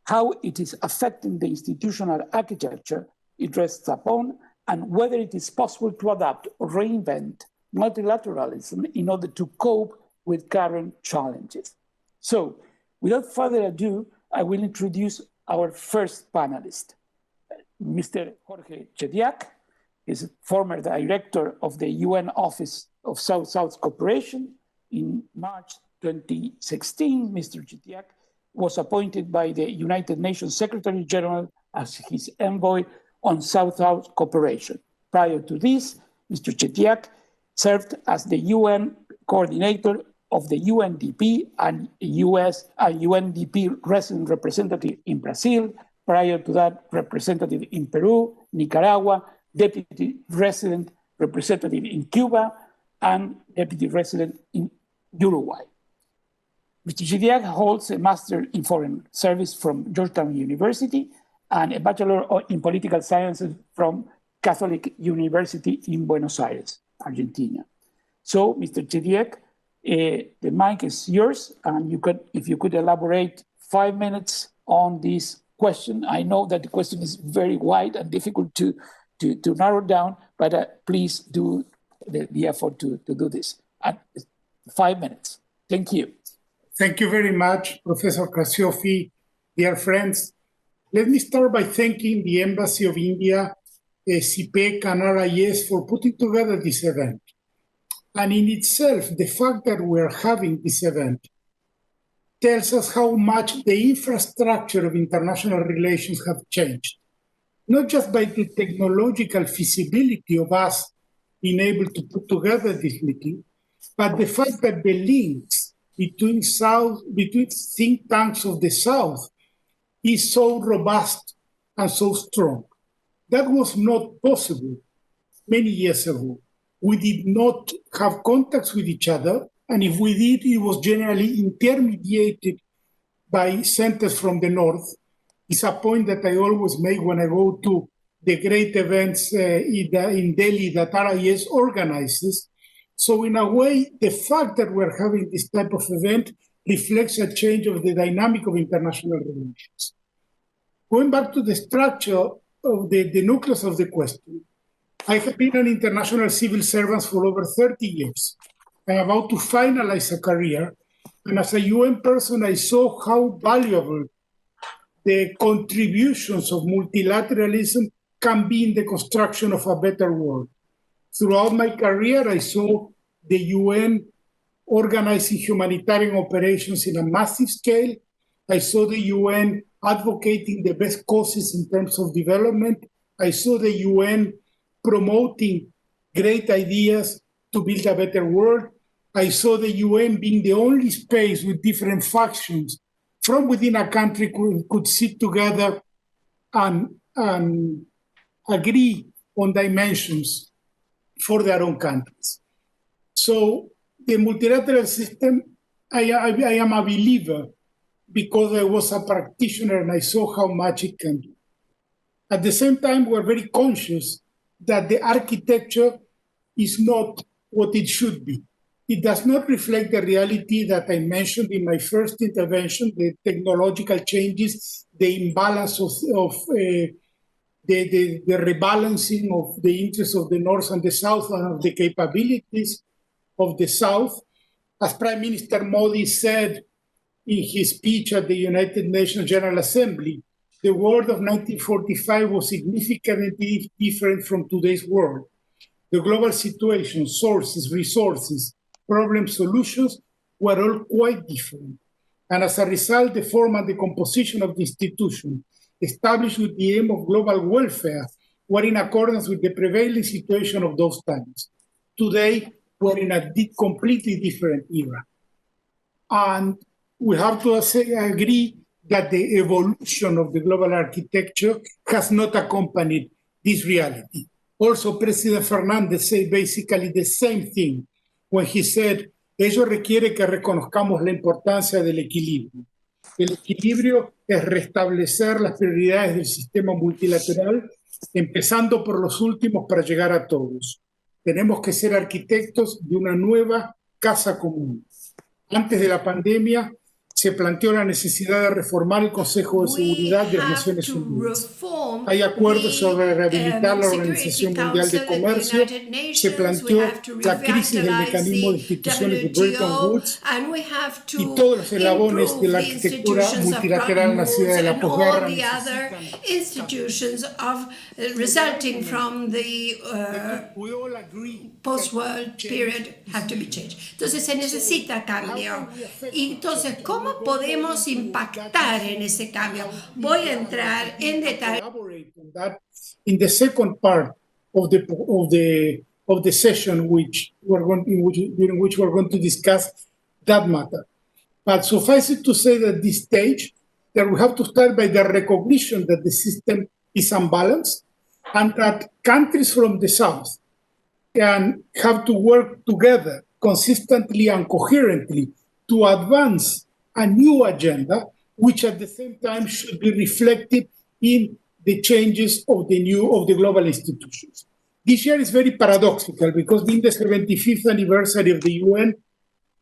how it is affecting the institutional architecture it rests upon, and whether it is possible to adapt or reinvent multilateralism in order to cope with current challenges. So, without further ado, I will introduce our first panelist, Mr. Jorge Chediak. He's a former director of the UN Office of South-South Cooperation. In March 2016, Mr. Chediak was appointed by the United Nations Secretary General as his envoy on South-South Cooperation. Prior to this, Mr. Chediak served as the UN coordinator of the UNDP and UNDP resident representative in Brazil. Prior to that, representative in Peru, Nicaragua, deputy resident representative in Cuba, and deputy resident in Uruguay. Mr. Chediak holds a Master in Foreign Service from Georgetown University and a Bachelor in Political Sciences from Catholic University in Buenos Aires, Argentina. So, Mr. Chidiek, the mic is yours, and if you could elaborate 5 minutes on this question. I know that the question is very wide and difficult to narrow down, but please do the effort to do this. 5 minutes. Thank you. Thank you very much, Professor Casiofi. Dear friends, let me start by thanking the Embassy of India, CIPPEC and RIS for putting together this event. And in itself, the fact that we're having this event tells us how much the infrastructure of international relations have changed, not just by the technological feasibility of us being able to put together this meeting, but the fact that the links between think tanks of the South is so robust and so strong. That was not possible many years ago. We did not have contacts with each other, and if we did, it was generally intermediated by centers from the North. It's a point that I always make when I go to the great events in Delhi that RIS organizes. So in a way, the fact that we're having this type of event reflects a change of the dynamic of international relations. Going back to the structure of the nucleus of the question, I have been an international civil servant for over 30 years. I'm about to finalize a career, and as a UN person, I saw how valuable the contributions of multilateralism can be in the construction of a better world. Throughout my career, I saw the UN organizing humanitarian operations in a massive scale. I saw the UN advocating the best causes in terms of development. I saw the UN promoting great ideas to build a better world. I saw the UN being the only space with different factions from within a country could sit together and agree on dimensions for their own countries. So the multilateral system, I am a believer because I was a practitioner and I saw how much it can do. At the same time, we're very conscious that the architecture is not what it should be. It does not reflect the reality that I mentioned in my first intervention, the technological changes, the imbalance of the rebalancing of the interests of the North and the South and of the capabilities of the South. As Prime Minister Modi said in his speech at the United Nations General Assembly, the world of 1945 was significantly different from today's world. The global situation, sources, resources, problem solutions were all quite different. And as a result, the form and the composition of the institution established with the aim of global welfare were in accordance with the prevailing situation of those times. Today, we're in a completely different era. And we have to agree that the evolution of the global architecture has not accompanied this reality. Also, President Fernández said basically the same thing when he said, ello requiere que reconozcamos la importancia del equilibrio. El equilibrio es restablecer las prioridades del sistema multilateral, empezando por los últimos para llegar a todos. Tenemos que ser arquitectos de una nueva casa común. Antes de la pandemia, se planteó la necesidad de reformar el Consejo de Seguridad de las Naciones Unidas. Hay acuerdos sobre rehabilitar la Organización Mundial de Comercio. Se planteó la crisis del mecanismo de instituciones de Bretton Woods y todos los eslabones de la arquitectura multilateral nacida de la posguerra. Resulting from the post-world period have to be changed. Entonces se necesita cambio. Y entonces, ¿cómo podemos impactar en ese cambio? Voy a entrar en detalle. In the second part of the session, during which we're going to discuss that matter. But suffice it to say that this stage, that we have to start by the recognition that the system is unbalanced, and that countries from the South can have to work together consistently and coherently to advance a new agenda, which at the same time should be reflected in the changes of the global institutions. This year is very paradoxical because in the 75th anniversary of the UN,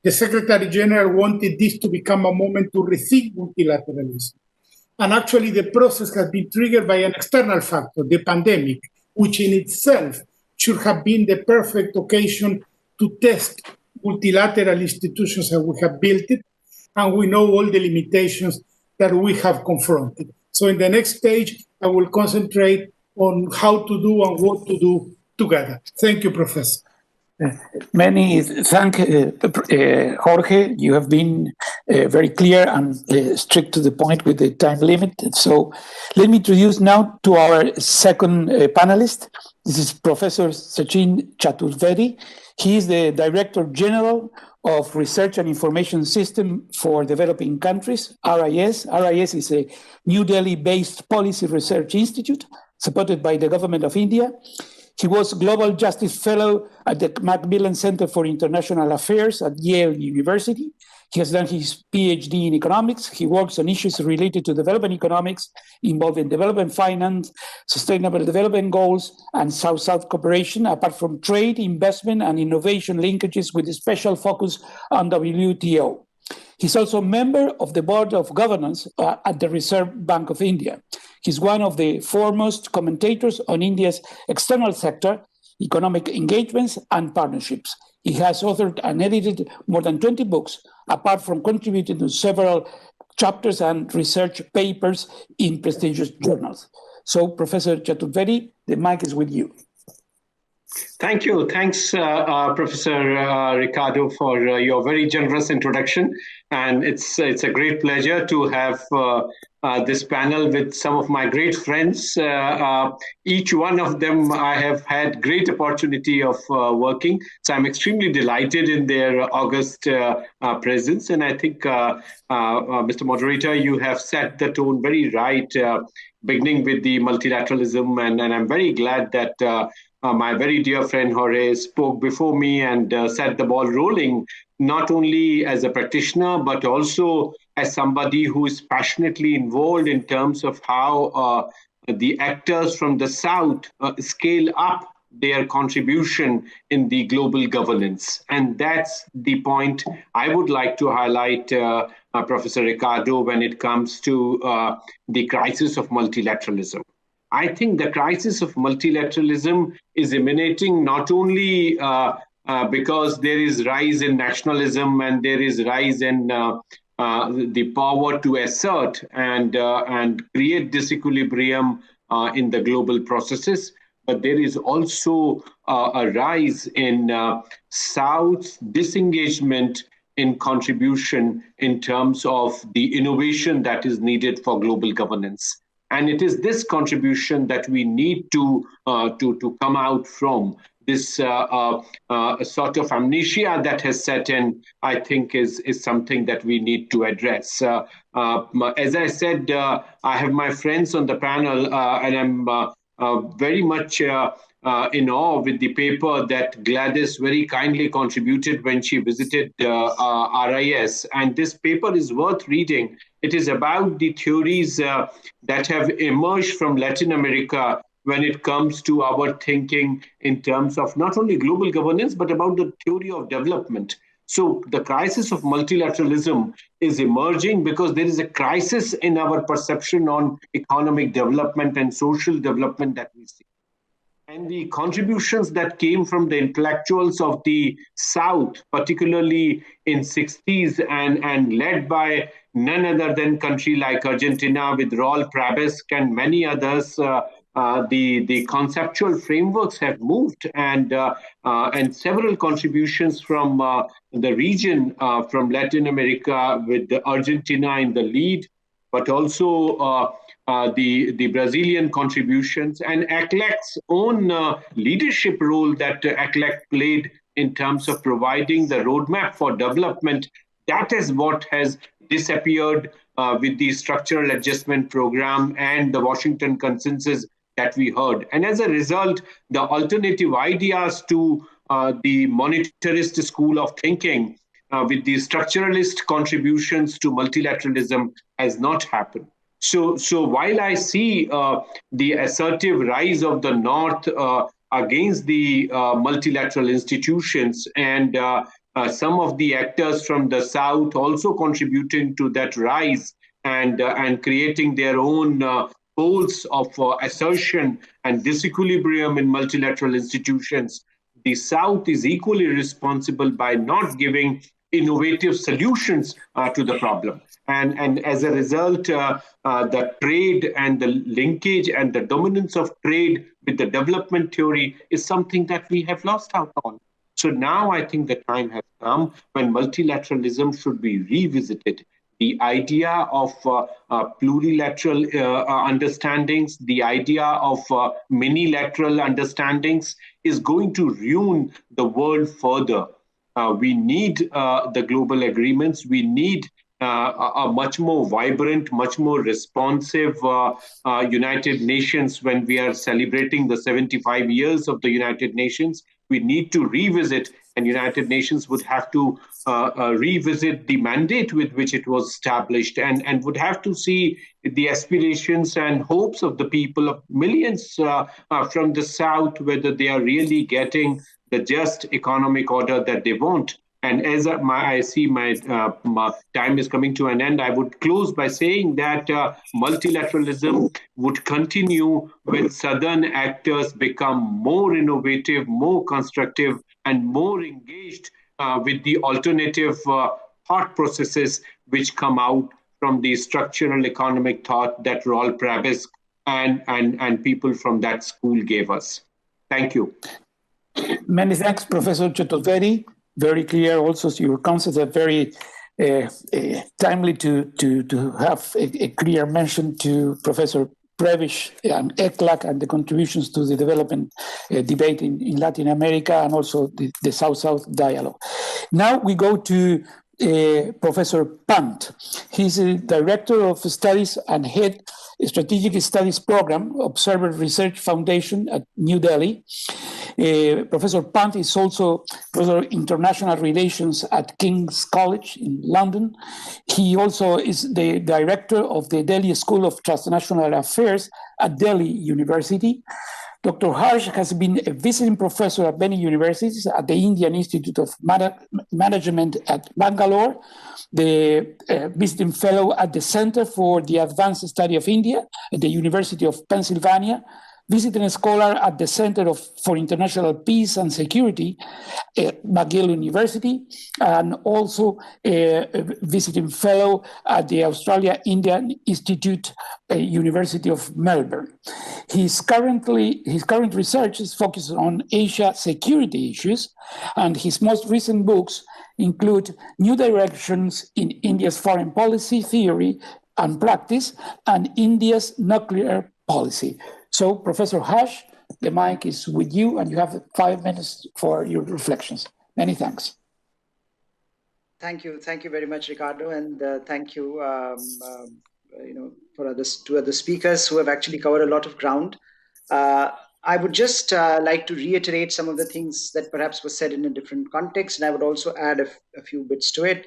the Secretary General wanted this to become a moment to rethink multilateralism. And actually the process has been triggered by an external factor, the pandemic, which in itself should have been the perfect occasion to test multilateral institutions as we have built it, and we know all the limitations that we have confronted. So in the next stage, I will concentrate on how to do and what to do together. Thank you, Professor. Many thanks, Jorge. You have been very clear and strict to the point with the time limit. So let me introduce now to our second panelist. This is Professor Sachin Chaturvedi. He is the Director General of Research and Information System for Developing Countries, RIS. RIS is a New Delhi-based policy research institute supported by the government of India. He was Global Justice Fellow at the Macmillan Center for International Affairs at Yale University. He has done his PhD in economics. He works on issues related to development economics, involving development finance, sustainable development goals, and South-South cooperation, apart from trade, investment, and innovation linkages with a special focus on WTO. He's also a member of the Board of Governance at the Reserve Bank of India. He's one of the foremost commentators on India's external sector, economic engagements, and partnerships. He has authored and edited more than 20 books, apart from contributing to several chapters and research papers in prestigious journals. So, Professor Chaturvedi, the mic is with you. Thank you. Thanks, Professor Ricardo, for your very generous introduction. And it's a great pleasure to have this panel with some of my great friends. Each one of them I have had great opportunity of working. So I'm extremely delighted in their august presence. And I think, Mr. Moderator, you have set the tone very right, beginning with the multilateralism. And I'm very glad that my very dear friend Jorge spoke before me and set the ball rolling, not only as a practitioner, but also as somebody who is passionately involved in terms of how the actors from the South scale up their contribution in the global governance. And that's the point I would like to highlight, Professor Ricardo, when it comes to the crisis of multilateralism. I think the crisis of multilateralism is emanating not only because there is rise in nationalism and there is rise in the power to assert and create disequilibrium in the global processes, but there is also a rise in South's disengagement in contribution in terms of the innovation that is needed for global governance. And it is this contribution that we need to come out from. This sort of amnesia that has set in, I think, is something that we need to address. As I said, I have my friends on the panel, and I'm very much in awe with the paper that Gladys very kindly contributed when she visited RIS. And this paper is worth reading. It is about the theories that have emerged from Latin America when it comes to our thinking in terms of not only global governance, but about the theory of development. So the crisis of multilateralism is emerging because there is a crisis in our perception on economic development and social development that we see. And the contributions that came from the intellectuals of the South, particularly in 60s and led by none other than country like Argentina with Raul Prebisch and many others, the conceptual frameworks have moved and several contributions from the region, from Latin America with Argentina in the lead, but also the Brazilian contributions and ACLEC's own leadership role that ACLEC played in terms of providing the roadmap for development. That is what has disappeared with the structural adjustment program and the Washington consensus that we heard. And as a result, the alternative ideas to the monetarist school of thinking with the structuralist contributions to multilateralism has not happened. So while I see the assertive rise of the North against the multilateral institutions and some of the actors from the South also contributing to that rise and creating their own poles of assertion and disequilibrium in multilateral institutions, the South is equally responsible by not giving innovative solutions to the problem. And as a result, the trade and the linkage and the dominance of trade with the development theory is something that we have lost out on. So now I think the time has come when multilateralism should be revisited. The idea of plurilateral understandings, the idea of minilateral understandings is going to ruin the world further. We need the global agreements. We need a much more vibrant, much more responsive United Nations when we are celebrating the 75 years of the United Nations. We need to revisit, and United Nations would have to revisit the mandate with which it was established and would have to see the aspirations and hopes of the people of millions from the South, whether they are really getting the just economic order that they want. And as I see my time is coming to an end, I would close by saying that multilateralism would continue when Southern actors become more innovative, more constructive, and more engaged with the alternative thought processes which come out from the structural economic thought that Raul Prebisch and people from that school gave us. Thank you. Many thanks, Professor Chaturvedi. Very clear. Also, your concepts are very timely to have a clear mention to Professor Prebisch and ECLAC and the contributions to the development debate in Latin America and also the South-South dialogue. Now we go to Professor Pant. He's a Director of Studies and Head Strategic Studies Program, Observer Research Foundation at New Delhi. Professor Pant is also Professor of International Relations at King's College in London. He also is the Director of the Delhi School of Transnational Affairs at Delhi University. Dr. Harsh has been a visiting professor at many universities, at the Indian Institute of Management at Bangalore, the visiting fellow at the Center for the Advanced Study of India at the University of Pennsylvania, visiting scholar at the Center for International Peace and Security at McGill University, and also a visiting fellow at the Australia-Indian Institute, University of Melbourne. His current research is focused on Asia security issues, and his most recent books include New Directions in India's Foreign Policy Theory and Practice and India's Nuclear Policy. So, Professor Harsh, the mic is with you, and you have 5 minutes for your reflections. Many thanks. Thank you very much, Ricardo, and thank you, for two other speakers who have actually covered a lot of ground. I would just like to reiterate some of the things that perhaps were said in a different context, and I would also add a few bits to it.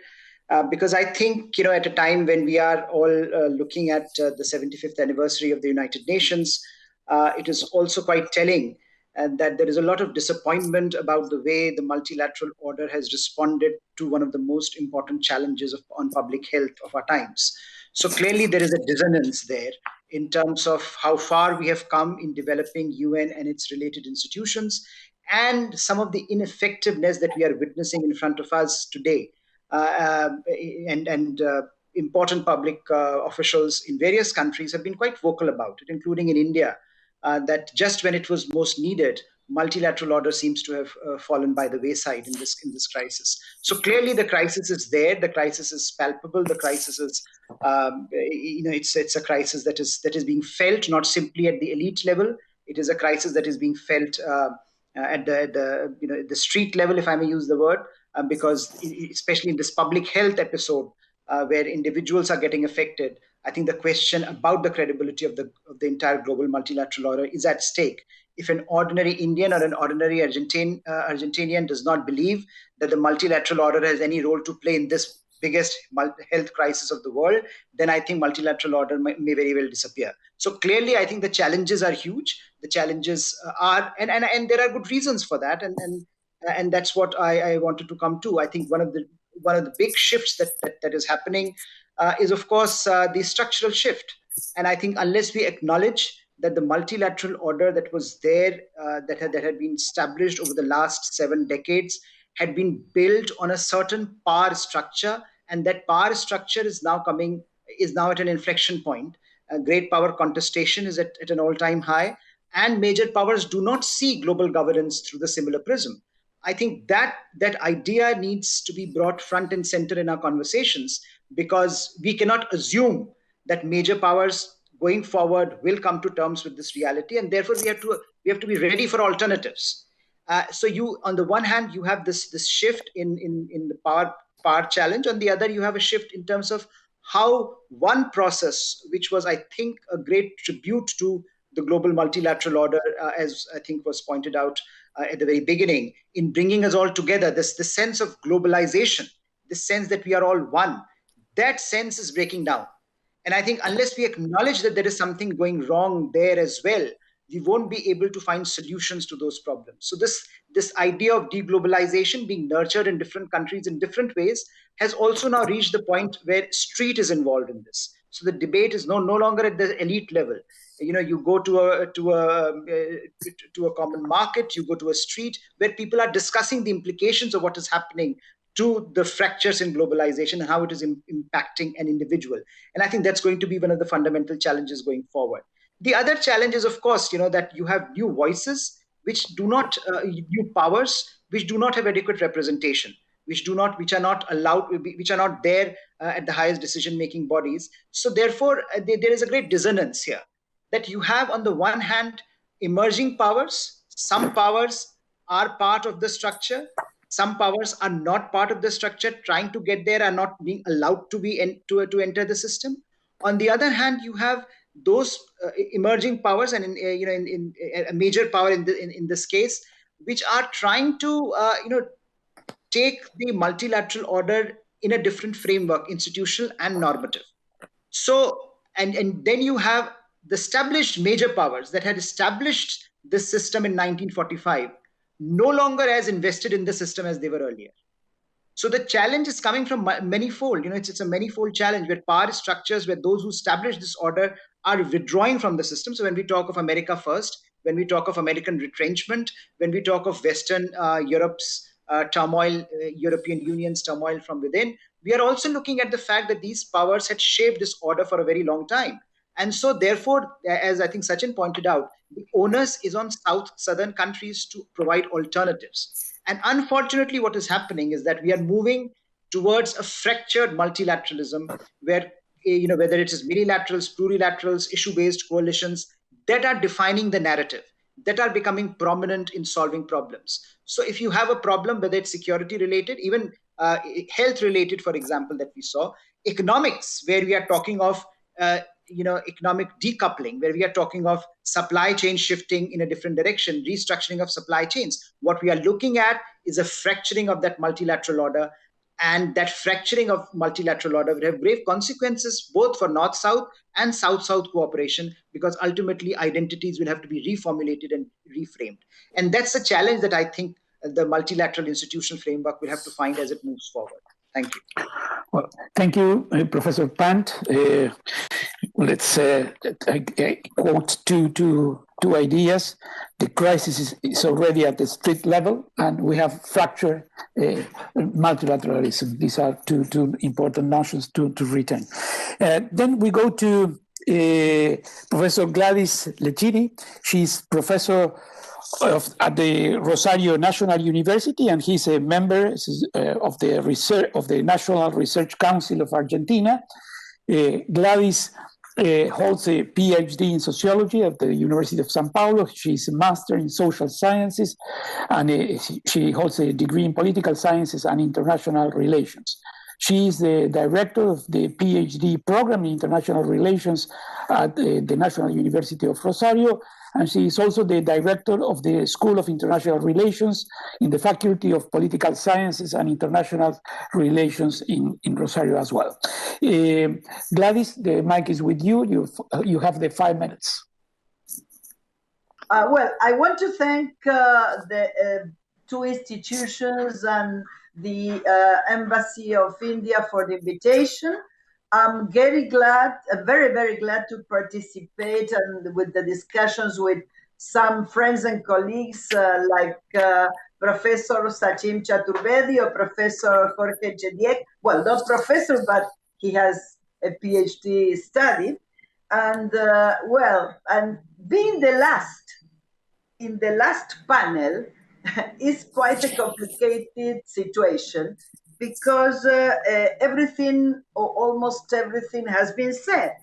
Because I think, at a time when we are all looking at the 75th anniversary of the United Nations, it is also quite telling that there is a lot of disappointment about the way the multilateral order has responded to one of the most important challenges on public health of our times. So clearly there is a dissonance there in terms of how far we have come in developing UN and its related institutions, and some of the ineffectiveness that we are witnessing in front of us today. Important public officials in various countries have been quite vocal about it, including in India, that just when it was most needed, multilateral order seems to have fallen by the wayside in this crisis. So clearly the crisis is there. The crisis is palpable. The crisis is, it's a crisis that is being felt not simply at the elite level. It is a crisis that is being felt at the street level, if I may use the word. Because especially in this public health episode, where individuals are getting affected, I think the question about the credibility of the entire global multilateral order is at stake. If an ordinary Indian or an ordinary Argentinian does not believe that the multilateral order has any role to play in this biggest health crisis of the world, then I think multilateral order may very well disappear. So clearly, I think the challenges are huge. The challenges are, and there are good reasons for that, and that's what I wanted to come to. I think one of the big shifts that is happening is, of course, the structural shift. And I think unless we acknowledge that the multilateral order that was there, that had been established over the last 7 decades, had been built on a certain power structure, and that power structure is now at an inflection point. Great power contestation is at an all-time high, and major powers do not see global governance through the similar prism. I think that idea needs to be brought front and center in our conversations, because we cannot assume that major powers going forward will come to terms with this reality, and therefore we have to be ready for alternatives. So on the one hand, you have this shift in the power challenge. On the other, you have a shift in terms of how one process, which was, I think, a great tribute to the global multilateral order, as I think was pointed out at the very beginning, in bringing us all together, this sense of globalization, this sense that we are all one, that sense is breaking down. And I think unless we acknowledge that there is something going wrong there as well, we won't be able to find solutions to those problems. So this idea of deglobalization being nurtured in different countries in different ways has also now reached the point where street is involved in this. So the debate is no longer at the elite level. You go to a common market, you go to a street where people are discussing the implications of what is happening to the fractures in globalization and how it is impacting an individual. And I think that's going to be one of the fundamental challenges going forward. The other challenge is, of course, that you have new voices, which do not, new powers, which do not have adequate representation, which are not there at the highest decision-making bodies. So therefore, there is a great dissonance here, that you have, on the one hand, emerging powers. Some powers are part of the structure. Some powers are not part of the structure, trying to get there, are not being allowed to enter the system. On the other hand, you have those emerging powers, and in a major power in this case, which are trying to take the multilateral order in a different framework, institutional and normative. So, and then you have the established major powers that had established this system in 1945, no longer as invested in the system as they were earlier. So the challenge is coming from manifold. It's a manifold challenge, where power structures, where those who established this order are withdrawing from the system. So when we talk of America first, when we talk of American retrenchment, when we talk of Western Europe's turmoil, European Union's turmoil from within, we are also looking at the fact that these powers had shaped this order for a very long time. And so therefore, as I think Sachin pointed out, the onus is on southern countries to provide alternatives. And unfortunately, what is happening is that we are moving towards a fractured multilateralism, where whether it is minilaterals, plurilaterals, issue-based coalitions that are defining the narrative, that are becoming prominent in solving problems. So if you have a problem, whether it's security-related, even health-related, for example, that we saw, economics, where we are talking of economic decoupling, where we are talking of supply chain shifting in a different direction, restructuring of supply chains. What we are looking at is a fracturing of that multilateral order, and that fracturing of multilateral order will have grave consequences both for North-South and South-South cooperation, because ultimately identities will have to be reformulated and reframed. And that's a challenge that I think the multilateral institutional framework will have to find as it moves forward. Thank you. Well, thank you, Professor Pant. Let's quote two ideas. The crisis is already at the street level, and we have fractured multilateralism. These are two important notions to retain. Then we go to Professor Gladys Lecchini. She's professor at the Rosario National University, and he's a member of the National Research Council of Argentina. Gladys holds a PhD in sociology at the University of Sao Paulo. She's a master in social sciences, and she holds a degree in political sciences and international relations. She is the director of the PhD program in international relations at the National University of Rosario, and she is also the director of the School of International Relations in the Faculty of Political Sciences and International Relations in Rosario as well. Gladys, the mic is with you. You have the 5 minutes. Well, I want to thank the two institutions and the Embassy of India for the invitation. I'm very glad, very, very glad to participate and with the discussions with some friends and colleagues like Professor Sachin Chaturvedi or Professor Jorge Jediek. Well, not professor, but he has a PhD study. And well, and being the last, in the last panel is quite a complicated situation because everything or almost everything has been said.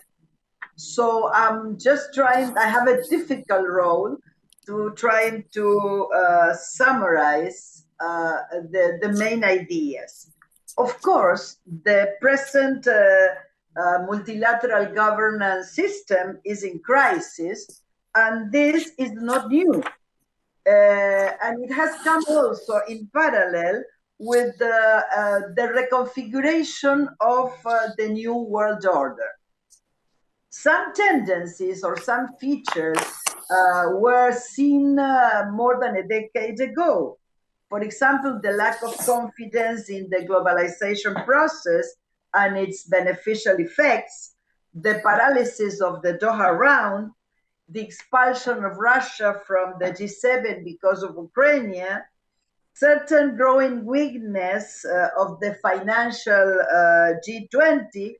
So I'm just trying, I have a difficult role to trying to summarize the main ideas. Of course, the present multilateral governance system is in crisis, and this is not new. And it has come also in parallel with the reconfiguration of the new world order. Some tendencies or some features were seen more than a decade ago. For example, the lack of confidence in the globalization process and its beneficial effects, the paralysis of the Doha round, the expulsion of Russia from the G7 because of Ukraine, certain growing weakness of the financial G20,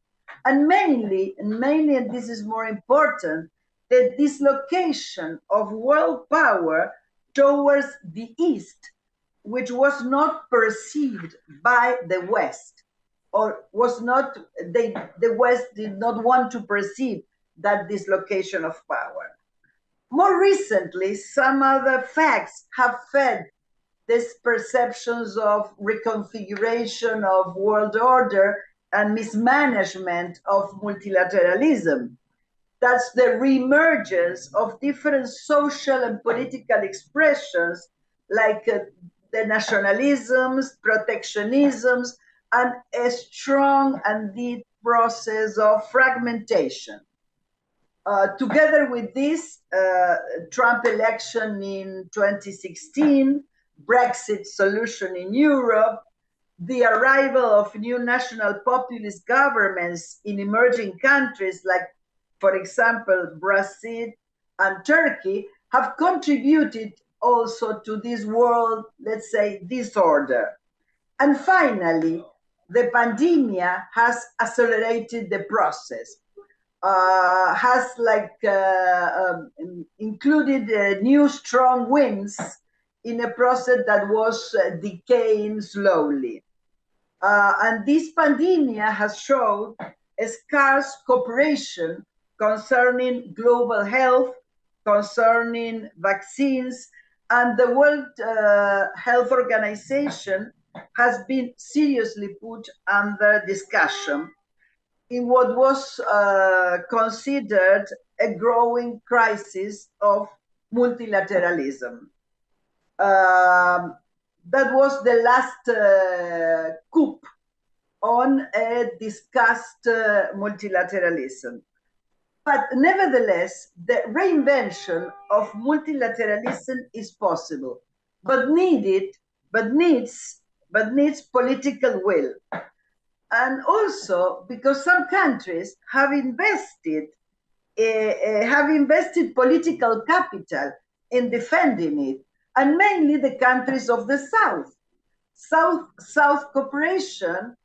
and mainly, and this is more important, the dislocation of world power towards the East, which was not perceived by the West, or was not, the West did not want to perceive that dislocation of power. More recently, some other facts have fed these perceptions of reconfiguration of world order and mismanagement of multilateralism. That's the reemergence of different social and political expressions like the nationalisms, protectionisms, and a strong and deep process of fragmentation. Together with this, Trump election in 2016, Brexit solution in Europe, the arrival of new national populist governments in emerging countries like, for example, Brazil and Turkey, have contributed also to this world, let's say, disorder. And finally, the pandemic has accelerated the process. Has included new strong winds in a process that was decaying slowly. And this pandemic has shown a scarce cooperation concerning global health, concerning vaccines, and the World Health Organization has been seriously put under discussion in what was considered a growing crisis of multilateralism. That was the last coup on a discussed multilateralism. But nevertheless, the reinvention of multilateralism is possible, but needs political will. And also because some countries have invested political capital in defending it, and mainly the countries of the South. South cooperation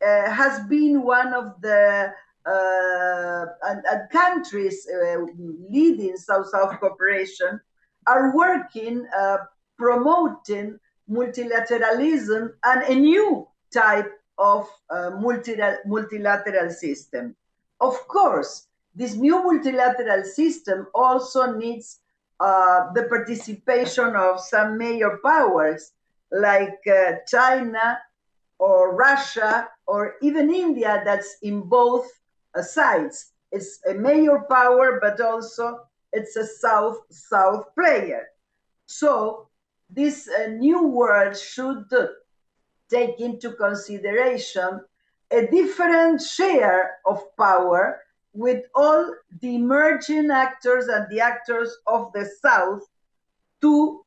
has been one of the and countries leading South-South cooperation are working, promoting multilateralism and a new type of multilateral system. Of course, this new multilateral system also needs the participation of some major powers like China or Russia, or even India, that's in both sides. It's a major power, but also it's a South-South player. So this new world should take into consideration a different share of power with all the emerging actors and the actors of the South to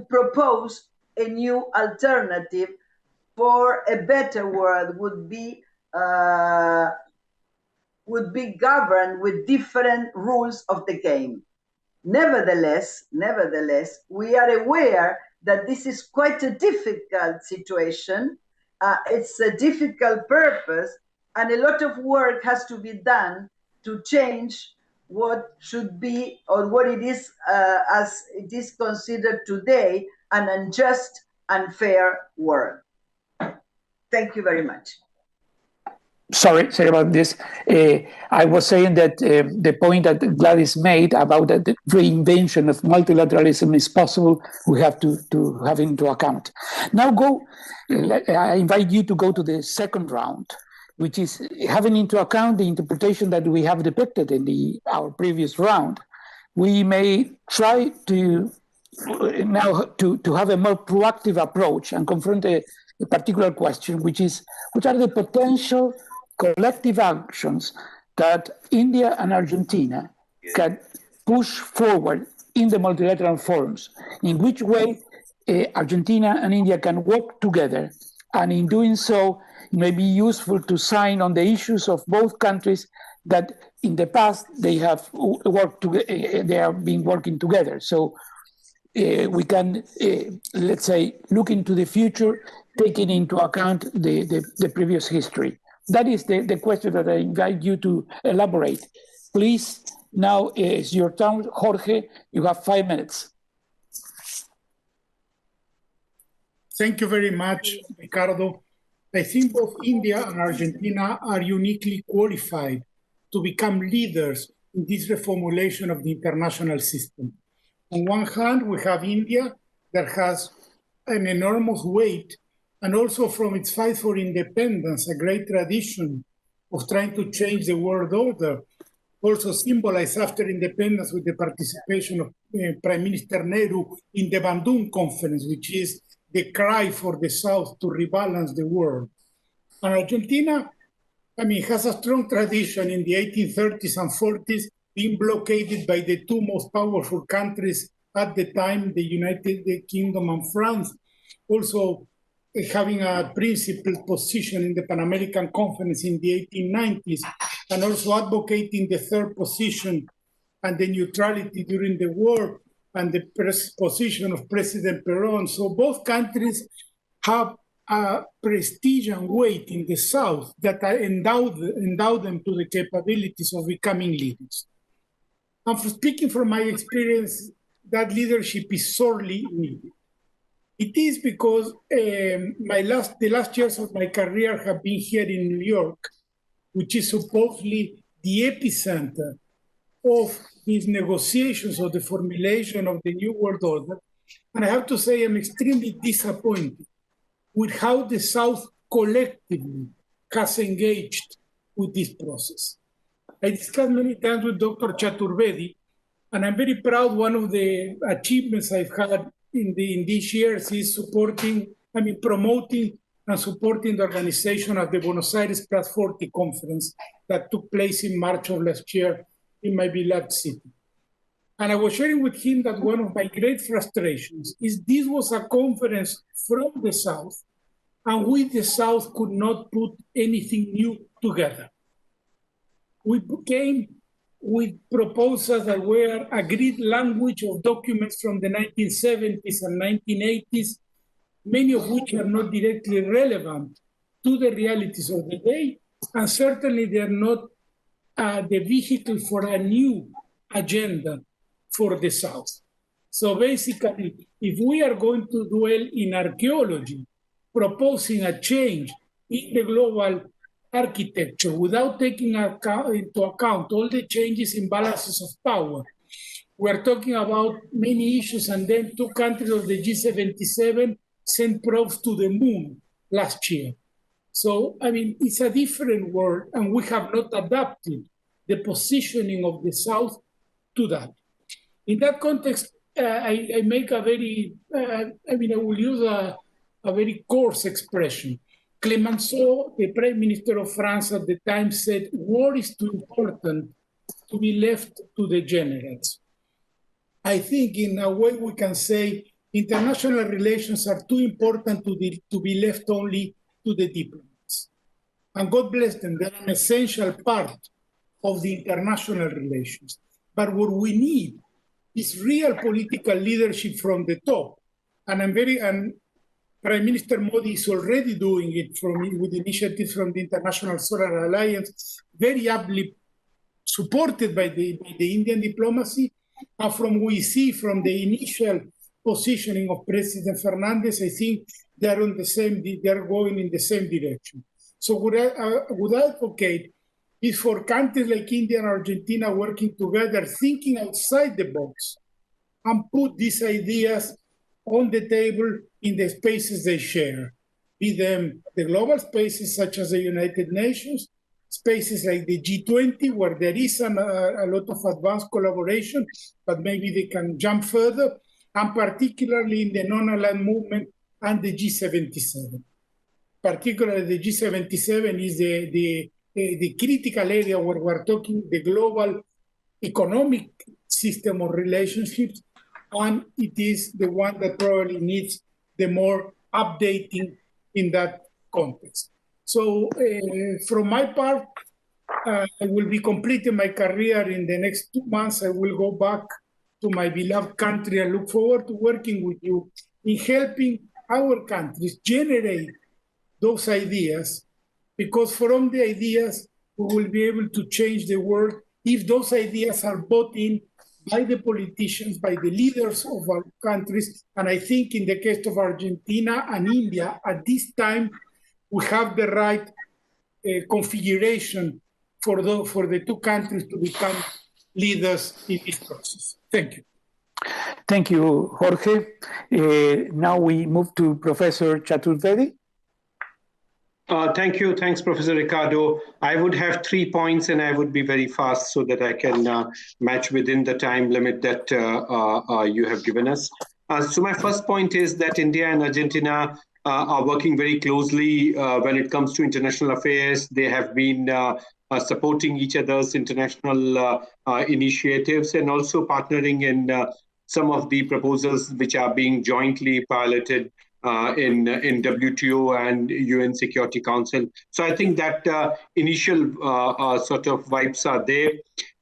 propose a new alternative for a better world would be governed with different rules of the game. Nevertheless, we are aware that this is quite a difficult situation. It's a difficult purpose, and a lot of work has to be done to change what should be, or what it is as it is considered today, an unjust, unfair world. Thank you very much. Sorry about this. I was saying that the point that Gladys made about the reinvention of multilateralism is possible. We have to have into account. Now I invite you to go to the second round, which is having into account the interpretation that we have depicted in our previous round. We may try to now to have a more proactive approach and confront a particular question, which is, what are the potential collective actions that India and Argentina can push forward in the multilateral forums? In which way Argentina and India can work together, and in doing so, it may be useful to sign on the issues of both countries that in the past they have worked together, they have been working together. So we can, let's say, look into the future, taking into account the previous history. That is the question that I invite you to elaborate. Please, now is your turn. Jorge, you have 5 minutes. Thank you very much, Ricardo. I think both India and Argentina are uniquely qualified to become leaders in this reformulation of the international system. On one hand, we have India that has an enormous weight, and also from its fight for independence, a great tradition of trying to change the world order, also symbolized after independence with the participation of Prime Minister Nehru in the Bandung Conference, which is the cry for the South to rebalance the world. And Argentina, has a strong tradition in the 1830s and 40s, being blockaded by the two most powerful countries at the time, the United Kingdom and France, also having a principled position in the Pan American Conference in the 1890s, and also advocating the third position and the neutrality during the war, and the position of President Perón. So both countries have a prestige and weight in the South that endow them to the capabilities of becoming leaders. And speaking from my experience, that leadership is sorely needed. It is because the last years of my career have been here in New York, which is supposedly the epicenter of these negotiations of the formulation of the New World Order. And I have to say I'm extremely disappointed with how the South collectively has engaged with this process. I discussed many times with Dr. Chaturvedi, and I'm very proud one of the achievements I've had in these years is promoting and supporting the organization of the Buenos Aires Plus 40 conference that took place in March of last year in my beloved city. And I was sharing with him that one of my great frustrations is this was a conference from the South, and we, the South, could not put anything new together. We came with proposals that were agreed language of documents from the 1970s and 1980s, many of which are not directly relevant to the realities of the day, and certainly they are not the vehicle for a new agenda for the South. So basically, if we are going to dwell in archaeology, proposing a change in the global architecture without taking into account all the changes in balances of power, we're talking about many issues, and then two countries of the G77 sent probes to the moon last year. So, I mean, it's a different world, and we have not adapted the positioning of the South to that. In that context, I make a very, I will use a very coarse expression. Clemenceau, the Prime Minister of France at the time, said, war is too important to be left to the generals. I think in a way we can say international relations are too important to be left only to the diplomats. And God bless them, they're an essential part of the international relations. But what we need is real political leadership from the top. And Prime Minister Modi is already doing it with initiatives from the International Solar Alliance, very aptly supported by the Indian diplomacy. And from we see from the initial positioning of President Fernandez, I think they're going in the same direction. So what I would advocate is for countries like India and Argentina working together, thinking outside the box, and put these ideas on the table in the spaces they share, be them the global spaces such as the United Nations, spaces like the G20, where there is a lot of advanced collaboration, but maybe they can jump further, and particularly in the non-aligned movement and the G77. Particularly the G77 is the critical area where we're talking the global economic system of relationships, and it is the one that probably needs the more updating in that context. So from my part, I will be completing my career in the next 2 months. I will go back to my beloved country and look forward to working with you in helping our countries generate those ideas, because from the ideas, we will be able to change the world if those ideas are bought in by the politicians, by the leaders of our countries. And I think in the case of Argentina and India, at this time, we have the right configuration for the two countries to become leaders in this process. Thank you. Thank you, Jorge. Now we move to Professor Chaturvedi. Thank you. Thanks, Professor Ricardo. I would have 3 points, and I would be very fast so that I can match within the time limit that you have given us. So my first point is that India and Argentina are working very closely when it comes to international affairs. They have been supporting each other's international initiatives and also partnering in some of the proposals which are being jointly piloted in WTO and UN Security Council. So I think that initial sort of vibes are there.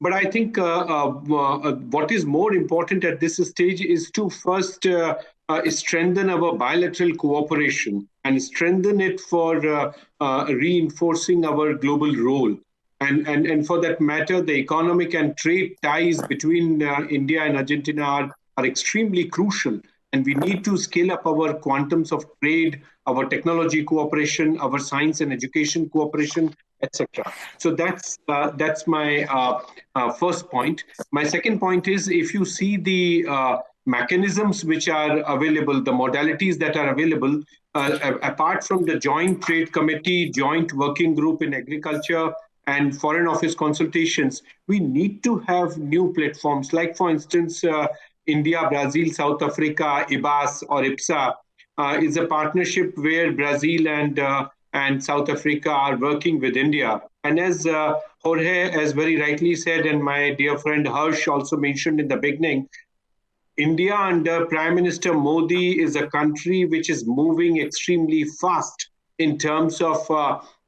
But I think what is more important at this stage is to first strengthen our bilateral cooperation and strengthen it for reinforcing our global role. And for that matter, the economic and trade ties between India and Argentina are extremely crucial. And we need to scale up our quantums of trade, our technology cooperation, our science and education cooperation, etc. So that's my first point. My second point is, if you see the mechanisms which are available, the modalities that are available, apart from the Joint Trade Committee, Joint Working Group in Agriculture, and Foreign Office consultations, we need to have new platforms, like, for instance, India, Brazil, South Africa, IBAS or IPSA is a partnership where Brazil and South Africa are working with India. And as Jorge has very rightly said, and my dear friend Harsh also mentioned in the beginning, India under Prime Minister Modi is a country which is moving extremely fast in terms of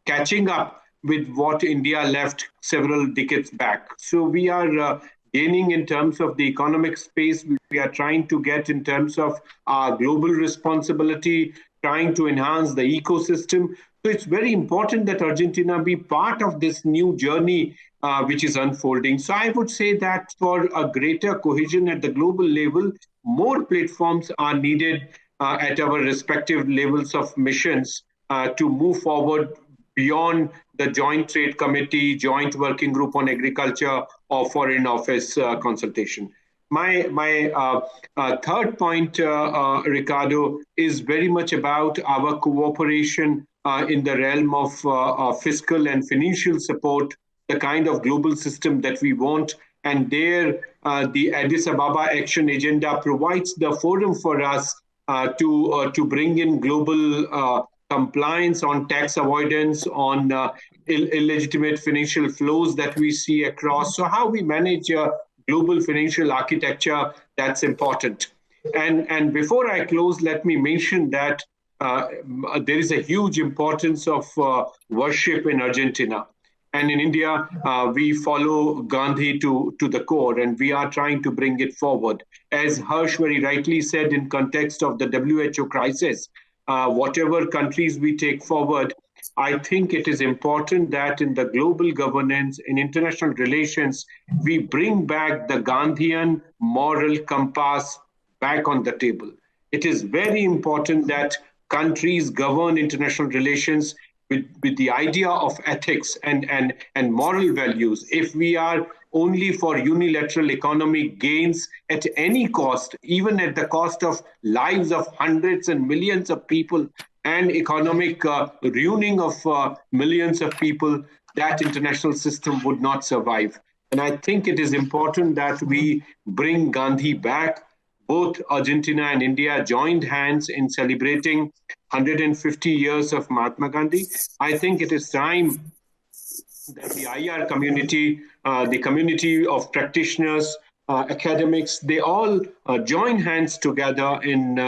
catching up with what India left several decades back. So we are gaining in terms of the economic space. We are trying to get in terms of our global responsibility, trying to enhance the ecosystem. So it's very important that Argentina be part of this new journey which is unfolding. So I would say that for a greater cohesion at the global level, more platforms are needed at our respective levels of missions to move forward beyond the Joint Trade Committee, Joint Working Group on Agriculture, or Foreign Office consultation. My third point, Ricardo, is very much about our cooperation in the realm of fiscal and financial support, the kind of global system that we want. And there, the Addis Ababa Action Agenda provides the forum for us to bring in global compliance on tax avoidance, on illegitimate financial flows that we see across. So how we manage global financial architecture, that's important. And before I close, let me mention that there is a huge importance of worship in Argentina. And in India, we follow Gandhi to the core, and we are trying to bring it forward. As Harsh very rightly said, in context of the WHO crisis, whatever countries we take forward, I think it is important that in the global governance, in international relations, we bring back the Gandhian moral compass back on the table. It is very important that countries govern international relations with the idea of ethics and moral values. If we are only for unilateral economic gains at any cost, even at the cost of lives of hundreds and millions of people and economic ruining of millions of people, that international system would not survive. And I think it is important that we bring Gandhi back. Both Argentina and India joined hands in celebrating 150 years of Mahatma Gandhi. I think it is time that the IR community, the community of practitioners, academics, they all join hands together in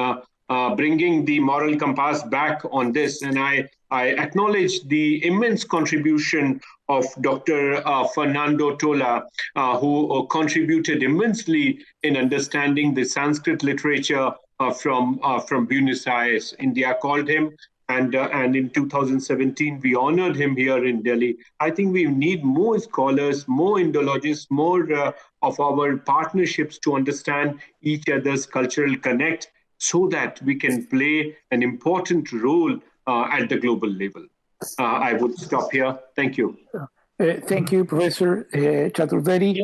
bringing the moral compass back on this. And I acknowledge the immense contribution of Dr. Fernando Tola, who contributed immensely in understanding the Sanskrit literature from Buenos Aires. India called him, and in 2017, we honored him here in Delhi. I think we need more scholars, more Indologists, more of our partnerships to understand each other's cultural connect, so that we can play an important role at the global level. I would stop here. Thank you. Thank you, Professor Chaturvedi.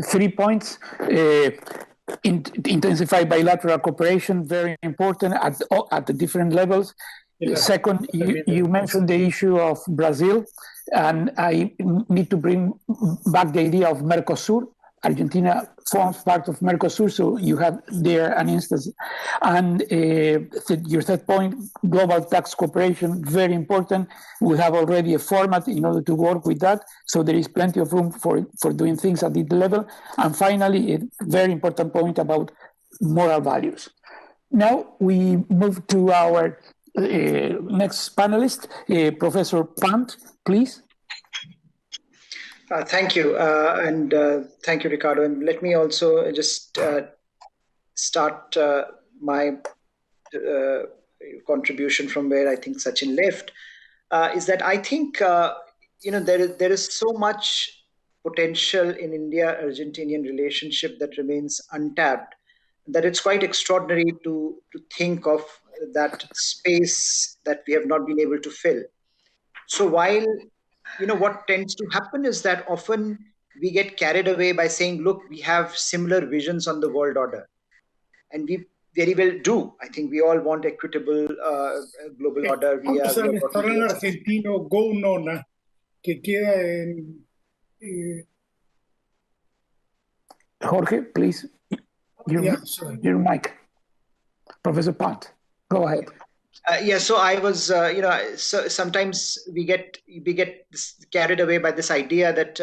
3 points. Intensify bilateral cooperation, very important at the different levels. Second, you mentioned the issue of Brazil, and I need to bring back the idea of Mercosur. Argentina forms part of Mercosur, so you have there an instance. And your third point, global tax cooperation, very important. We have already a format in order to work with that, so there is plenty of room for doing things at this level. And finally, a very important point about moral values. Now we move to our next panelist, Professor Pant, please. Thank you, and thank you, Ricardo. And let me also just start my contribution from where I think Sachin left, is that I think there is so much potential in India-Argentinian relationship that remains untapped, that it's quite extraordinary to think of that space that we have not been able to fill. So while what tends to happen is that often we get carried away by saying, look, we have similar visions on the world order. And we very well do. I think we all want equitable global order. Argentino Go Nona, que queda en... Jorge, please. Your mic. Professor Pant, go ahead. So I was, so sometimes we get carried away by this idea that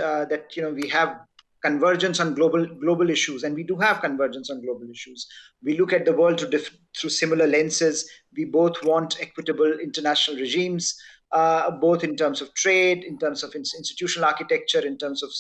we have convergence on global issues, and we do have convergence on global issues. We look at the world through similar lenses. We both want equitable international regimes, both in terms of trade, in terms of institutional architecture, in terms of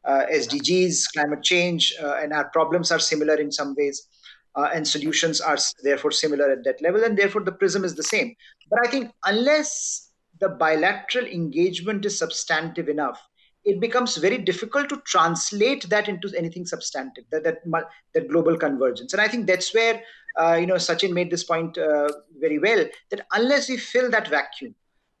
SDGs, climate change, and our problems are similar in some ways. And solutions are therefore similar at that level, and therefore the prism is the same. But I think unless the bilateral engagement is substantive enough, it becomes very difficult to translate that into anything substantive, that global convergence. And I think that's where Sachin made this point very well, that unless we fill that vacuum,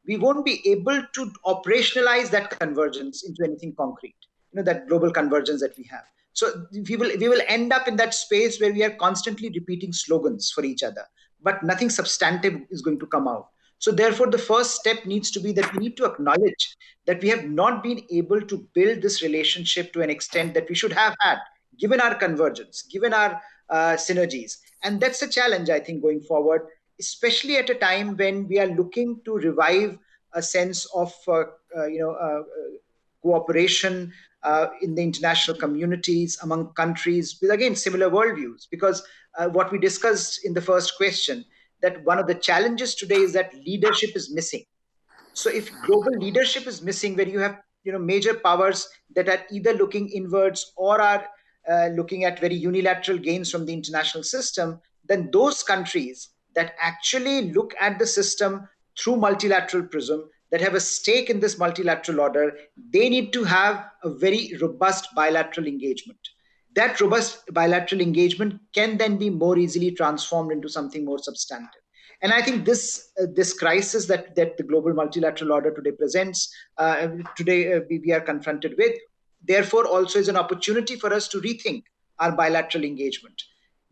we won't be able to operationalize that convergence into anything concrete. that global convergence that we have. So we will end up in that space where we are constantly repeating slogans for each other, but nothing substantive is going to come out. So therefore, the first step needs to be that we need to acknowledge that we have not been able to build this relationship to an extent that we should have had, given our convergence, given our synergies. And that's a challenge, I think, going forward, especially at a time when we are looking to revive a sense of cooperation in the international communities among countries with, again, similar worldviews. Because what we discussed in the first question, that one of the challenges today is that leadership is missing. So if global leadership is missing, where you have major powers that are either looking inwards or are looking at very unilateral gains from the international system, then those countries that actually look at the system through multilateral prism, that have a stake in this multilateral order, they need to have a very robust bilateral engagement. That robust bilateral engagement can then be more easily transformed into something more substantive. And I think this crisis that the global multilateral order today presents, we are confronted with, therefore also is an opportunity for us to rethink our bilateral engagement.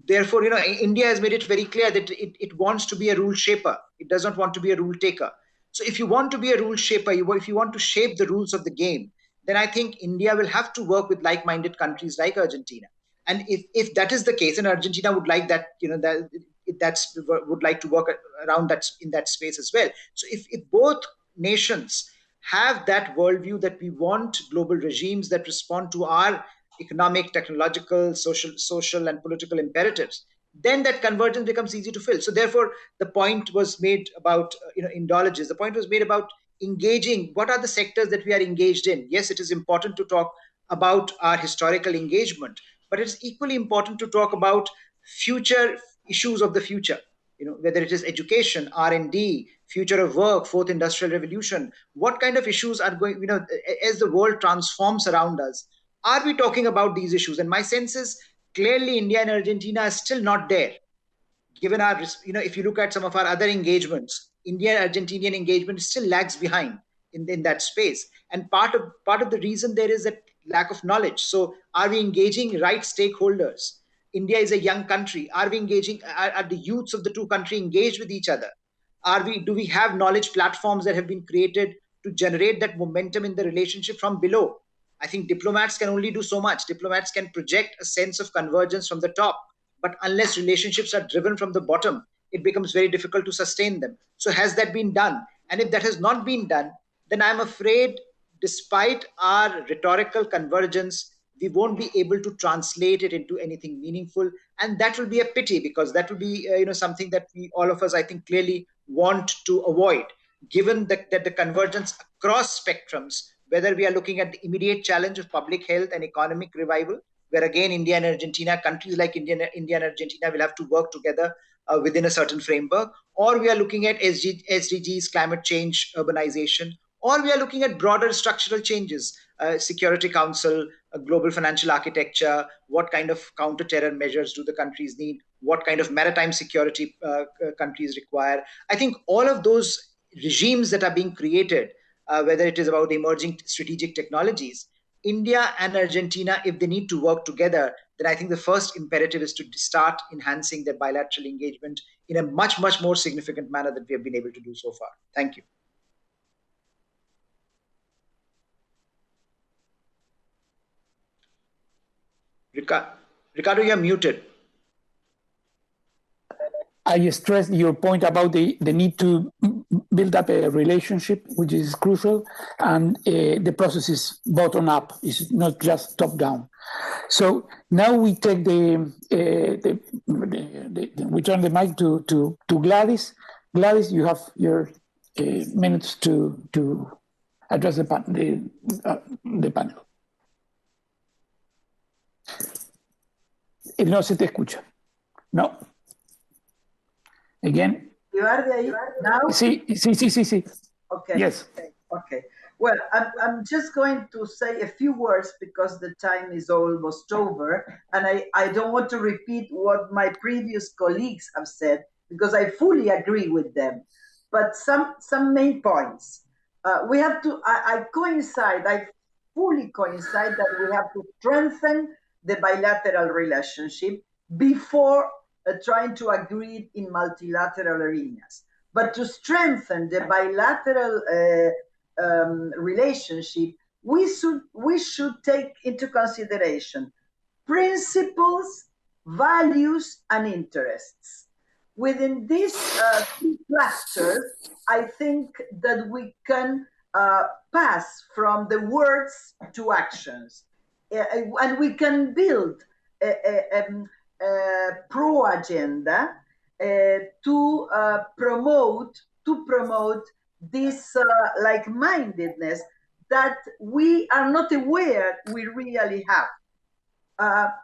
Therefore, India has made it very clear that it wants to be a rule shaper. It does not want to be a rule taker. So if you want to be a rule shaper, if you want to shape the rules of the game, then I think India will have to work with like-minded countries like Argentina. And if that is the case, and Argentina would like that, would like to work around that in that space as well. So if both nations have that worldview that we want global regimes that respond to our economic, technological, social and political imperatives, then that convergence becomes easy to fill. So therefore, the point was made about indologies. The point was made about engaging. What are the sectors that we are engaged in? Yes, it is important to talk about our historical engagement, but it's equally important to talk about future issues of the future. Whether it is education, R&D, future of work, fourth industrial revolution, what kind of issues are going, as the world transforms around us, are we talking about these issues? And my sense is clearly India and Argentina are still not there. Given our, if you look at some of our other engagements, India-Argentinian engagement still lags behind in that space. And part of the reason there is that lack of knowledge. So are we engaging right stakeholders? India is a young country. Are we engaging, are the youths of the two countries engaged with each other? Do we have knowledge platforms that have been created to generate that momentum in the relationship from below? I think diplomats can only do so much. Diplomats can project a sense of convergence from the top, but unless relationships are driven from the bottom, it becomes very difficult to sustain them. So has that been done? And if that has not been done, then I'm afraid, despite our rhetorical convergence, we won't be able to translate it into anything meaningful. And that will be a pity, because that will be something that all of us, I think, clearly want to avoid, given that the convergence across spectrums, whether we are looking at the immediate challenge of public health and economic revival, where again, India and Argentina, countries like India and Argentina will have to work together within a certain framework, or we are looking at SDGs, climate change, urbanization, or we are looking at broader structural changes, Security Council, global financial architecture, what kind of counter-terror measures do the countries need, what kind of maritime security countries require. I think all of those regimes that are being created, whether it is about emerging strategic technologies, India and Argentina, if they need to work together, then I think the first imperative is to start enhancing their bilateral engagement in a much, much more significant manner than we have been able to do so far. Thank you. Ricardo, you're muted. I stress your point about the need to build up a relationship, which is crucial, and the process is bottom up, it's not just top down. So now we take we turn the mic to Gladys. Gladys, you have your minutes to address the panel. No se te escucha. No. Again. You are there now? Sí. Okay. Yes. Okay. Well, I'm just going to say a few words because the time is almost over, and I don't want to repeat what my previous colleagues have said because I fully agree with them. But some main points. We have to. I coincide. fully coincide that we have to strengthen the bilateral relationship before trying to agree in multilateral arenas. But to strengthen the bilateral relationship, we should take into consideration principles, values, and interests. Within these three clusters, I think that we can pass from the words to actions, and we can build a pro-agenda to promote this like-mindedness that we are not aware we really have.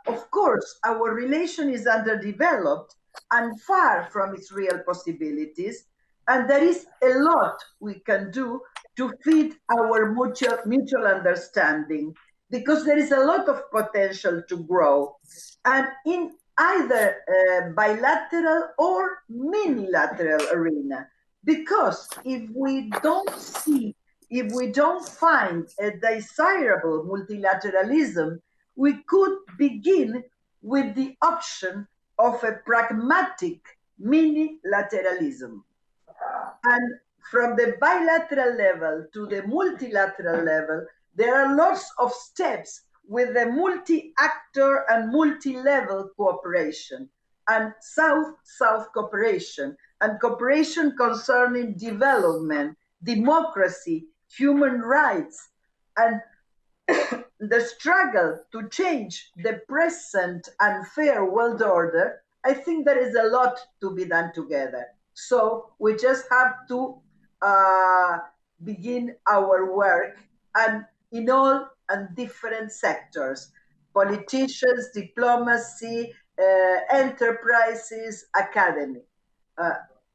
Of course, our relation is underdeveloped and far from its real possibilities, and there is a lot we can do to feed our mutual understanding, because there is a lot of potential to grow, and in either bilateral or minilateral arena. Because if we don't find a desirable multilateralism, we could begin with the option of a pragmatic minilateralism. And from the bilateral level to the multilateral level, there are lots of steps with the multi-actor and multi-level cooperation, and South-South cooperation, and cooperation concerning development, democracy, human rights, and the struggle to change the present unfair world order. I think there is a lot to be done together. So we just have to begin our work, and in all and different sectors: politicians, diplomacy, enterprises, academy.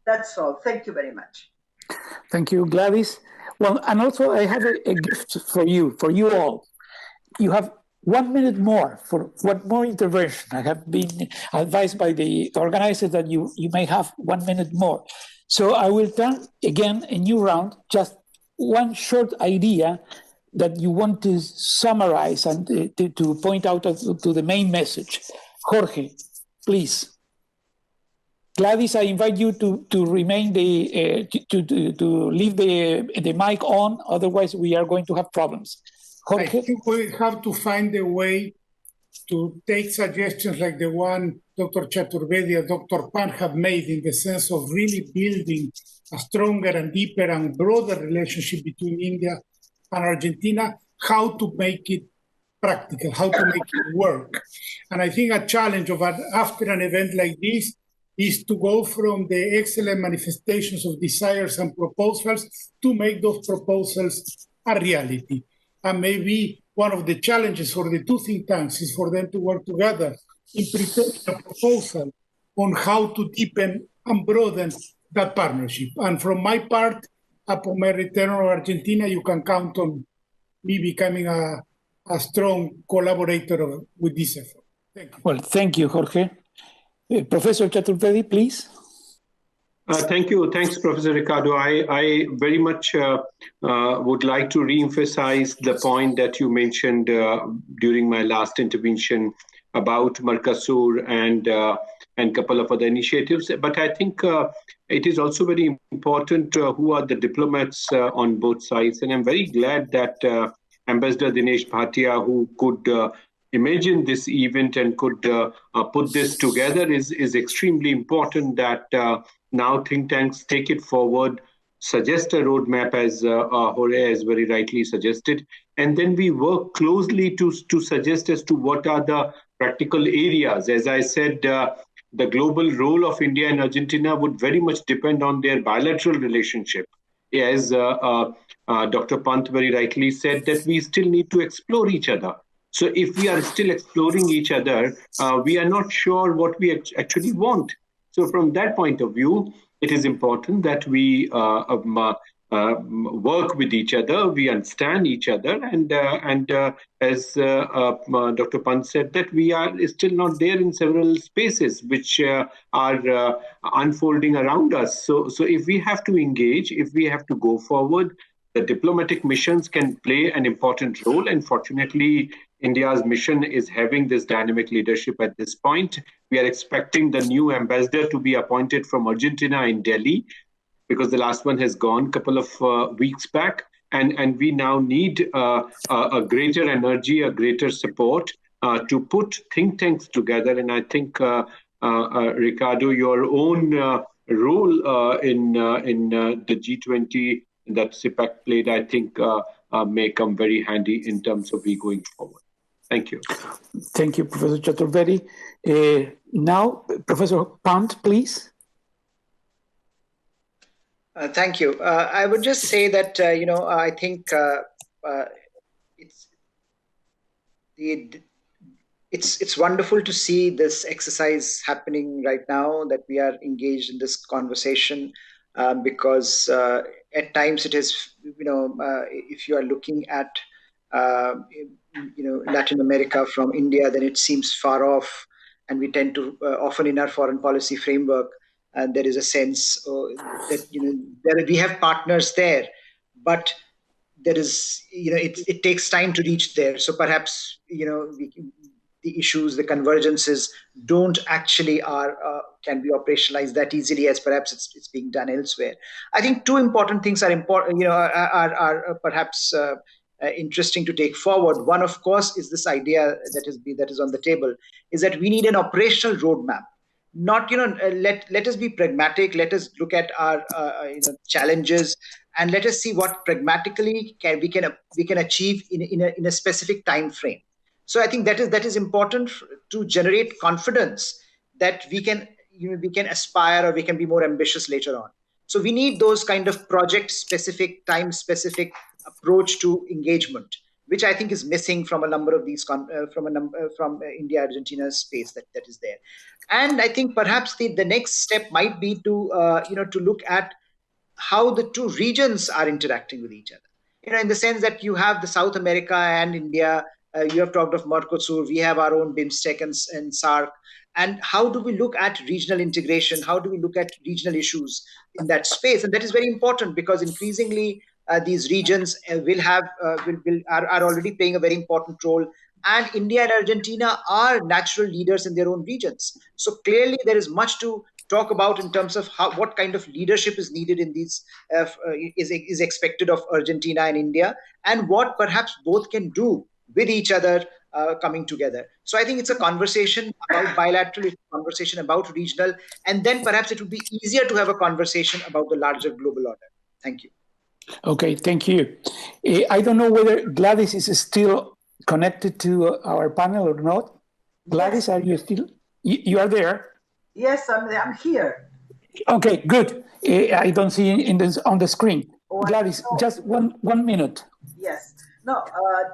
That's all. Thank you very much. Thank you, Gladys. Well, and also I have a gift for you all. You have 1 minute more for one more intervention. I have been advised by the organizers that you may have 1 minute more. So I will turn again a new round, just one short idea that you want to summarize and to point out to the main message. Jorge, please. Gladys, I invite you to remain to leave the mic on, otherwise we are going to have problems. Jorge? I think we have to find a way to take suggestions like the one Dr. Chaturvedi and Dr. Pan have made, in the sense of really building a stronger and deeper and broader relationship between India and Argentina, how to make it practical, how to make it work. And I think a challenge after an event like this is to go from the excellent manifestations of desires and proposals to make those proposals a reality. And maybe one of the challenges for the two think tanks is for them to work together in preparing a proposal on how to deepen and broaden that partnership. And from my part, upon my return to Argentina, you can count on me becoming a strong collaborator with this effort. Thank you. Well, thank you, Jorge. Professor Chaturvedi, please. Thank you. Thanks, Professor Ricardo. I very much would like to re-emphasize the point that you mentioned during my last intervention about Mercosur and a couple of other initiatives. But I think it is also very important who are the diplomats on both sides. And I'm very glad that Ambassador Dinesh Bhatia, who could imagine this event and could put this together, is extremely important that now think tanks take it forward, suggest a roadmap, as Jorge has very rightly suggested, and then we work closely to suggest as to what are the practical areas. As I said, the global role of India and Argentina would very much depend on their bilateral relationship. As Dr. Pant very rightly said, that we still need to explore each other. So if we are still exploring each other, we are not sure what we actually want. So from that point of view, it is important that we work with each other, we understand each other, and as Dr. Pant said, that we are still not there in several spaces which are unfolding around us. So if we have to engage, if we have to go forward, the diplomatic missions can play an important role. And fortunately, India's mission is having this dynamic leadership at this point. We are expecting the new ambassador to be appointed from Argentina in Delhi, because the last one has gone a couple of weeks back. And we now need a greater energy, a greater support to put think tanks together. And I think, Ricardo, your own role in the G20 that CIPPEC played, I think, may come very handy in terms of we going forward. Thank you. Thank you, Professor Chaturvedi. Now, Professor Pant, please. Thank you. I would just say that, I think it's wonderful to see this exercise happening right now, that we are engaged in this conversation, because at times it is, if you are looking at, Latin America from India, then it seems far off, and we tend to often in our foreign policy framework, and there is a sense that we have partners there, but there is it takes time to reach there. So perhaps the issues, the convergences, don't actually can be operationalized that easily as perhaps it's being done elsewhere. I think two important things are important, are perhaps interesting to take forward. One, of course, is this idea that is on the table, is that we need an operational roadmap. Not, let us be pragmatic. Let us look at our challenges, and let us see what pragmatically we can achieve in a specific time frame. So I think that is important to generate confidence that we can aspire, or we can be more ambitious later on. So we need those kind of project-specific, time-specific approach to engagement, which I think is missing from a number of these from India-Argentina space that is there. And I think perhaps the next step might be to look at how the two regions are interacting with each other. In the sense that you have the South America and India. You have talked of Mercosur. We have our own BIMSTEC and SAARC. And how do we look at regional integration? How do we look at regional issues in that space? And that is very important, because increasingly these regions are already playing a very important role. And India and Argentina are natural leaders in their own regions. So clearly there is much to talk about in terms of what kind of leadership is needed in these, is expected of Argentina and India, and what perhaps both can do with each other coming together. So I think it's a conversation about bilateral, it's a conversation about regional, and then perhaps it would be easier to have a conversation about the larger global order. Thank you. Okay, thank you. I don't know whether Gladys is still connected to our panel or not. Gladys, are you still? You are there? Yes, I'm here. Okay, good. I don't see on the screen. Gladys, just one minute. Yes. No,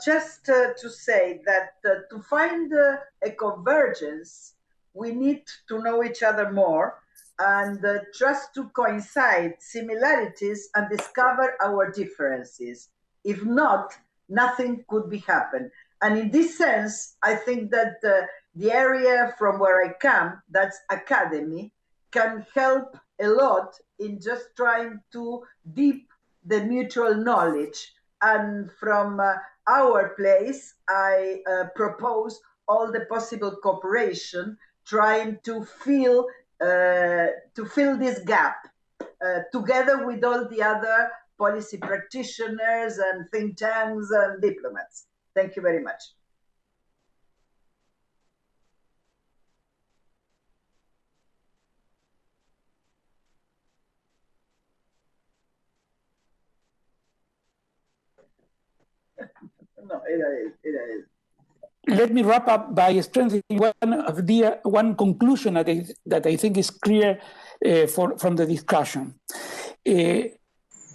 just to say that to find a convergence, we need to know each other more and just to coincide similarities and discover our differences. If not, nothing could be happen. And in this sense, I think that the area from where I come, that's academy, can help a lot in just trying to deep the mutual knowledge. And from our place, I propose all the possible cooperation, trying to fill this gap together with all the other policy practitioners and think tanks and diplomats. Thank you very much. No, it is. Let me wrap up by strengthening one conclusion that I think is clear from the discussion.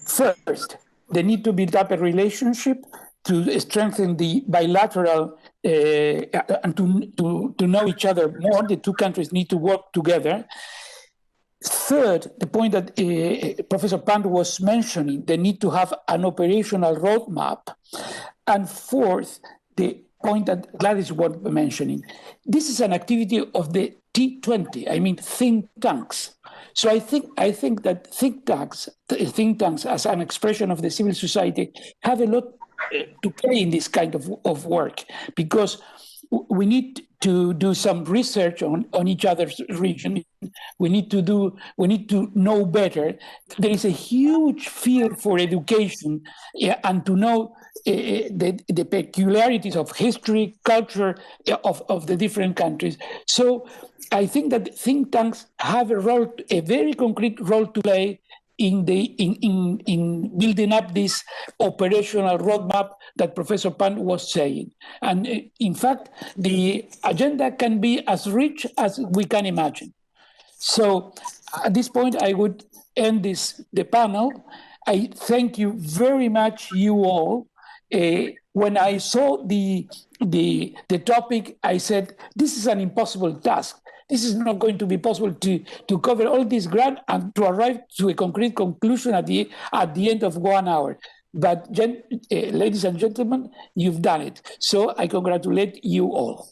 First, the need to build up a relationship to strengthen the bilateral and to know each other more. The two countries need to work together. Third, the point that Professor Pant was mentioning, the need to have an operational roadmap. And fourth, the point that Gladys was mentioning. This is an activity of the T20, I mean think tanks. So I think that think tanks as an expression of the civil society have a lot to play in this kind of work, because we need to do some research on each other's region. We need to know better. There is a huge field for education and to know the peculiarities of history, culture of the different countries. So I think that think tanks have a very concrete role to play in building up this operational roadmap that Professor Pan was saying. And in fact, the agenda can be as rich as we can imagine. So at this point, I would end the panel. I thank you very much, you all. When I saw the topic, I said, this is an impossible task. This is not going to be possible to cover all this ground and to arrive to a concrete conclusion at the end of 1 hour. But ladies and gentlemen, you've done it. So I congratulate you all.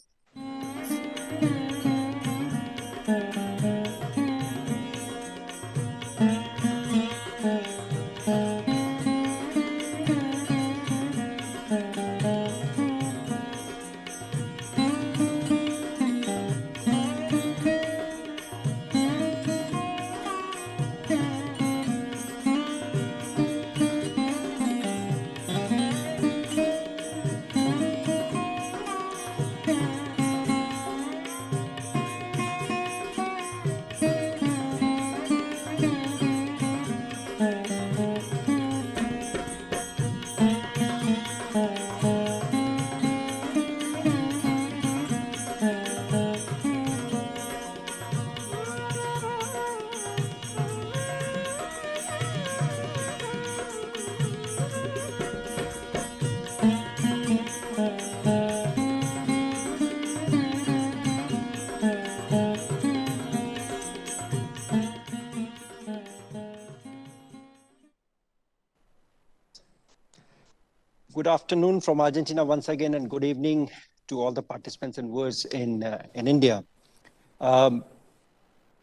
Good afternoon from Argentina once again, and good evening to all the participants and viewers in India.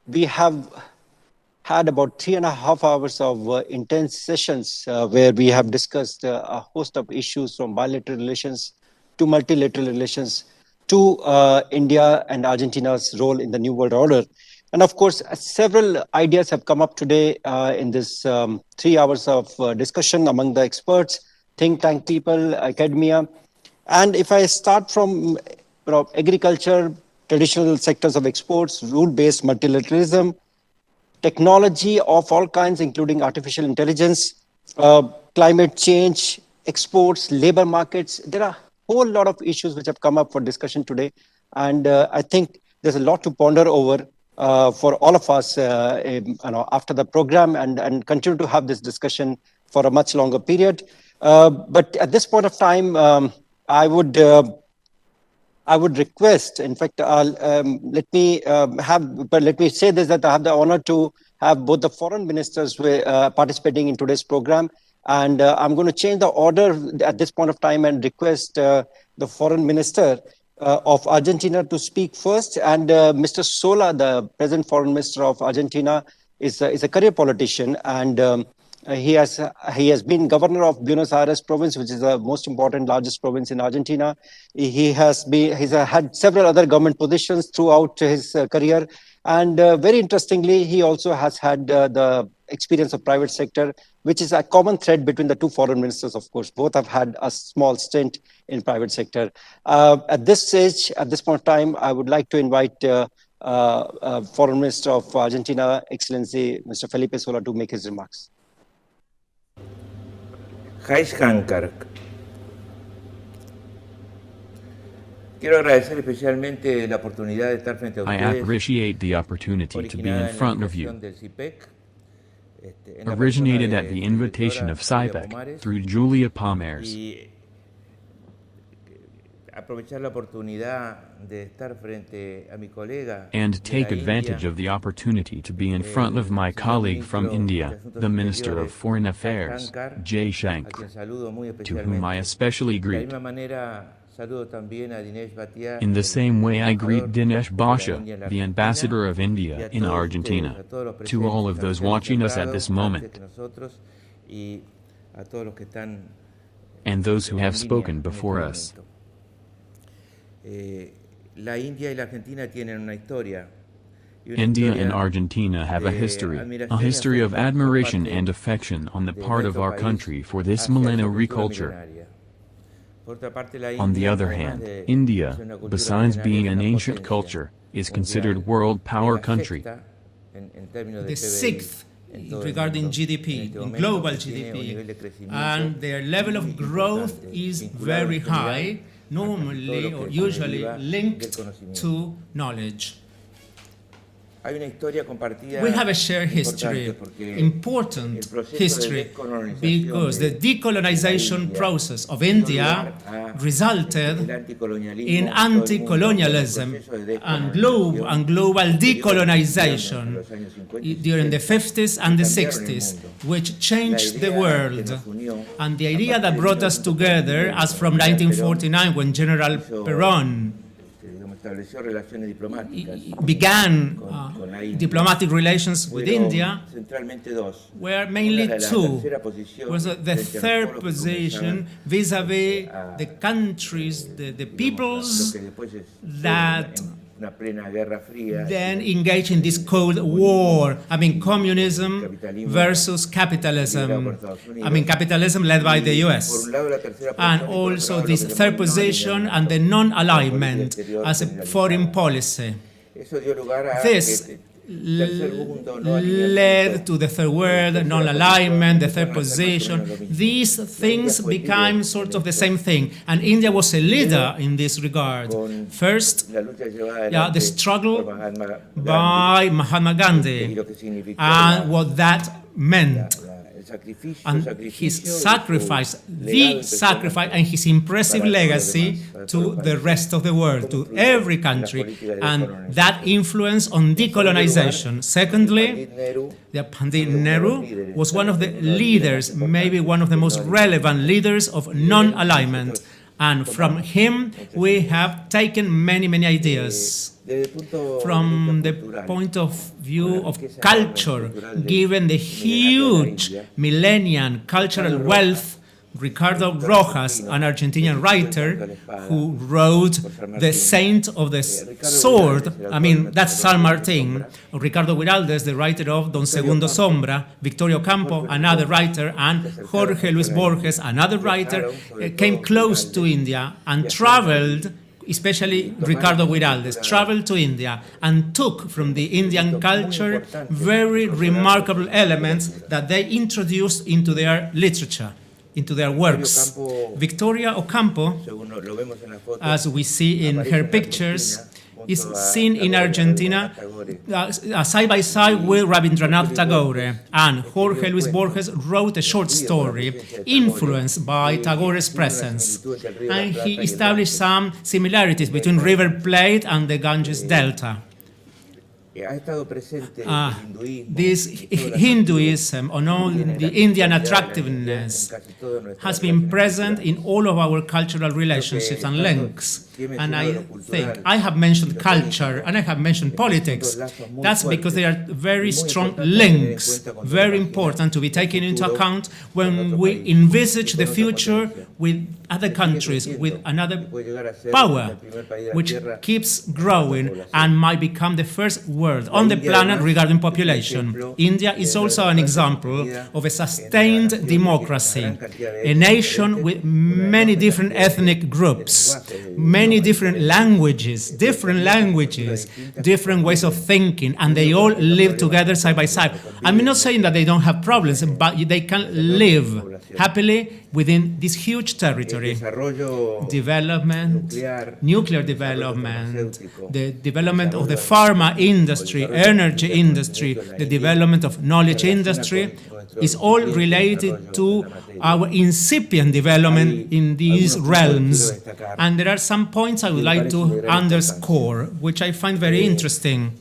We have had about 3.5 hours of intense sessions where we have discussed a host of issues, from bilateral relations to multilateral relations to India and Argentina's role in the New World Order. And of course, several ideas have come up today in this 3 hours of discussion among the experts, think tank people, academia. And if I start from agriculture, traditional sectors of exports, rule-based multilateralism, technology of all kinds, including artificial intelligence, climate change, exports, labor markets, there are a whole lot of issues which have come up for discussion today. And I think there's a lot to ponder over for all of us after the program, and continue to have this discussion for a much longer period. But at this point of time, I would request, in fact, let me say this, that I have the honor to have both the foreign ministers participating in today's program. And I'm going to change the order at this point of time and request the foreign minister of Argentina to speak first. And Mr. Sola, the present foreign minister of Argentina, is a career politician, and he has been governor of Buenos Aires province, which is the most important, largest province in Argentina. He's had several other government positions throughout his career, and very interestingly, he also has had the experience of private sector, which is a common thread between the two foreign ministers. Of course, both have had a small stint in private sector. At this stage, at this point of time, I would like to invite Foreign Minister of Argentina, Excellency Mr. Felipe Sola, to make his remarks. I appreciate the opportunity to be in front of you. Originated at the invitation of CIPPEC through Julia Palmares. And take advantage of the opportunity to be in front of my colleague from India, the Minister of Foreign Affairs, Jay Shankar, to whom I especially greet. In the same way I greet Dinesh Bhatia, the ambassador of India in Argentina, to all of those watching us at this moment, and those who have spoken before us. India and Argentina have a history of admiration and affection on the part of our country for this millenary culture. On the other hand, India, besides being an ancient culture, is considered world power country. The sixth regarding GDP, in global GDP, and their level of growth is very high, normally or usually linked to knowledge. We have a shared history, important history, because the decolonization process of India resulted in anti-colonialism and global decolonization during the 50s and the 60s, which changed the world. And the idea that brought us together, as from 1949, when General Perón began diplomatic relations with India, were mainly two. Was the third position vis-a-vis the countries, the peoples that then engage in this Cold War. I mean, communism versus capitalism. I mean, capitalism led by the US. And also this third position and the non-alignment as a foreign policy. This led to the third world, non-alignment, the third position. These things became sort of the same thing. And India was a leader in this regard. First, the struggle by Mahatma Gandhi and what that meant. And his sacrifice, and his impressive legacy to the rest of the world, to every country, and that influence on decolonization. Secondly, Pandit Nehru was one of the leaders, maybe one of the most relevant leaders of non-alignment. And from him, we have taken many, many ideas. From the point of view of culture, given the huge millennium cultural wealth, Ricardo Rojas, an Argentinian writer who wrote The Saint of the Sword, I mean, that's San Martin, Ricardo Guiraldes, the writer of Don Segundo Sombra, Victorio Campo, another writer, and Jorge Luis Borges, another writer, came close to India and traveled, especially Ricardo Guiraldes, traveled to India and took from the Indian culture very remarkable elements that they introduced into their literature, into their works. Victoria Ocampo, as we see in her pictures, is seen in Argentina side by side with Rabindranath Tagore, and Jorge Luis Borges wrote a short story influenced by Tagore's presence, and he established some similarities between River Plate and the Ganges Delta. This Hinduism, or no, the Indian attractiveness, has been present in all of our cultural relationships and links. And I think I have mentioned culture and I have mentioned politics. That's because they are very strong links, very important to be taken into account when we envisage the future with other countries, with another power, which keeps growing and might become the first world on the planet regarding population. India is also an example of a sustained democracy, a nation with many different ethnic groups, many different languages, different ways of thinking, and they all live together side by side. I'm not saying that they don't have problems, but they can live happily within this huge territory. Development, nuclear development, the development of the pharma industry, energy industry, the development of knowledge industry is all related to our incipient development in these realms. And there are some points I would like to underscore, which I find very interesting.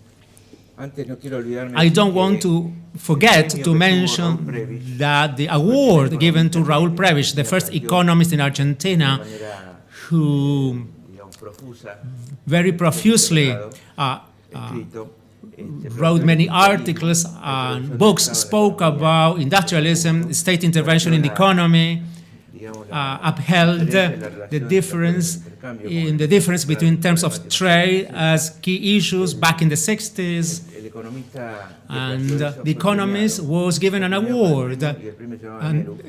I don't want to forget to mention that the award given to Raúl Prebisch, the first economist in Argentina, who very profusely wrote many articles and books, spoke about industrialism, state intervention in the economy, upheld the difference between terms of trade as key issues back in the 60s. And The Economist was given an award, a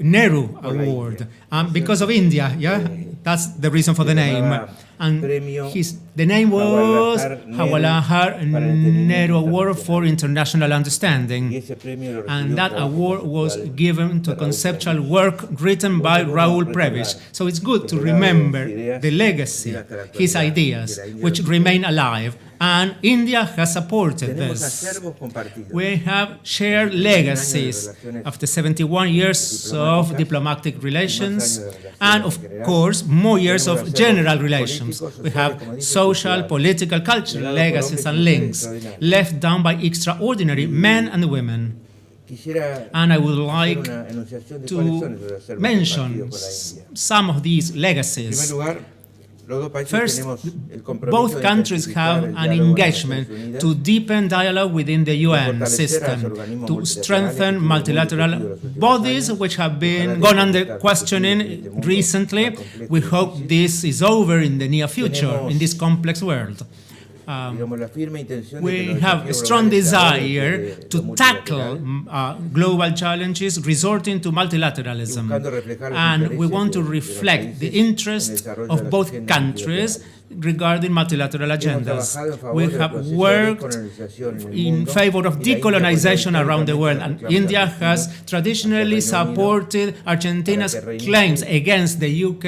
Nehru Award, because of India. Yeah, that's the reason for the name. And the name was Jawaharlal Nehru Award for International Understanding. And that award was given to conceptual work written by Raoul Prebisch. So it's good to remember the legacy, his ideas, which remain alive. And India has supported this. We have shared legacies after 71 years of diplomatic relations and, of course, more years of general relations. We have social, political, cultural legacies and links left down by extraordinary men and women. And I would like to mention some of these legacies. First, both countries have an engagement to deepen dialogue within the UN system, to strengthen multilateral bodies which have been gone under questioning recently. We hope this is over in the near future in this complex world. We have a strong desire to tackle global challenges resorting to multilateralism, and we want to reflect the interest of both countries regarding multilateral agendas. We have worked in favor of decolonization around the world, and India has traditionally supported Argentina's claims against the UK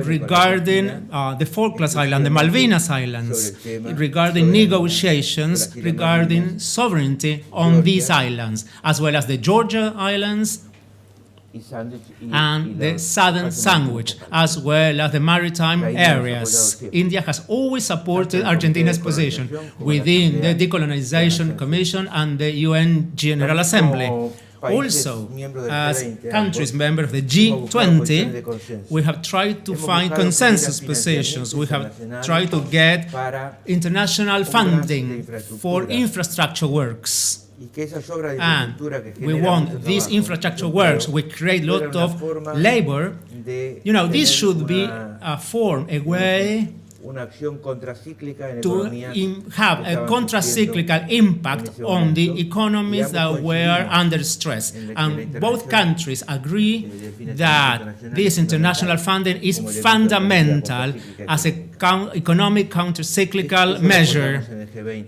regarding the Falklands Islands, the Malvinas Islands, regarding negotiations regarding sovereignty on these islands, as well as the Georgia Islands and the Southern Sandwich, as well as the maritime areas. India has always supported Argentina's position within the Decolonization Commission and the UN General Assembly. Also, as countries member of the G20, we have tried to find consensus positions. We have tried to get international funding for infrastructure works. And we want these infrastructure works. We create a lot of labor. You know, this should be a form, a way to have a contra-cyclical impact on the economies that were under stress. And both countries agree that this international funding is fundamental as an economic counter-cyclical measure.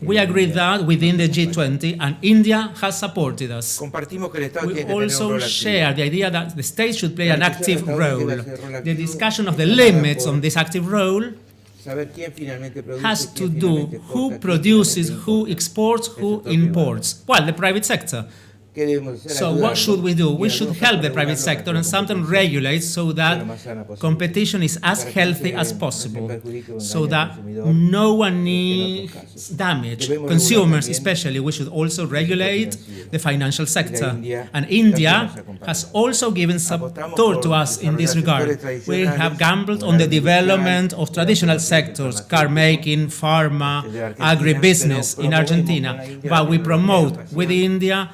We agree that within the G20, and India has supported us. We also share the idea that the state should play an active role. The discussion of the limits on this active role has to do who produces, who exports, who imports. Well, the private sector. So what should we do? We should help the private sector and sometimes regulate so that competition is as healthy as possible, so that no one needs damage. Consumers especially, we should also regulate the financial sector. And India has also given support to us in this regard. We have gambled on the development of traditional sectors, car making, pharma, agribusiness in Argentina, but we promote with India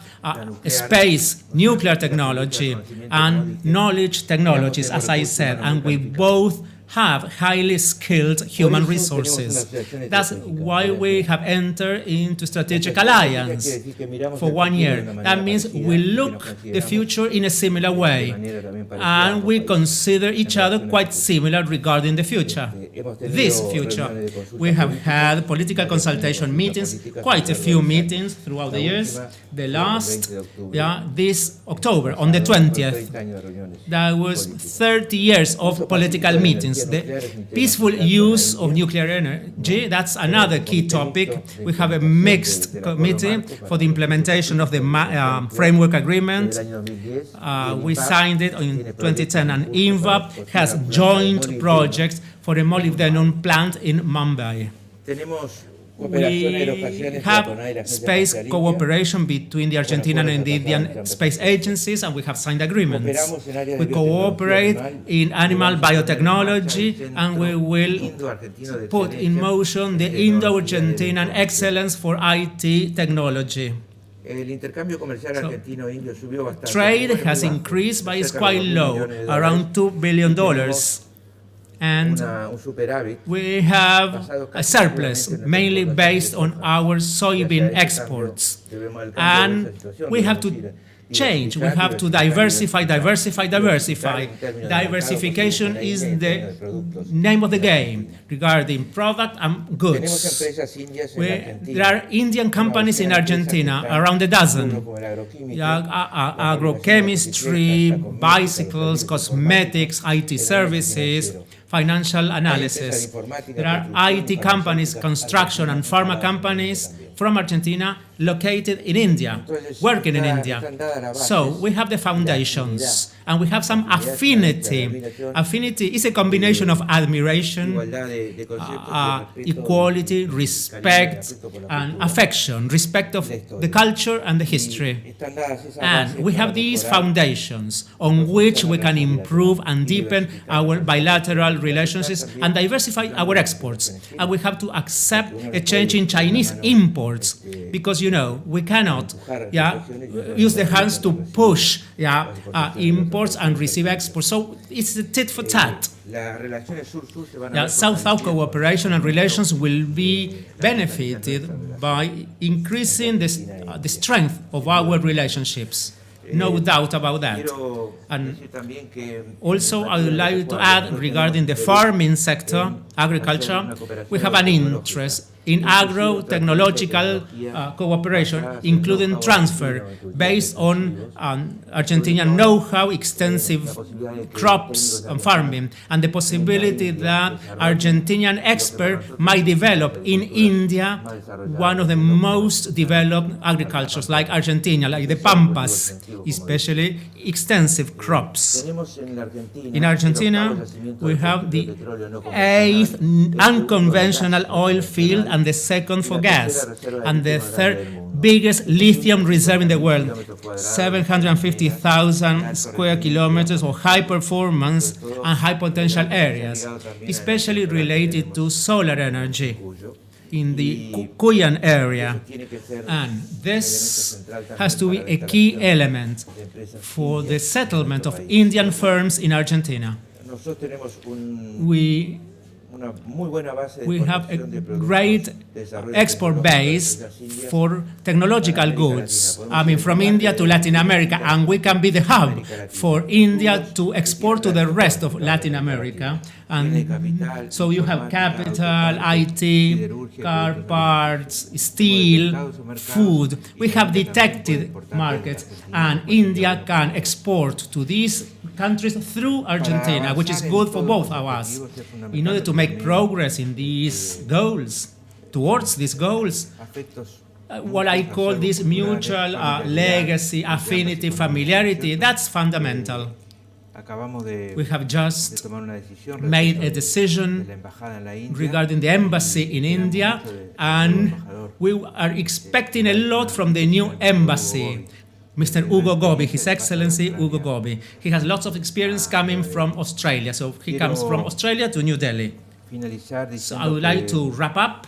space, nuclear technology, and knowledge technologies, as I said, and we both have highly skilled human resources. That's why we have entered into strategic alliance for 1 year. That means we look the future in a similar way, and we consider each other quite similar regarding the future. This future. We have had political consultation meetings, quite a few meetings throughout the years. The last, this October, on the 20th, there was 30 years of political meetings. The peaceful use of nuclear energy, that's another key topic. We have a mixed committee for the implementation of the framework agreement. We signed it in 2010, and INVAP has joint projects for a molybdenum plant in Mumbai. we have space cooperation between the Argentinian and the Indian space agencies, and we have signed agreements. We cooperate in animal biotechnology, and we will put in motion the Indo-Argentinian excellence for IT technology. Trade has increased, but it's quite low, around $2 billion. And we have a surplus, mainly based on our soybean exports. And we have to change. We have to diversify. Diversification is the name of the game regarding product and goods. There are Indian companies in Argentina, around a dozen. Agrochemistry, bicycles, cosmetics, IT services, financial analysis. There are IT companies, construction and pharma companies from Argentina located in India, working in India. So we have the foundations and we have some affinity. Affinity is a combination of admiration, equality, respect, and affection, respect of the culture and the history. And we have these foundations on which we can improve and deepen our bilateral relationships and diversify our exports. And we have to accept a change in Chinese imports, because we cannot use the hands to push imports and receive exports. So it's a tit for tat. South-South cooperation and relations will be benefited by increasing the strength of our relationships. No doubt about that. And also, I would like to add regarding the farming sector, agriculture, we have an interest in agro-technological cooperation, including transfer based on Argentinian know-how, extensive crops and farming, and the possibility that Argentinian experts might develop in India one of the most developed agricultures, like Argentina, like the Pampas, especially extensive crops. In Argentina, we have the 8th unconventional oil field and the 2nd for gas, and the 3rd biggest lithium reserve in the world, 750,000 square kilometers of high performance and high potential areas, especially related to solar energy in the Cuyan area. And this has to be a key element for the settlement of Indian firms in Argentina. We have a great export base for technological goods, from India to Latin America, and we can be the hub for India to export to the rest of Latin America. And so you have capital, IT, car parts, steel, food. We have detected markets, and India can export to these countries through Argentina, which is good for both of us. In order to make progress in these goals, towards these goals, what I call this mutual legacy, affinity, familiarity, that's fundamental. We have just made a decision regarding the embassy in India, and we are expecting a lot from the new embassy. Mr. Hugo Gobi, His Excellency Hugo Gobi. He has lots of experience coming from Australia, so he comes from Australia to New Delhi. So I would like to wrap up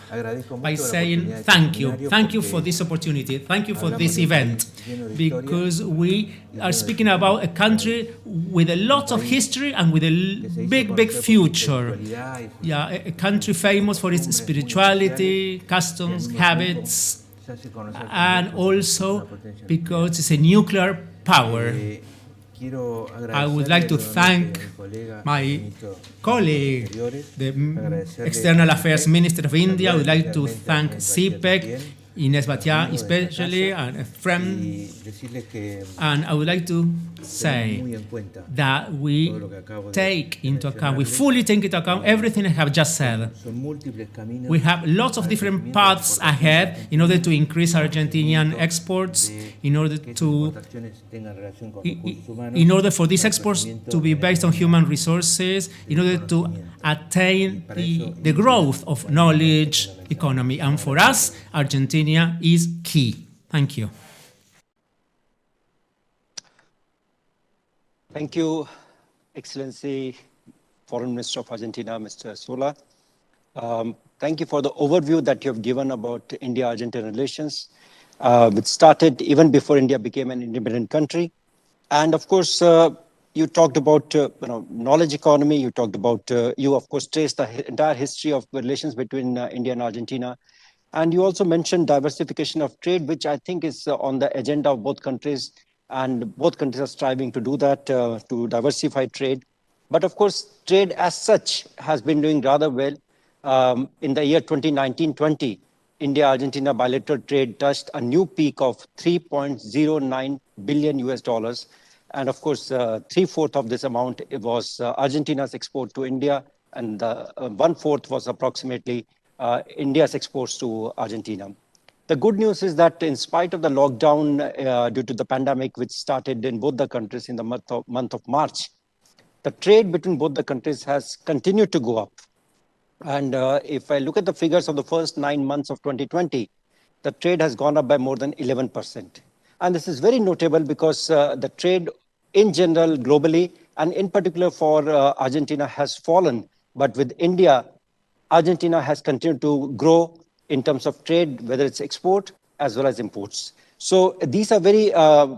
by saying thank you. Thank you for this opportunity. Thank you for this event, because we are speaking about a country with a lot of history and with a big future. A country famous for its spirituality, customs, habits, and also because it's a nuclear power. I would like to thank my colleague, the External Affairs Minister of India. I would like to thank CIPPEC, Inés Batiá especially, and a friend. And I would like to say that we take into account, we fully take into account everything I have just said. We have lots of different paths ahead in order to increase Argentinian exports, in order for these exports to be based on human resources, in order to attain the growth of knowledge, economy. And for us, Argentina is key. Thank you. Thank you, Excellency Foreign Minister of Argentina, Mr. Sola. Thank you for the overview that you have given about India-Argentina relations, which started even before India became an independent country. And of course, you talked about knowledge economy. You talked about, you of course traced the entire history of the relations between India and Argentina. And you also mentioned diversification of trade, which I think is on the agenda of both countries. And both countries are striving to do that, to diversify trade. But of course, trade as such has been doing rather well. In the year 2019-20, India-Argentina bilateral trade touched a new peak of $3.09 billion US. And of course, 3/4 of this amount was Argentina's export to India, and 1/4 was approximately India's exports to Argentina. The good news is that in spite of the lockdown due to the pandemic, which started in both the countries in the month of March, the trade between both the countries has continued to go up. And if I look at the figures of the first 9 months of 2020, the trade has gone up by more than 11%. And this is very notable because the trade in general globally, and in particular for Argentina, has fallen. But with India, Argentina has continued to grow in terms of trade, whether it's export as well as imports. So these are very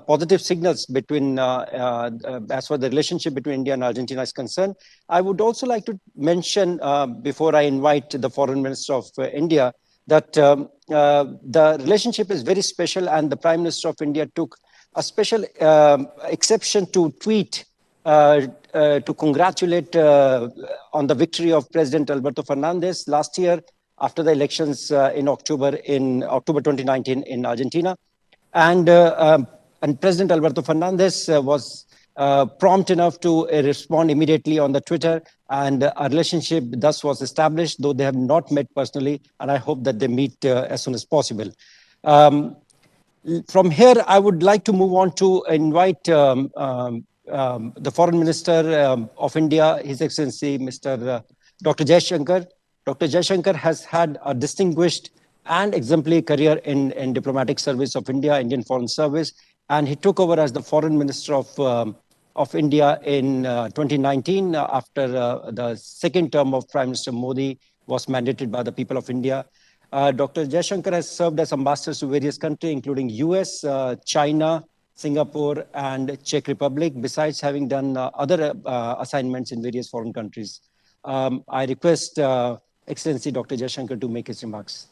positive signals between, as far as the relationship between India and Argentina is concerned. I would also like to mention, before I invite the Foreign Minister of India, that the relationship is very special, and the Prime Minister of India took a special exception to tweet to congratulate on the victory of President Alberto Fernandez last year after the elections in October 2019 in Argentina. And President Alberto Fernandez was prompt enough to respond immediately on the Twitter, and a relationship thus was established, though they have not met personally, and I hope that they meet as soon as possible. From here, I would like to move on to invite the Foreign Minister of India, His Excellency Mr. Dr. Jaishankar. Dr. Jaishankar has had a distinguished and exemplary career in diplomatic service of India, Indian Foreign Service, and he took over as the Foreign Minister of India in 2019 after the second term of Prime Minister Modi was mandated by the people of India. Dr. Jaishankar has served as ambassador to various countries, including US, China, Singapore, and Czech Republic, besides having done other assignments in various foreign countries. I request Excellency Dr. Jaishankar to make his remarks.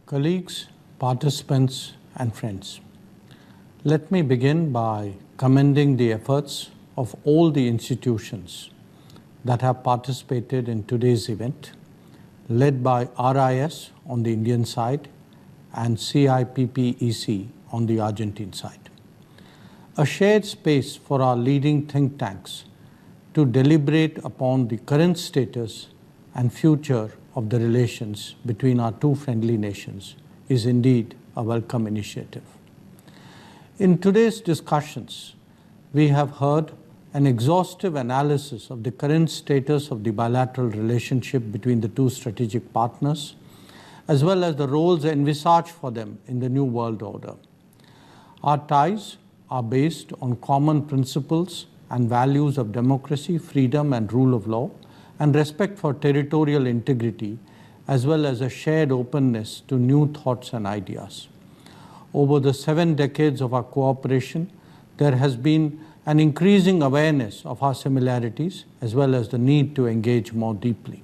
Colleagues, participants, and friends, let me begin by commending the efforts of all the institutions that have participated in today's event, led by RIS on the Indian side and CIPPEC on the Argentine side. A shared space for our leading think tanks to deliberate upon the current status and future of the relations between our two friendly nations is indeed a welcome initiative. In today's discussions, we have heard an exhaustive analysis of the current status of the bilateral relationship between the two strategic partners, as well as the roles envisaged for them in the new world order. Our ties are based on common principles and values of democracy, freedom, and rule of law, and respect for territorial integrity, as well as a shared openness to new thoughts and ideas. Over the 7 decades of our cooperation, there has been an increasing awareness of our similarities, as well as the need to engage more deeply.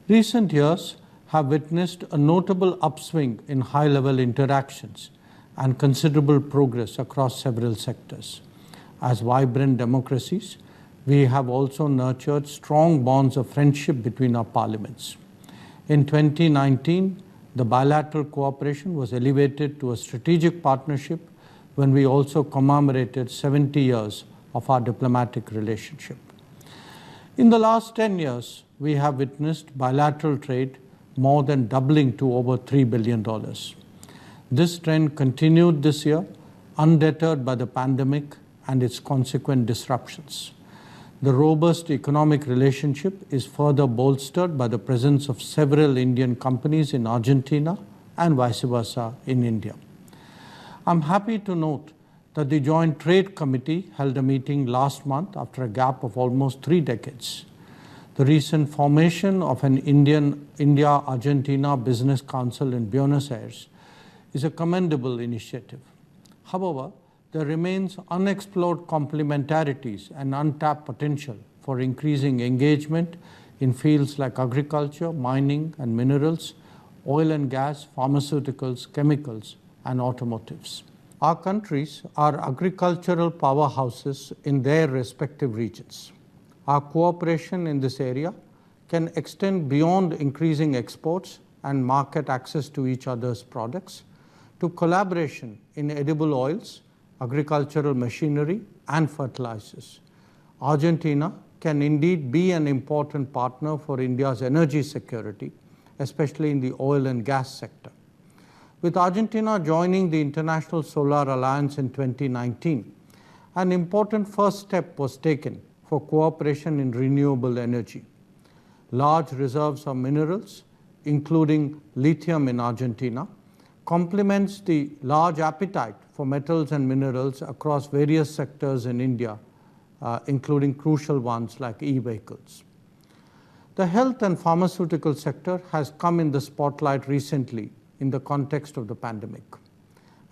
Recent years have witnessed a notable upswing in high-level interactions and considerable progress across several sectors. As vibrant democracies, we have also nurtured strong bonds of friendship between our parliaments. In 2019, the bilateral cooperation was elevated to a strategic partnership when we also commemorated 70 years of our diplomatic relationship. In the last 10 years, we have witnessed bilateral trade more than doubling to over $3 billion. This trend continued this year, undeterred by the pandemic and its consequent disruptions. The robust economic relationship is further bolstered by the presence of several Indian companies in Argentina and vice versa in India. I'm happy to note that the Joint Trade Committee held a meeting last month after a gap of almost 3 decades. The recent formation of an India-Argentina Business Council in Buenos Aires is a commendable initiative. However, there remains unexplored complementarities and untapped potential for increasing engagement in fields like agriculture, mining and minerals, oil and gas, pharmaceuticals, chemicals, and automotives. Our countries are agricultural powerhouses in their respective regions. Our cooperation in this area can extend beyond increasing exports and market access to each other's products to collaboration in edible oils, agricultural machinery, and fertilizers. Argentina can indeed be an important partner for India's energy security, especially in the oil and gas sector. With Argentina joining the International Solar Alliance in 2019, an important first step was taken for cooperation in renewable energy. Large reserves of minerals, including lithium in Argentina, complements the large appetite for metals and minerals across various sectors in India, including crucial ones like e-vehicles. The health and pharmaceutical sector has come in the spotlight recently in the context of the pandemic.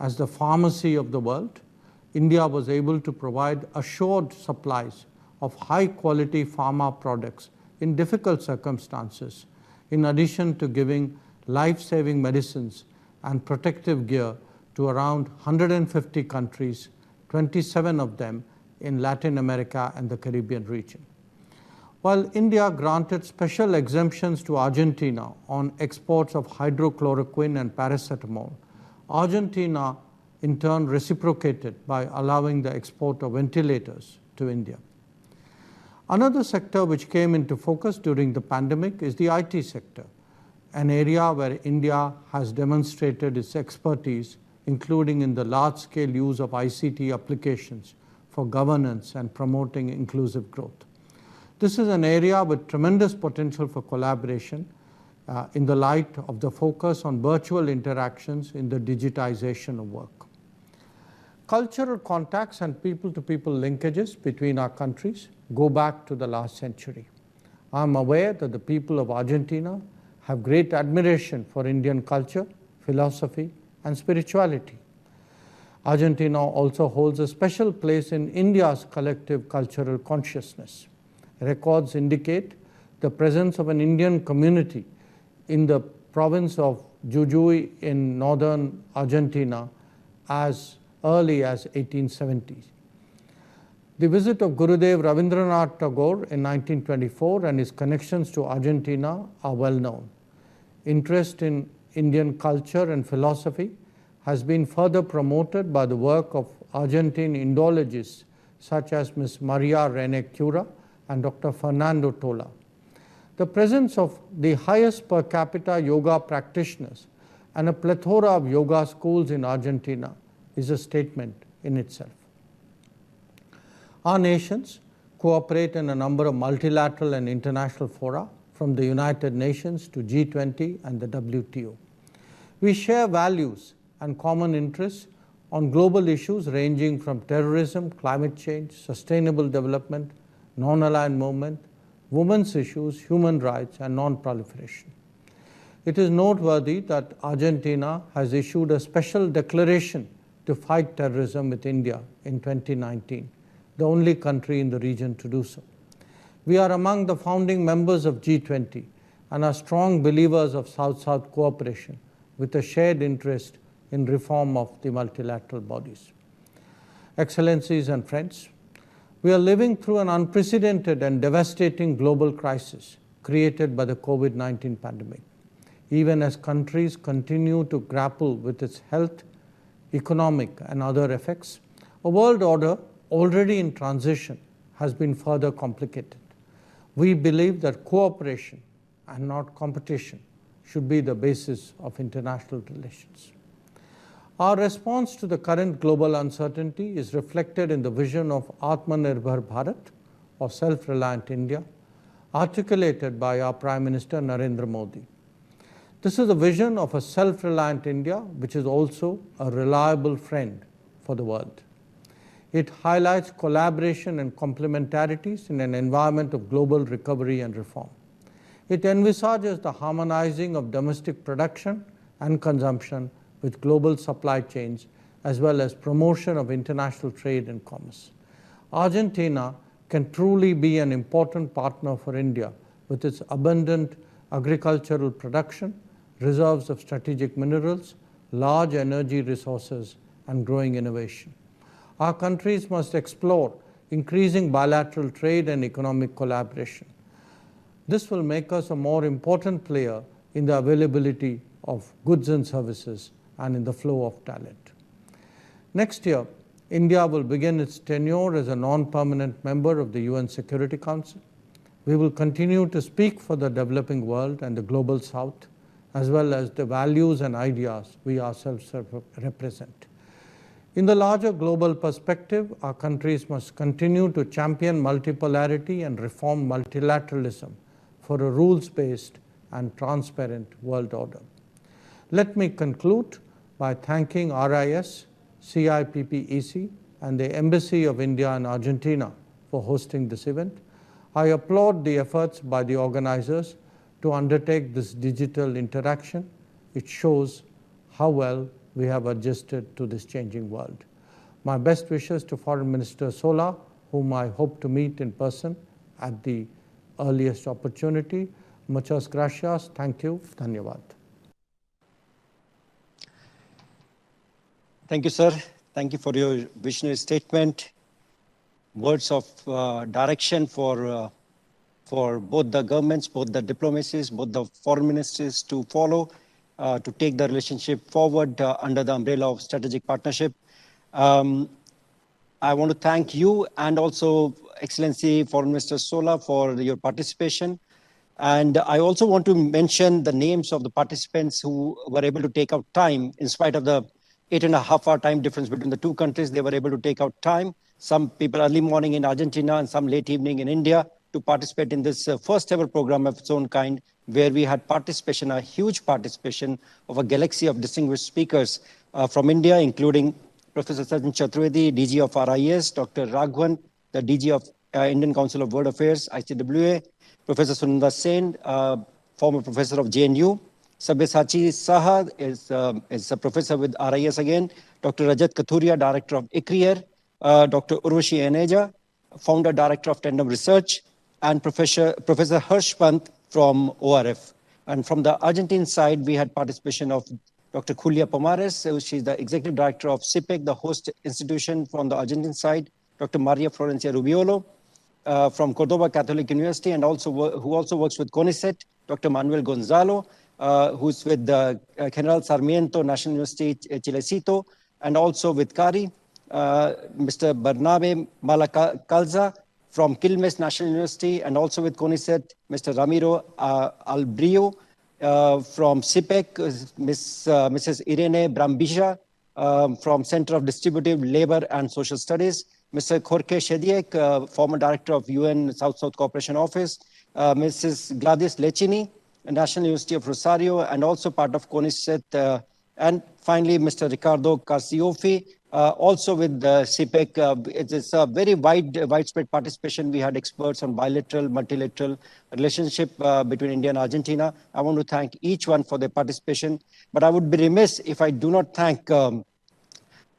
As the pharmacy of the world, India was able to provide assured supplies of high-quality pharma products in difficult circumstances, in addition to giving life-saving medicines and protective gear to around 150 countries, 27 of them in Latin America and the Caribbean region. While India granted special exemptions to Argentina on exports of hydrochloroquine and paracetamol, Argentina in turn reciprocated by allowing the export of ventilators to India. Another sector which came into focus during the pandemic is the IT sector, an area where India has demonstrated its expertise, including in the large-scale use of ICT applications for governance and promoting inclusive growth. This is an area with tremendous potential for collaboration in the light of the focus on virtual interactions in the digitization of work. Cultural contacts and people-to-people linkages between our countries go back to the last century. I'm aware that the people of Argentina have great admiration for Indian culture, philosophy, and spirituality. Argentina also holds a special place in India's collective cultural consciousness. Records indicate the presence of an Indian community in the province of Jujuy in northern Argentina as early as 1870s. The visit of Gurudev Rabindranath Tagore in 1924 and his connections to Argentina are well known. Interest in Indian culture and philosophy has been further promoted by the work of Argentine Indologists such as Ms. Maria Rene Cura and Dr. Fernando Tola. The presence of the highest per capita yoga practitioners and a plethora of yoga schools in Argentina is a statement in itself. Our nations cooperate in a number of multilateral and international fora, from the United Nations to G20 and the WTO. We share values and common interests on global issues ranging from terrorism, climate change, sustainable development, non-aligned movement, women's issues, human rights, and non-proliferation. It is noteworthy that Argentina has issued a special declaration to fight terrorism with India in 2019, the only country in the region to do so. We are among the founding members of G20 and are strong believers of South-South cooperation with a shared interest in reform of the multilateral bodies. Excellencies and friends, we are living through an unprecedented and devastating global crisis created by the COVID-19 pandemic. Even as countries continue to grapple with its health, economic, and other effects, a world order already in transition has been further complicated. We believe that cooperation and not competition should be the basis of international relations. Our response to the current global uncertainty is reflected in the vision of Atmanirbhar Bharat, of self-reliant India, articulated by our Prime Minister Narendra Modi. This is a vision of a self-reliant India, which is also a reliable friend for the world. It highlights collaboration and complementarities in an environment of global recovery and reform. It envisages the harmonizing of domestic production and consumption with global supply chains, as well as promotion of international trade and commerce. Argentina can truly be an important partner for India with its abundant agricultural production, reserves of strategic minerals, large energy resources, and growing innovation. Our countries must explore increasing bilateral trade and economic collaboration. This will make us a more important player in the availability of goods and services and in the flow of talent. Next year, India will begin its tenure as a non-permanent member of the UN Security Council. We will continue to speak for the developing world and the global South, as well as the values and ideas we ourselves represent. In the larger global perspective, our countries must continue to champion multipolarity and reform multilateralism for a rules-based and transparent world order. Let me conclude by thanking RIS, CIPPEC, and the Embassy of India and Argentina for hosting this event. I applaud the efforts by the organizers to undertake this digital interaction. It shows how well we have adjusted to this changing world. My best wishes to Foreign Minister Sola, whom I hope to meet in person at the earliest opportunity. Muchas gracias. Thank you. Dhanyavad. Thank you, sir. Thank you for your visionary statement. Words of direction for both the governments, both the diplomacies, both the foreign ministries to follow, to take the relationship forward under the umbrella of strategic partnership. I want to thank you and also Excellency Foreign Minister Sola for your participation. And I also want to mention the names of the participants who were able to take out time in spite of the 8.5-hour time difference between the two countries. They were able to take out time. Some people early morning in Argentina and some late evening in India to participate in this first ever program of its own kind, where we had participation, a huge participation of a galaxy of distinguished speakers from India, including Professor Sachin Chaturvedi, DG of RIS, Dr. Raghavan, the DG of Indian Council of World Affairs, ICWA, Professor Sunanda Sen, former professor of JNU, Sabyasachi Saha is a professor with RIS again, Dr. Rajat Kathuria, director of ICRIER, Dr. Urvashi Eneja, founder director of Tandem Research, and Professor Harsh Pant from ORF. And from the Argentine side, we had participation of Dr. Julia Pomares, she's the executive director of CIPPEC, the host institution from the Argentine side, Dr. Maria Florencia Rubiolo from Cordoba Catholic University, and who also works with CONICET, Dr. Manuel Gonzalo, who's with the General Sarmiento National University Chilecito, and also with CARI, Mr. Bernabe Malacalza from Quilmes National University, and also with CONICET, Mr. Ramiro Albrio from CIPPEC, Mrs. Irene Brambija from Center of Distributive Labor and Social Studies, Mr. Jorge Shediek, former director of UN South-South Cooperation Office, Mrs. Gladys Lechini, National University of Rosario, and also part of CONICET, and finally, Mr. Ricardo Carciofi, also with CIPPEC. It is a very widespread participation. We had experts on bilateral, multilateral relationship between India and Argentina. I want to thank each one for their participation, but I would be remiss if I do not thank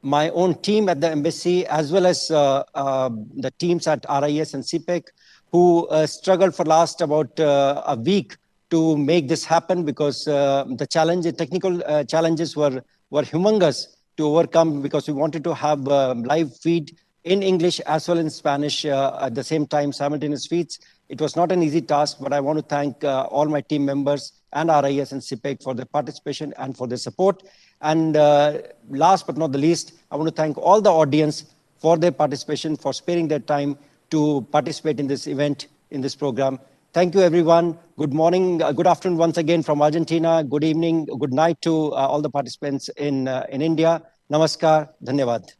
my own team at the embassy, as well as the teams at RIS and CIPPEC, who struggled for last about a week to make this happen, because the technical challenges were humongous to overcome, because we wanted to have live feed in English as well as in Spanish at the same time, simultaneous feeds. It was not an easy task, but I want to thank all my team members and RIS and CIPPEC for their participation and for their support. And last but not the least, I want to thank all the audience for their participation, for sparing their time to participate in this event, in this program. Thank you, everyone. Good morning, good afternoon once again from Argentina. Good evening, good night to all the participants in India. Namaskar, dhanyavad.